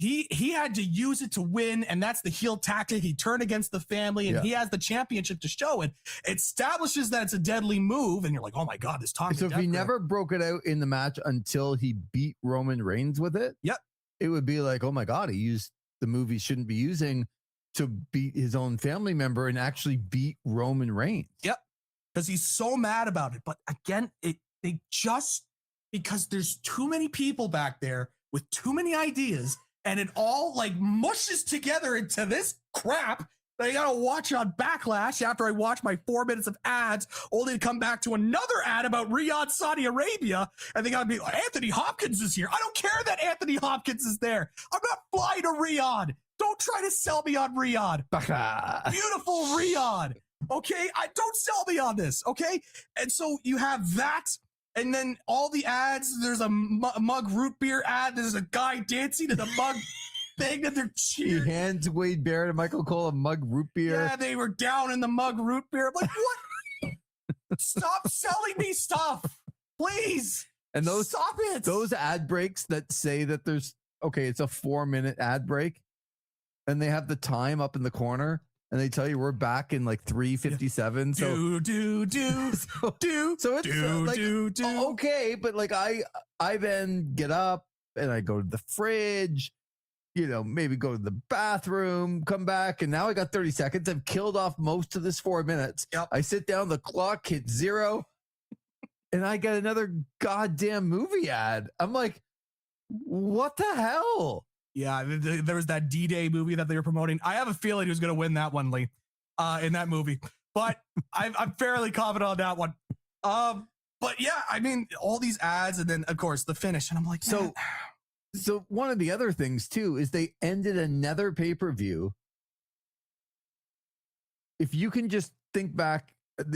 he had to use it to win, and that's the heel tactic. He turned against the family, and he has the championship to show it. It establishes that it's a deadly move, and you're like, oh my God, this Tongan so if death he grip. never broke it out in the match until he beat Roman Reigns with it, it would be like, oh my God, he used the move he shouldn't be using to beat his own family member and actually beat Roman Reigns. Yep. Because he's so mad about it. But again, they just, because there's too many people back there with too many ideas, and it all like mushes together into this crap that I gotta watch on Backlash after I watch my 4 minutes of ads, only to come back to another ad about Riyadh, Saudi Arabia, and they gotta be like, Anthony Hopkins is here. I don't care that Anthony Hopkins is there. I'm not flying to Riyadh. Don't try to sell me on Riyadh. Beautiful Riyadh. Okay, don't sell me on this. Okay, and so you have that. And then all the ads, there's a mug root beer ad. There's a guy dancing to the mug thing that they're cheering. He hands Wade Barrett and Michael Cole a mug root beer. Yeah, they were down in the mug root beer. I'm like, what? Stop selling me stuff, please. And stop it. Those ad breaks that say that there's, it's a 4-minute ad break, and they have the time up in the corner. And they tell you we're back in like 3:57. So it's okay, but like I then get up and I go to the fridge, maybe go to the bathroom, come back, and now I got 30 seconds. I've killed off most of this 4 minutes. Yep. I sit down, the clock hits 0, and I get another goddamn movie ad. I'm like, what the hell? Yeah, there was that D-Day movie that they were promoting. I have a feeling he was going to win that one, Lee, in that movie. But I'm fairly confident on that one. But yeah, I mean, all these ads and then, of course, the finish. And I'm like, man. So one of the other things, too, is they ended another pay-per-view. If you can just think back,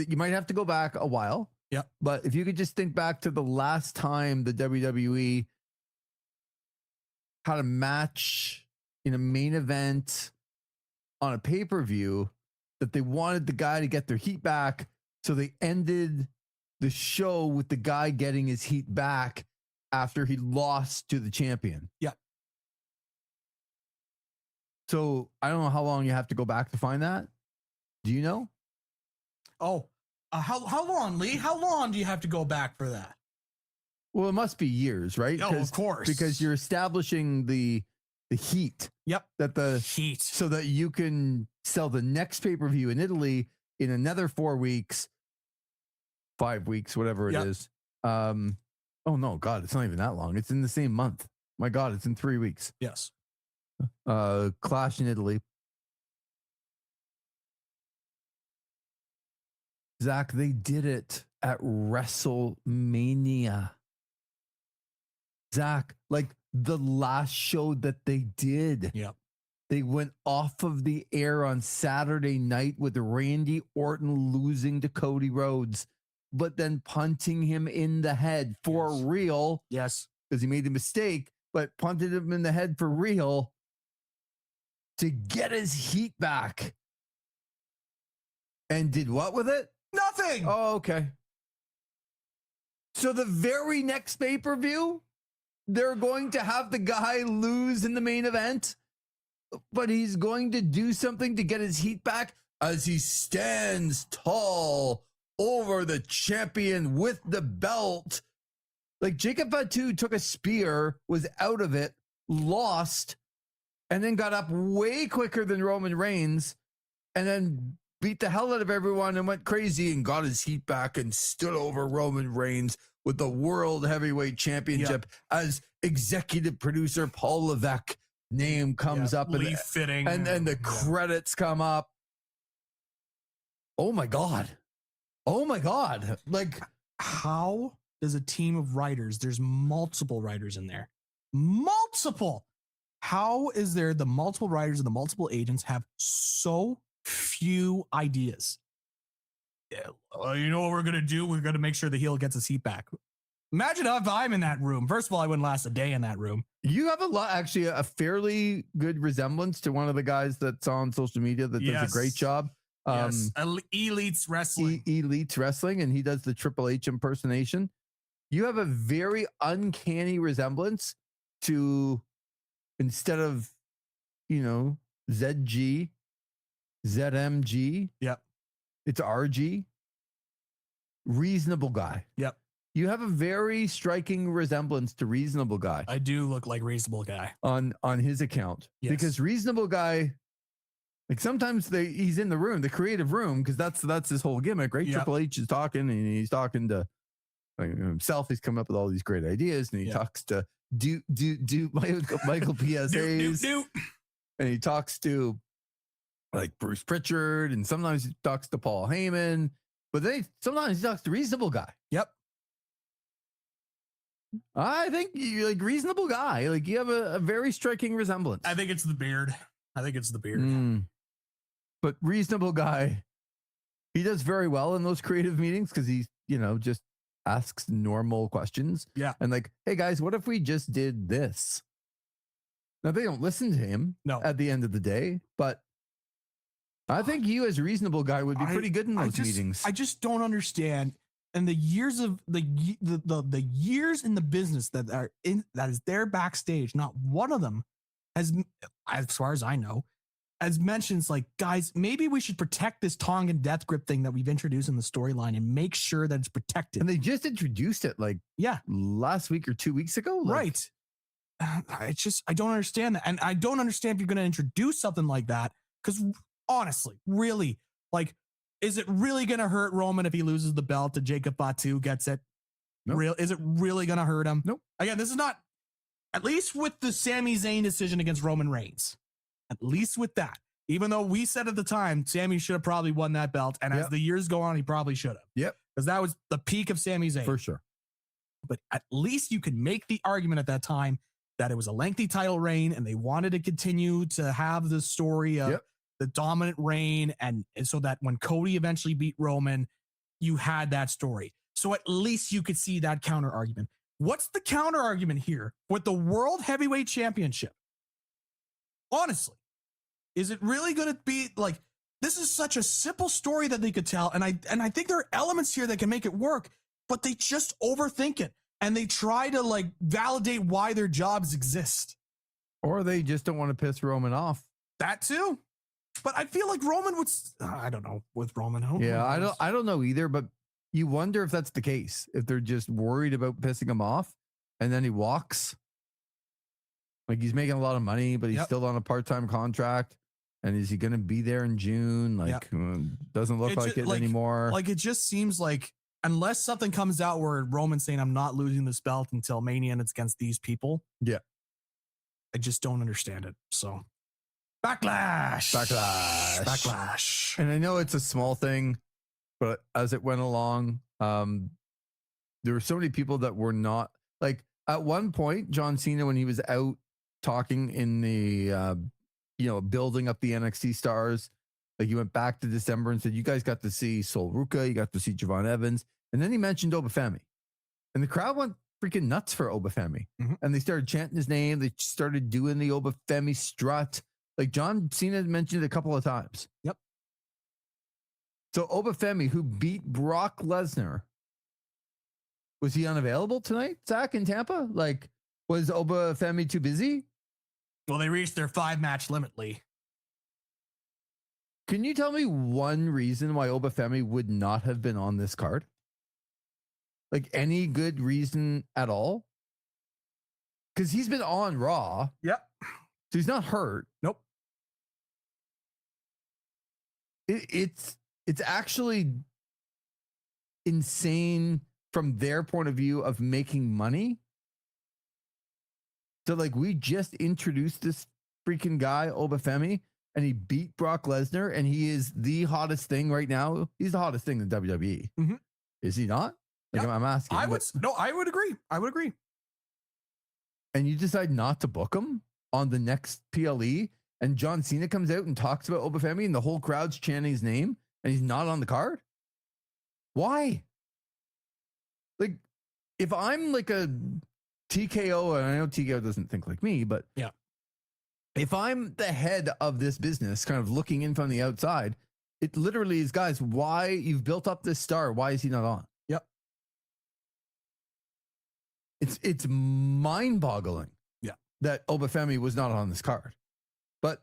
you might have to go back a while. Yeah. But if you could just think back to the last time the WWE had a match in a main event on a pay-per-view that they wanted the guy to get their heat back. So they ended the show with the guy getting his heat back after he lost to the champion. Yeah. So I don't know how long you have to go back to find that. Do you know? Oh, how long, Lee? How long do you have to go back for that? Well, it must be years, right? Oh, of course. Because you're establishing the heat. Yep. That the heat. So that you can sell the next pay-per-view in Italy in another 4 weeks, 5 weeks, whatever it is. Oh no, God, it's not even that long. It's in the same month. My God, it's in 3 weeks. Yes. Clash in Italy. Zach, they did it at WrestleMania. Zach, like the last show that they did. Yep. They went off of the air on Saturday night with Randy Orton losing to Cody Rhodes, but then punting him in the head for real. Yes. Because he made the mistake, but punted him in the head for real to get his heat back. And did what with it? Nothing. Oh, okay. So the very next pay-per-view, they're going to have the guy lose in the main event, but he's going to do something to get his heat back as he stands tall over the champion with the belt. Like Jacob Fatu took a spear, was out of it, lost, and then got up way quicker than Roman Reigns, and then beat the hell out of everyone and went crazy and got his heat back and stood over Roman Reigns with the World Heavyweight Championship as executive producer Paul Levesque name comes up and fitting and the credits come up. Oh my God. Oh my God. Like, How does a team of writers, there's multiple writers in there, multiple. How is there the multiple writers and the multiple agents have so few ideas? Yeah, you know what we're going to do? We're going to make sure the heel gets his heat back. Imagine if I'm in that room. First of all, I wouldn't last a day in that room. you have actually a fairly good resemblance to one of the guys that's on social media that does a great job. Yes. Elites Wrestling. Elites Wrestling, and he does the Triple H impersonation. You have a very uncanny resemblance to, instead of, ZG, ZMG. Yep. It's RG. Reasonable Guy. Yep. You have a very striking resemblance to Reasonable Guy I do look like Reasonable Guy. on his account. Yes. Because Reasonable Guy, like sometimes he's in the room, the creative room, because that's his whole gimmick, right? Yep. Triple H is talking, and he's talking to himself. He's coming up with all these great ideas, and he talks to Michael PSAs, and he talks to like Bruce Pritchard, and sometimes he talks to Paul Heyman, but sometimes he talks to Reasonable Guy. Yep. I think you're like Reasonable Guy. Like you have a very striking resemblance. I think it's the beard. But Reasonable Guy, he does very well in those creative meetings because he's, just asks normal questions. Yeah. And like, hey guys, what if we just did this? Now they don't listen to him at the end of the day, but I think you as Reasonable Guy would be pretty good in those meetings. I just don't understand. And the years of the years in the business that is there backstage, not one of them has, as far as I know, has mentioned like, guys, maybe we should protect this Tongan death grip thing that we've introduced in the storyline and make sure that it's protected. And they just introduced it last week or 2 weeks ago. Right. I don't understand that. And I don't understand if you're going to introduce something like that. Because honestly, really, like, is it really going to hurt Roman if he loses the belt to Jacob Fatu gets it? Nope. Is it really going to hurt him? Nope. Again, this is not, at least with the Sami Zayn decision against Roman Reigns, at least with that, even though we said at the time, Sami should have probably won that belt. And as the years go on, he probably should have. Yep. Because that was the peak of Sami Zayn. For sure. But at least you could make the argument at that time that it was a lengthy title reign and they wanted to continue to have the story of the dominant reign. And so that when Cody eventually beat Roman, you had that story. So at least you could see that counter argument. What's the counter argument here with the World Heavyweight Championship? Honestly, is it really going to be like, this is such a simple story that they could tell. And I think there are elements here that can make it work, but they just overthink it. And they try to like validate why their jobs exist. Or they just don't want to piss Roman off. That too. But I feel like Roman would, I don't know with Roman. I don't know either, but you wonder if that's the case. If they're just worried about pissing him off and then he walks. Like he's making a lot of money, but he's still on a part-time contract. And is he going to be there in June? Like, doesn't look like it anymore. Like, it just seems like, unless something comes out where Roman's saying, I'm not losing this belt until Mania and it's against these people. Yeah. I just don't understand it. So, Backlash. And I know it's a small thing, but as it went along, there were so many people that were not, like, at one point, John Cena, when he was out talking in the, building up the NXT stars, like he went back to December and said, you guys got to see Sol Ruka, you got to see Javon Evans. And then he mentioned Obafemi. And the crowd went freaking nuts for Obafemi. Mm-hmm. And they started chanting his name. They started doing the Obafemi strut. Like John Cena mentioned it a couple of times. Yep. So Obafemi, who beat Brock Lesnar, was he unavailable tonight, Zach, in Tampa? Like, was Obafemi too busy? Well, they reached their 5-match limit, Lee. Can you tell me one reason why Obafemi would not have been on this card? Like any good reason at all? Because he's been on Raw. Yep. So he's not hurt. Nope. It's actually insane from their point of view of making money. So like we just introduced this freaking guy, Obafemi, and he beat Brock Lesnar, and he is the hottest thing right now. He's the hottest thing in WWE. Mhm. Is he not? Like, Yep. I'm asking. I would agree. I would agree. And you decide not to book him on the next PLE, and John Cena comes out and talks about Obafemi, and the whole crowd's chanting his name, and he's not on the card? Why? Like, if I'm like a TKO, and I know TKO doesn't think like me, but yeah, if I'm the head of this business, kind of looking in from the outside, it literally is, guys, why you've built up this star? Why is he not on? Yep. It's mind-boggling. Yeah. That Obafemi was not on this card. But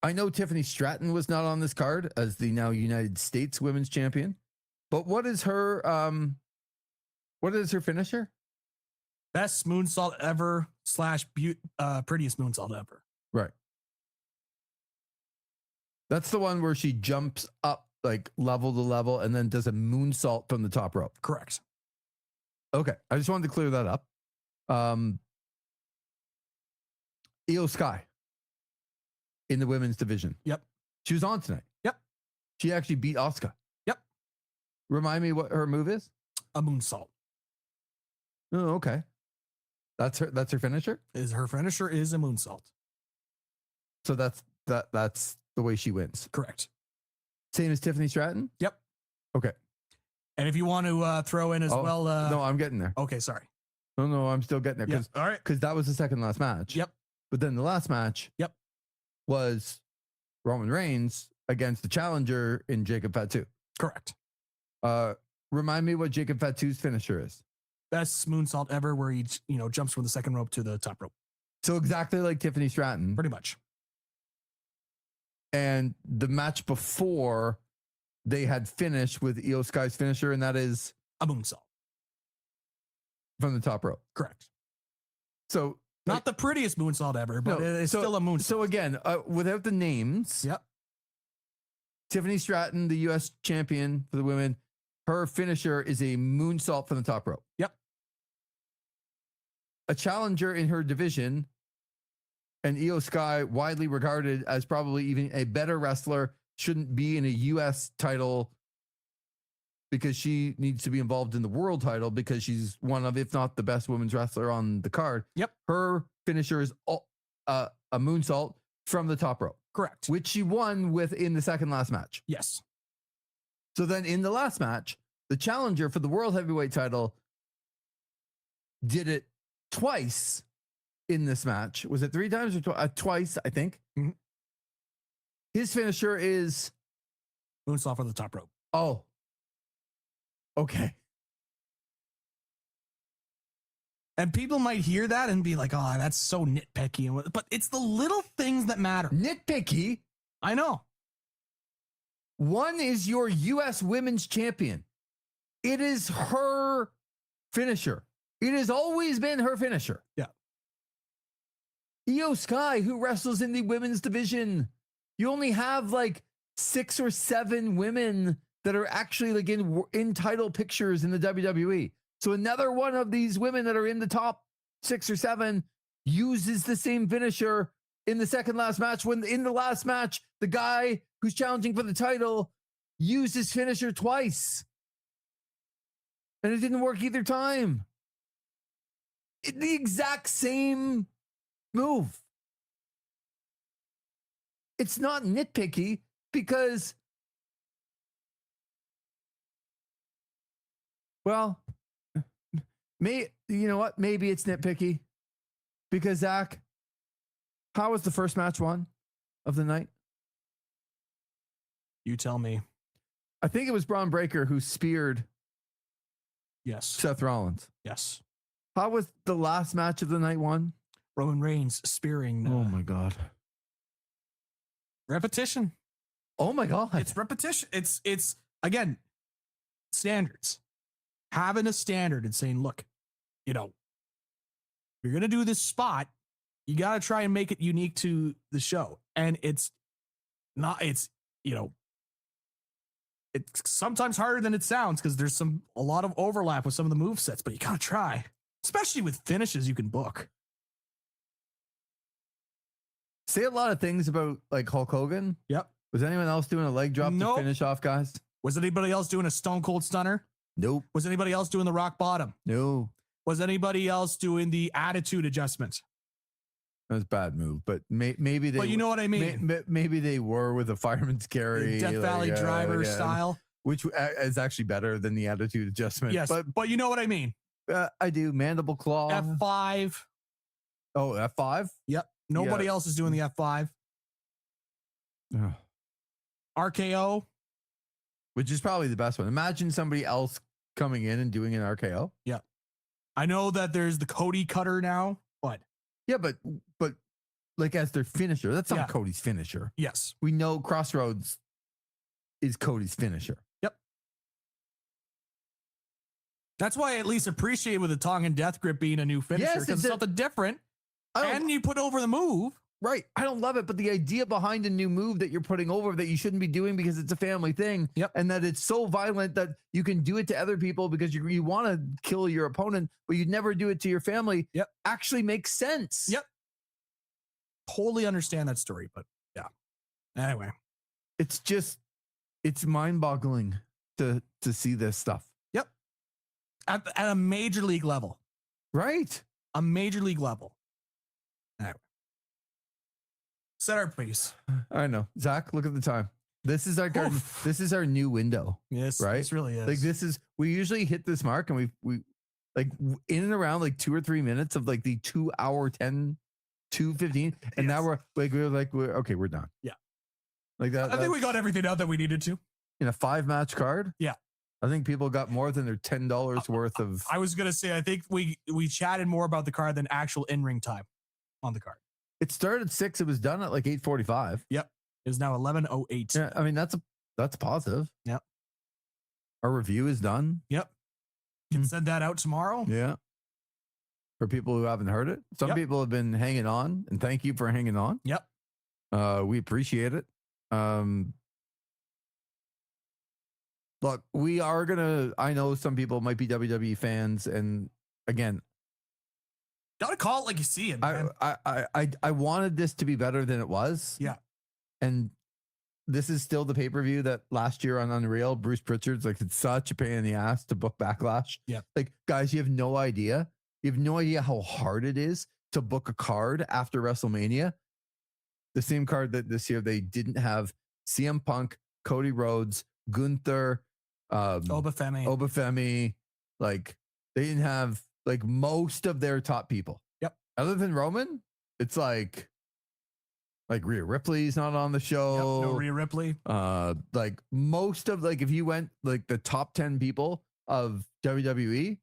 I know Tiffany Stratton was not on this card as the now United States Women's Champion. But what is her finisher? Best moonsault ever / prettiest moonsault ever. Right. That's the one where she jumps up like level to level and then does a moonsault from the top rope. Correct. Okay. I just wanted to clear that up. Io Sky in the women's division. Yep. She was on tonight. Yep. She actually beat Asuka. Yep. Remind me what her move is? A moonsault. Oh, okay. That's her finisher? Her finisher is a moonsault. So that's the way she wins. Correct. Same as Tiffany Stratton? Yep. Okay. And if you want to throw in as well. No, I'm getting there. Okay, sorry. No, I'm still getting there. Yep. All right. Because that was the second last match. Yep. But then the last match was Roman Reigns against the challenger in Jacob Fatu. Correct. Remind me what Jacob Fatu's finisher is. Best moonsault ever, where he jumps from the second rope to the top rope. So exactly like Tiffany Stratton. Pretty much. And the match before, they had finished with Io Sky's finisher, and that is a moonsault from the top rope. Correct. So not the prettiest moonsault ever, but it's still a moonsault. So again, without the names, yep. Tiffany Stratton, the U.S. champion for the women, her finisher is a moonsault from the top rope. Yep. A challenger in her division, and Io Sky, widely regarded as probably even a better wrestler, shouldn't be in a U.S. title because she needs to be involved in the world title because she's one of, if not the best women's wrestler on the card. Yep. Her finisher is a moonsault from the top rope. Correct. Which she won with in the second last match. Yes. So then in the last match, the challenger for the world heavyweight title did it twice in this match. Was it 3 times or twice, I think? Mm-hmm. His finisher is moonsault from the top rope. Oh. Okay. And people might hear that and be like, oh, that's so nitpicky. But it's the little things that matter. Nitpicky? I know. One is your U.S. women's champion. It is her finisher. It has always been her finisher. Yeah. Io Sky, who wrestles in the women's division. You only have like 6 or 7 women that are actually like in title pictures in the WWE. So another one of these women that are in the top 6 or 7 uses the same finisher in the second last match, when in the last match, the guy who's challenging for the title used his finisher twice. And it didn't work either time. The exact same move. It's not nitpicky because, well, you know what? Maybe it's nitpicky because, Zach, how was the first match won of the night? You tell me. I think it was Braun Breaker who speared Seth Rollins. Yes. How was the last match of the night won? Roman Reigns spearing. Oh my God. Repetition. Oh my God. It's repetition. It's again, standards. Having a standard and saying, look, you're going to do this spot. You got to try and make it unique to the show. And it's sometimes harder than it sounds because there's a lot of overlap with some of the movesets, but you got to try, especially with finishes you can book. say a lot of things about like Hulk Hogan. Yep. Was anyone else doing a leg drop Nope. to finish off guys? Was anybody else doing a Stone Cold Stunner? Nope. Was anybody else doing the Rock Bottom? No. Was anybody else doing the Attitude Adjustment? That was a bad move, but maybe they. But you know what I mean. Maybe they were with a fireman's carry, Death Valley Driver style, which is actually better than the Attitude Adjustment. yes, but you know what I mean. I do mandible claw. F5. Oh, F5. Yep. Nobody else is doing the F5. Ugh. RKO. Which is probably the best one. Imagine somebody else coming in and doing an RKO. Yep. I know that there's the Cody Cutter now, but Yeah, but like as their finisher, that's not Yeah. Cody's finisher. yes. We know Crossroads is Cody's finisher. That's why I at least appreciate with the Tongan Death Grip being a new finisher Yes, because it's something different. I don't- And you put over the move. Right. I don't love it, but the idea behind a new move that you're putting over that you shouldn't be doing because it's a family thing, Yep. and that it's so violent that you can do it to other people because you want to kill your opponent, but you'd never do it to your family, Yep. actually makes sense. Yep. Totally understand that story, but yeah. Anyway. It's mind-boggling to see this stuff. Yep. At a major league level. Right. A major league level. Anyway. Set our pace. I know. Zach, look at the time. This is our new window. Yes, right? this really is. Like we usually hit this mark and we like in and around like 2 or 3 minutes of like the 2 hour 10, 2:15. And now we're okay, we're done. Yeah. Like that. I think we got everything out that we needed to. In a 5-match card. Yeah. I think people got more than their $10 worth of. I was gonna say I think we chatted more about the card than actual in-ring time on the card. It started at 6. It was done at like 8:45. Yep. It is now 11:08. Yeah, I mean that's positive. Yep. Our review is done. Yep. Can send that out tomorrow. Yeah. For people who haven't heard it, some Yep. people have been hanging on, and thank you for hanging on. Yep. We appreciate it. Look, we are gonna. I know some people might be WWE fans, and again, Gotta call it like you see it, man. I wanted this to be better than it was. Yeah. And this is still the pay-per-view that last year on Unreal, Bruce Pritchard's like, it's such a pain in the ass to book Backlash. Yeah. Like, guys, you have no idea. You have no idea how hard it is to book a card after WrestleMania. The same card that this year they didn't have CM Punk, Cody Rhodes, Gunther, Obafemi. Like, they didn't have like most of their top people. Yep. Other than Roman, it's like Rhea Ripley's not on the show. Yep, no Rhea Ripley. Like most of like if you went like the top 10 people of WWE, it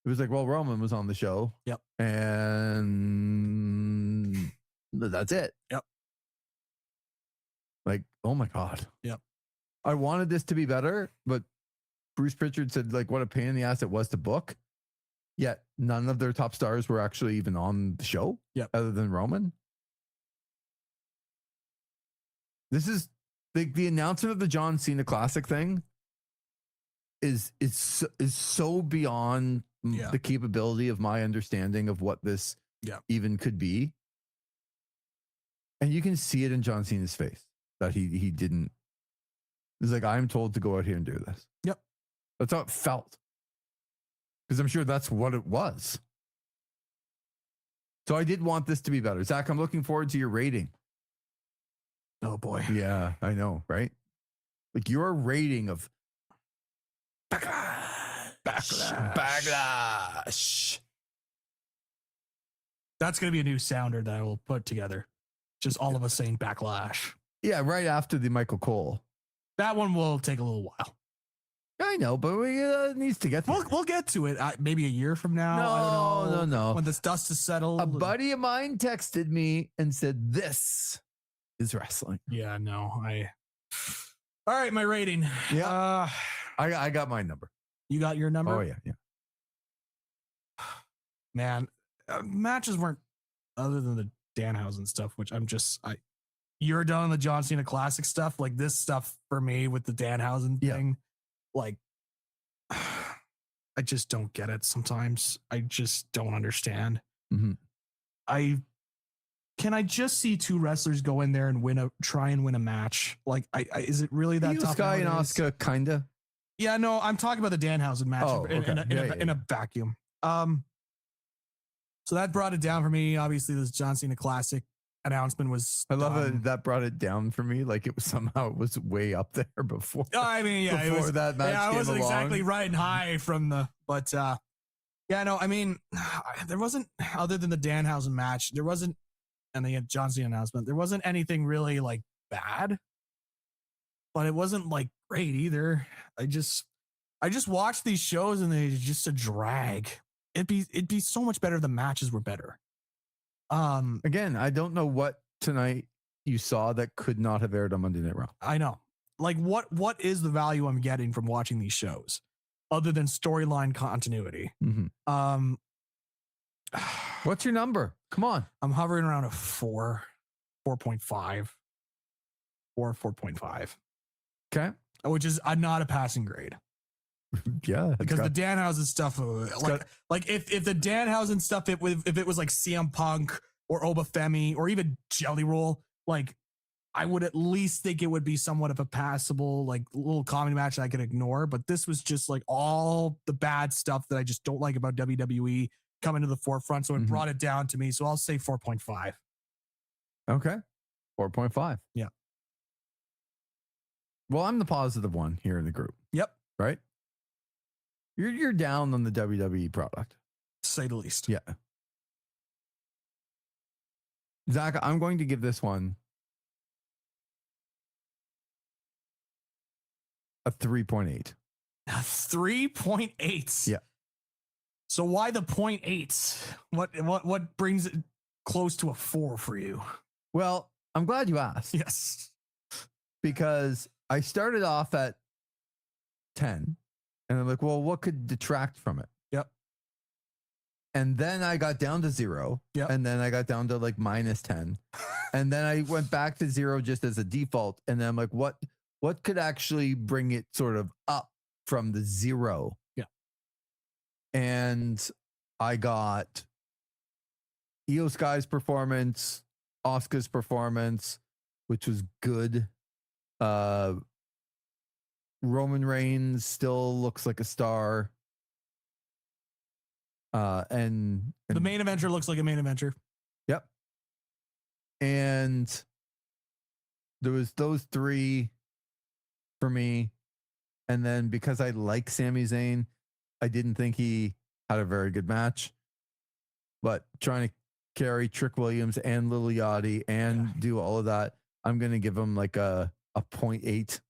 was like, well, Roman was on the show. Yep. And that's it. Yep. Like, oh my God. Yep. I wanted this to be better, but Bruce Pritchard said like what a pain in the ass it was to book. Yet none of their top stars were actually even on the show. Yep. Other than Roman. This is the announcement of the John Cena Classic thing is so beyond the capability of my understanding of what this even could be. And you can see it in John Cena's face that he didn't. He's like, I'm told to go out here and do this. Yep. That's how it felt. Because I'm sure that's what it was. So I did want this to be better. Zach, I'm looking forward to your rating. Oh boy. Yeah, I know, right? Like your rating of Backlash. That's gonna be a new sounder that I will put together. Just all of us saying Backlash. Yeah, right after the Michael Cole. That one will take a little while. I know, but it needs to get there. We'll get to it maybe a year from now. I don't know. No. When this dust is settled. A buddy of mine texted me and said, "This is wrestling." Yeah, no. All right, my rating. Yeah. I got my number. You got your number? Oh, yeah. Man, matches weren't other than the Danhausen stuff, which you're done on the John Cena Classic stuff. Like this stuff for me with the Danhausen thing, like I just don't get it sometimes. I just don't understand. Mm-hmm. I can I just see two wrestlers go in there and try and win a match? Like, is it really that tough? Sky and nowadays? Oscar, kinda. Yeah, no, I'm talking about the Danhausen match in a vacuum. So that brought it down for me. Obviously, this John Cena Classic announcement was. I love it. That brought it down for me. Like it was way up there before. I mean, yeah, before it was, that match. Yeah, I wasn't along. exactly riding high from the, but yeah, no, I mean, there wasn't, other than the Danhausen match, there wasn't, and the John Cena announcement, there wasn't anything really like bad, but it wasn't like great either. I just watched these shows and they're just a drag. It'd be so much better if the matches were better. Again, I don't know what tonight you saw that could not have aired on Monday Night Raw. I know. Like what is the value I'm getting from watching these shows other than storyline continuity? Mm-hmm. What's your number? Come on. I'm hovering around a 4.5. 4.5. Okay. Which is not a passing grade. Yeah. Because the Danhausen stuff, like if the Danhausen stuff, if it was like CM Punk or Obafemi or even Jelly Roll, like I would at least think it would be somewhat of a passable, like little comedy match that I could ignore. But this was just like all the bad stuff that I just don't like about WWE coming to the forefront. So it brought it down to me. So I'll say 4.5. Okay. 4.5. Yeah. Well, I'm the positive one here in the group. Yep. Right? You're down on the WWE product. To say the least. Yeah. Zach, I'm going to give this one a 3.8. 3.8. Yeah. So why the 0.8? What brings it close to a 4 for you? Well, I'm glad you asked. Yes. Because I started off at 10 and I'm like, well, what could detract from it? Yep. And then I got down to 0. Yep. And then I got down to like minus 10. And then I went back to 0 just as a default. And then I'm like, what could actually bring it sort of up from the 0? Yeah. And I got Io Sky's performance, Asuka's performance, which was good. Roman Reigns still looks like a star. And the main eventer looks like a main eventer. Yep. And there was those 3 for me. And then because I like Sami Zayn, I didn't think he had a very good match. But trying to carry Trick Williams and Lil Yachty and do all of that, I'm going to give him like a 0.8.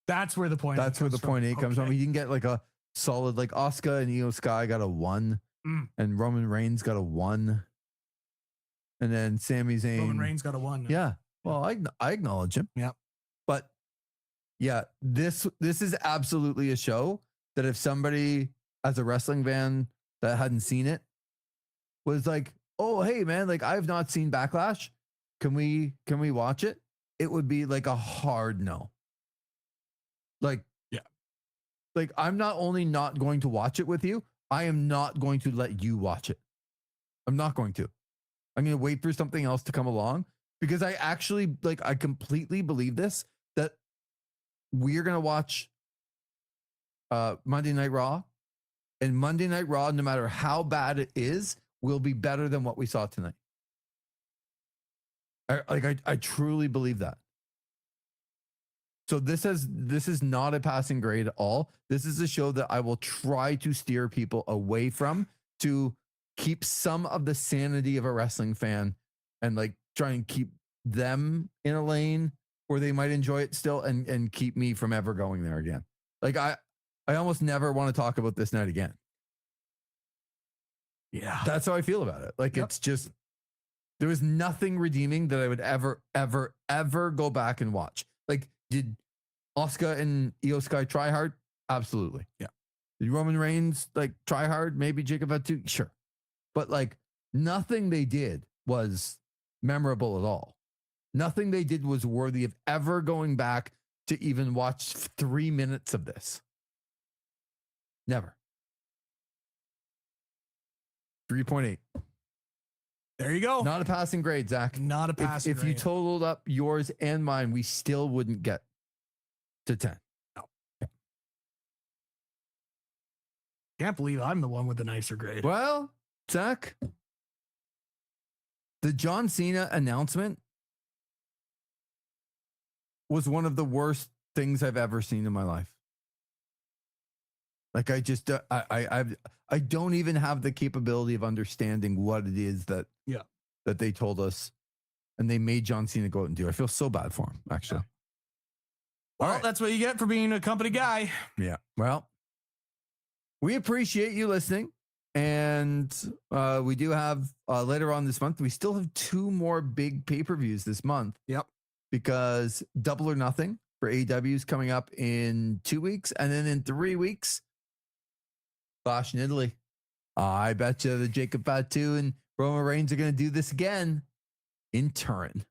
That's where the point. That's where the 0.8 comes from. He didn't get like a solid, like Asuka and Io Sky got a 1, and Roman Reigns got a 1, and then Sami Zayn. Roman Reigns got a 1. Yeah. Well, I acknowledge him. Yeah. But yeah, this is absolutely a show that if somebody as a wrestling fan that hadn't seen it was like, oh hey man, like I've not seen Backlash. Can we watch it? It would be like a hard no. Like, yeah. Like I'm not only not going to watch it with you, I am not going to let you watch it. I'm not going to. I'm going to wait for something else to come along because I actually I completely believe this, that we're going to watch Monday Night Raw, and Monday Night Raw, no matter how bad it is, will be better than what we saw tonight. I truly believe that. So this is not a passing grade at all. This is a show that I will try to steer people away from to keep some of the sanity of a wrestling fan and like try and keep them in a lane where they might enjoy it still and keep me from ever going there again. Like I almost never want to talk about this night again. Yeah. That's how I feel about it. Like It's just, there was nothing redeeming that I would ever go back and watch. Like, did Asuka and Io Sky try hard? Absolutely. Yeah. Did Roman Reigns like try hard? Maybe Jacob had to? Sure. But like nothing they did was memorable at all. Nothing they did was worthy of ever going back to even watch 3 minutes of this. Never. 3.8. There you go. Not a passing grade, Zach. Not a passing If grade. you totaled up yours and mine, we still wouldn't get to 10. No. Can't believe I'm the one with the nicer grade. Well, Zach, the John Cena announcement was one of the worst things I've ever seen in my life. Like, I just, I don't even have the capability of understanding what it is that they told us, and they made John Cena go out and do. I feel so bad for him, actually. Yeah. Well, that's what you get for being a company guy. Yeah. Well, we appreciate you listening. And we do have later on this month, we still have 2 more big pay-per-views this month. Yep. Because Double or Nothing for AEW is coming up in 2 weeks. And then in 3 weeks, Clash in Italy. I bet you that Jacob Fatu and Roman Reigns are going to do this again in Turin.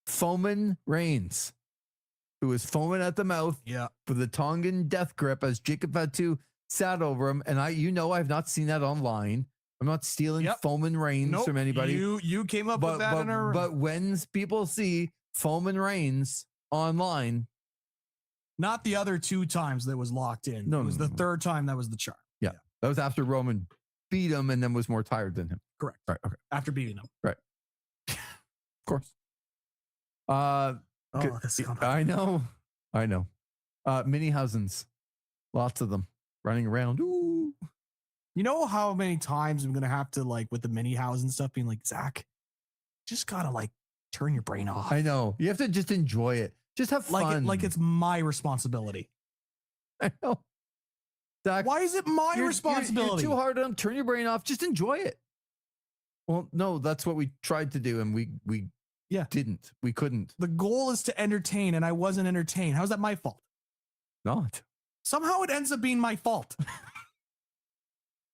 Foaming Reigns, who was foaming at the mouth for the Tongan death grip as Jacob Fatu sat over him. And I've not seen that online. I'm not stealing Foaming Reigns from anybody. You came up with that but when people see Foaming Reigns online, not the other 2 times that was locked in. No, it was the third time that was the charm. Yeah. That was after Roman beat him and then was more tired than him. Correct. Right. Okay. After beating him. Right. Of course. This I know. Mini-Housens. Lots of them running around. Ooh. You know how many times I'm going to have to, like, with the mini house and stuff, being like, Zach, just got to, like, turn your brain off. I know. You have to just enjoy it. Just have fun. Like it's my responsibility. I know. Zach, why is it my responsibility? You're too hard on them. Turn your brain off. Just enjoy it. Well, no, that's what we tried to do, and we didn't. We couldn't. The goal is to entertain, and I wasn't entertained. How's that my fault? Not. Somehow it ends up being my fault.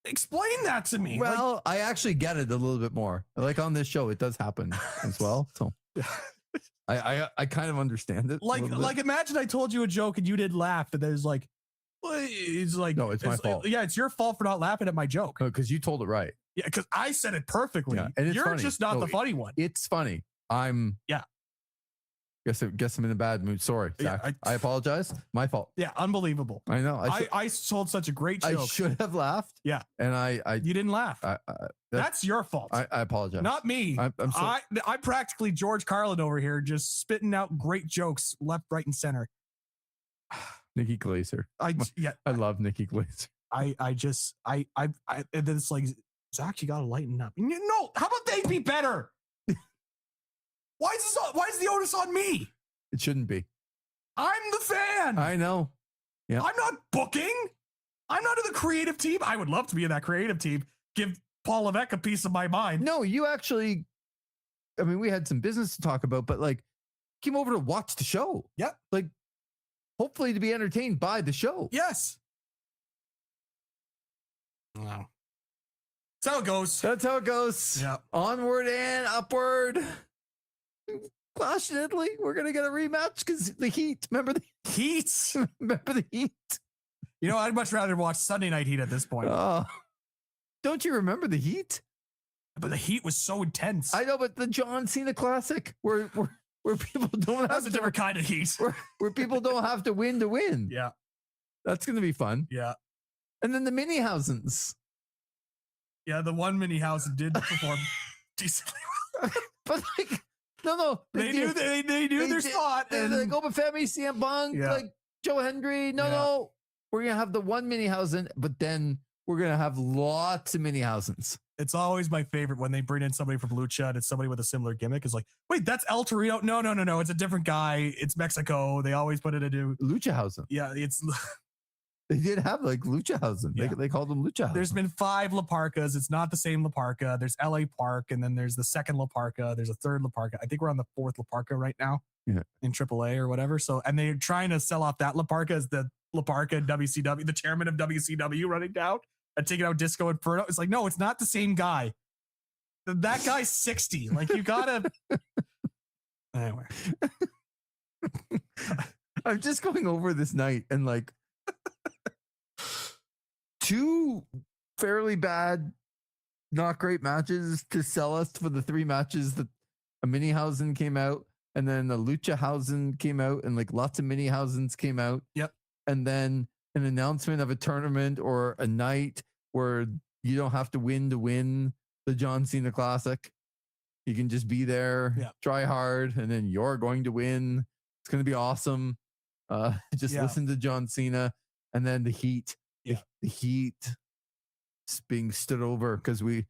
Explain that to me. Well, I actually get it a little bit more. Like on this show, it does happen as well. So I kind of understand it. Like imagine I told you a joke and you did laugh, and there's like, it's like, no, it's my fault. Yeah, it's your fault for not laughing at my joke. Because you told it right. Yeah, because I said it perfectly. Yeah, and you're funny. just not the funny one. It's funny. Guess I'm in a bad mood. Sorry, Zach. Yeah, I apologize. My fault. Yeah, unbelievable. I know. I told such a great joke. I should have laughed. Yeah, and you didn't laugh. That's your fault. I apologize. Not me. I'm sorry. I'm practically George Carlin over here, just spitting out great jokes left, right, and center. Nikki Glaser. I love Nikki Glaser. And then it's like, Zach, you gotta lighten up. No, how about they be better? Why is the onus on me? It shouldn't be. I'm the fan. I know. Yeah. I'm not booking. I'm not in the creative team. I would love to be in that creative team. Give Paul Levesque a piece of my mind. No, you actually, I mean, we had some business to talk about, but like, came over to watch the show. Yep. Like, hopefully to be entertained by the show. Yes. Wow. That's how it goes. That's how it goes. Yeah. Onward and upward. Clash in Italy. We're going to get a rematch because the Heat. Remember the Heat? Remember the Heat? You know, I'd much rather watch Sunday Night Heat at this point. Don't you remember the Heat? But the Heat was so intense. I know, but the John Cena Classic, where people don't have That's a different kind of heat. Where people don't have to win. Yeah. That's going to be fun. Yeah. And then the Mini-Housens. Yeah, the one Mini-House did perform decently well. But like, no. They knew their spot. And like, Open Family, CM Punk, like Joe Hendry. No. We're going to have the one Mini-Housen, but then we're going to have lots of Mini-Housens. It's always my favorite when they bring in somebody from Lucha and it's somebody with a similar gimmick. It's like, wait, that's El Torito? No. It's a different guy. It's Mexico. They always put it into Lucha-Housen. Yeah, it's... They did have like Lucha-Housen. Yeah. They called them Lucha-Housen. There's been 5 La Parcas. It's not the same La Parca. There's LA Park, and then there's the second La Parca. There's a third La Parca. I think we're on the 4th La Parca right now in AAA or whatever. So, and they're trying to sell off that La Parca as the La Parca in WCW, the chairman of WCW running down and taking out Disco Inferno. It's like, no, it's not the same guy. That guy's 60. Like, you gotta... Anyway. I'm just going over this night and like 2 fairly bad not great matches to sell us for the 3 matches that a Minihausen came out, and then the Luchahausen came out, and like lots of Minihausens came out. Yep. And then an announcement of a tournament or a night where you don't have to win the John Cena Classic. You can just be there, try hard, and then you're going to win. It's going to be awesome. Just listen to John Cena, and then the heat. Yeah. The heat being stood over because we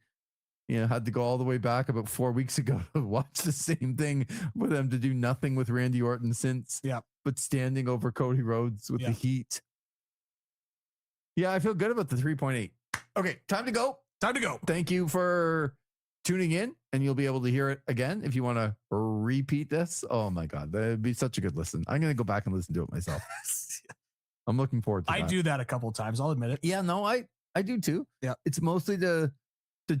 had to go all the way back about 4 weeks ago to watch the same thing for them to do nothing with Randy Orton since, but standing over Cody Rhodes with the heat. Yeah, I feel good about the 3.8. Okay, time to go. Time to go. Thank you for tuning in, and you'll be able to hear it again if you want to repeat this. Oh my God, that'd be such a good listen. I'm going to go back and listen to it myself. I'm looking forward to that. I do that a couple of times. I'll admit it. Yeah, no, I do too. Yeah. It's mostly to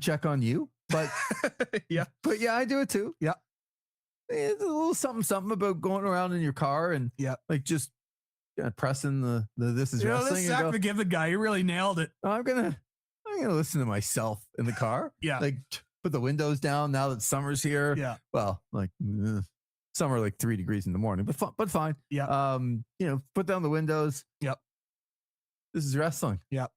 check on you, but but yeah, I do it too. Yeah. It's a little something about going around in your car and like just pressing the this is wrestling. This Zach McGibbon guy, you really nailed it. I'm gonna listen to myself in the car. Like put the windows down now that summer's here. Yeah. Well, like summer like 3 degrees in the morning, but fine. Yeah. Put down the windows. Yep. This is wrestling. Yep.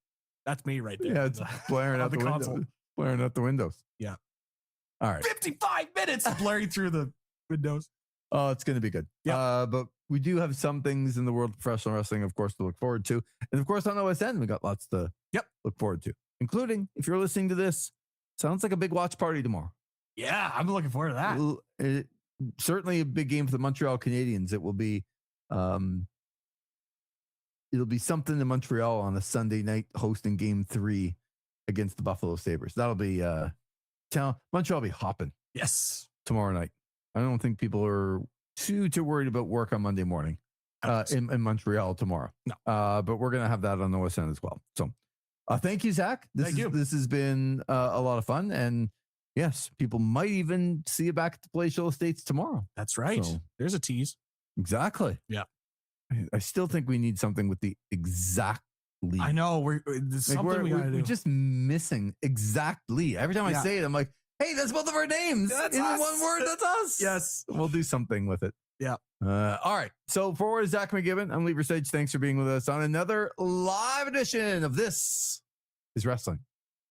That's me right there. Yeah, it's blaring out the console. windows. Blaring out the windows. Yeah. All right. 55 minutes of blaring through the windows. Oh, it's going to be good. Yeah. But we do have some things in the world of professional wrestling, of course, to look forward to. And of course, on OSN, we got lots to look forward to, including if you're listening to this, sounds like a big watch party tomorrow. Yeah, I'm looking forward to that. Certainly a big game for the Montreal Canadiens. It will be, it'll be something in Montreal on a Sunday night hosting Game 3 against the Buffalo Sabres. That'll be Montreal will be hopping. Yes, tomorrow night. I don't think people are too worried about work on Monday morning in Montreal tomorrow. No, but we're gonna have that on OSN as well. So, thank you, Zach. This has been a lot of fun, and yes, people might even see you back at the Palatial Estates tomorrow. That's right. So, there's a tease. Exactly. Yeah. I still think we need something with the exactly. I know there's something we're just missing exactly. Every time I say it, I'm like, hey, that's both of our names. That's in us. one word. That's us. Yes. We'll do something with it. Yeah. All right. So for Zach McGibbon, I'm Lee Versage. Thanks for being with us on another live edition of This is Wrestling.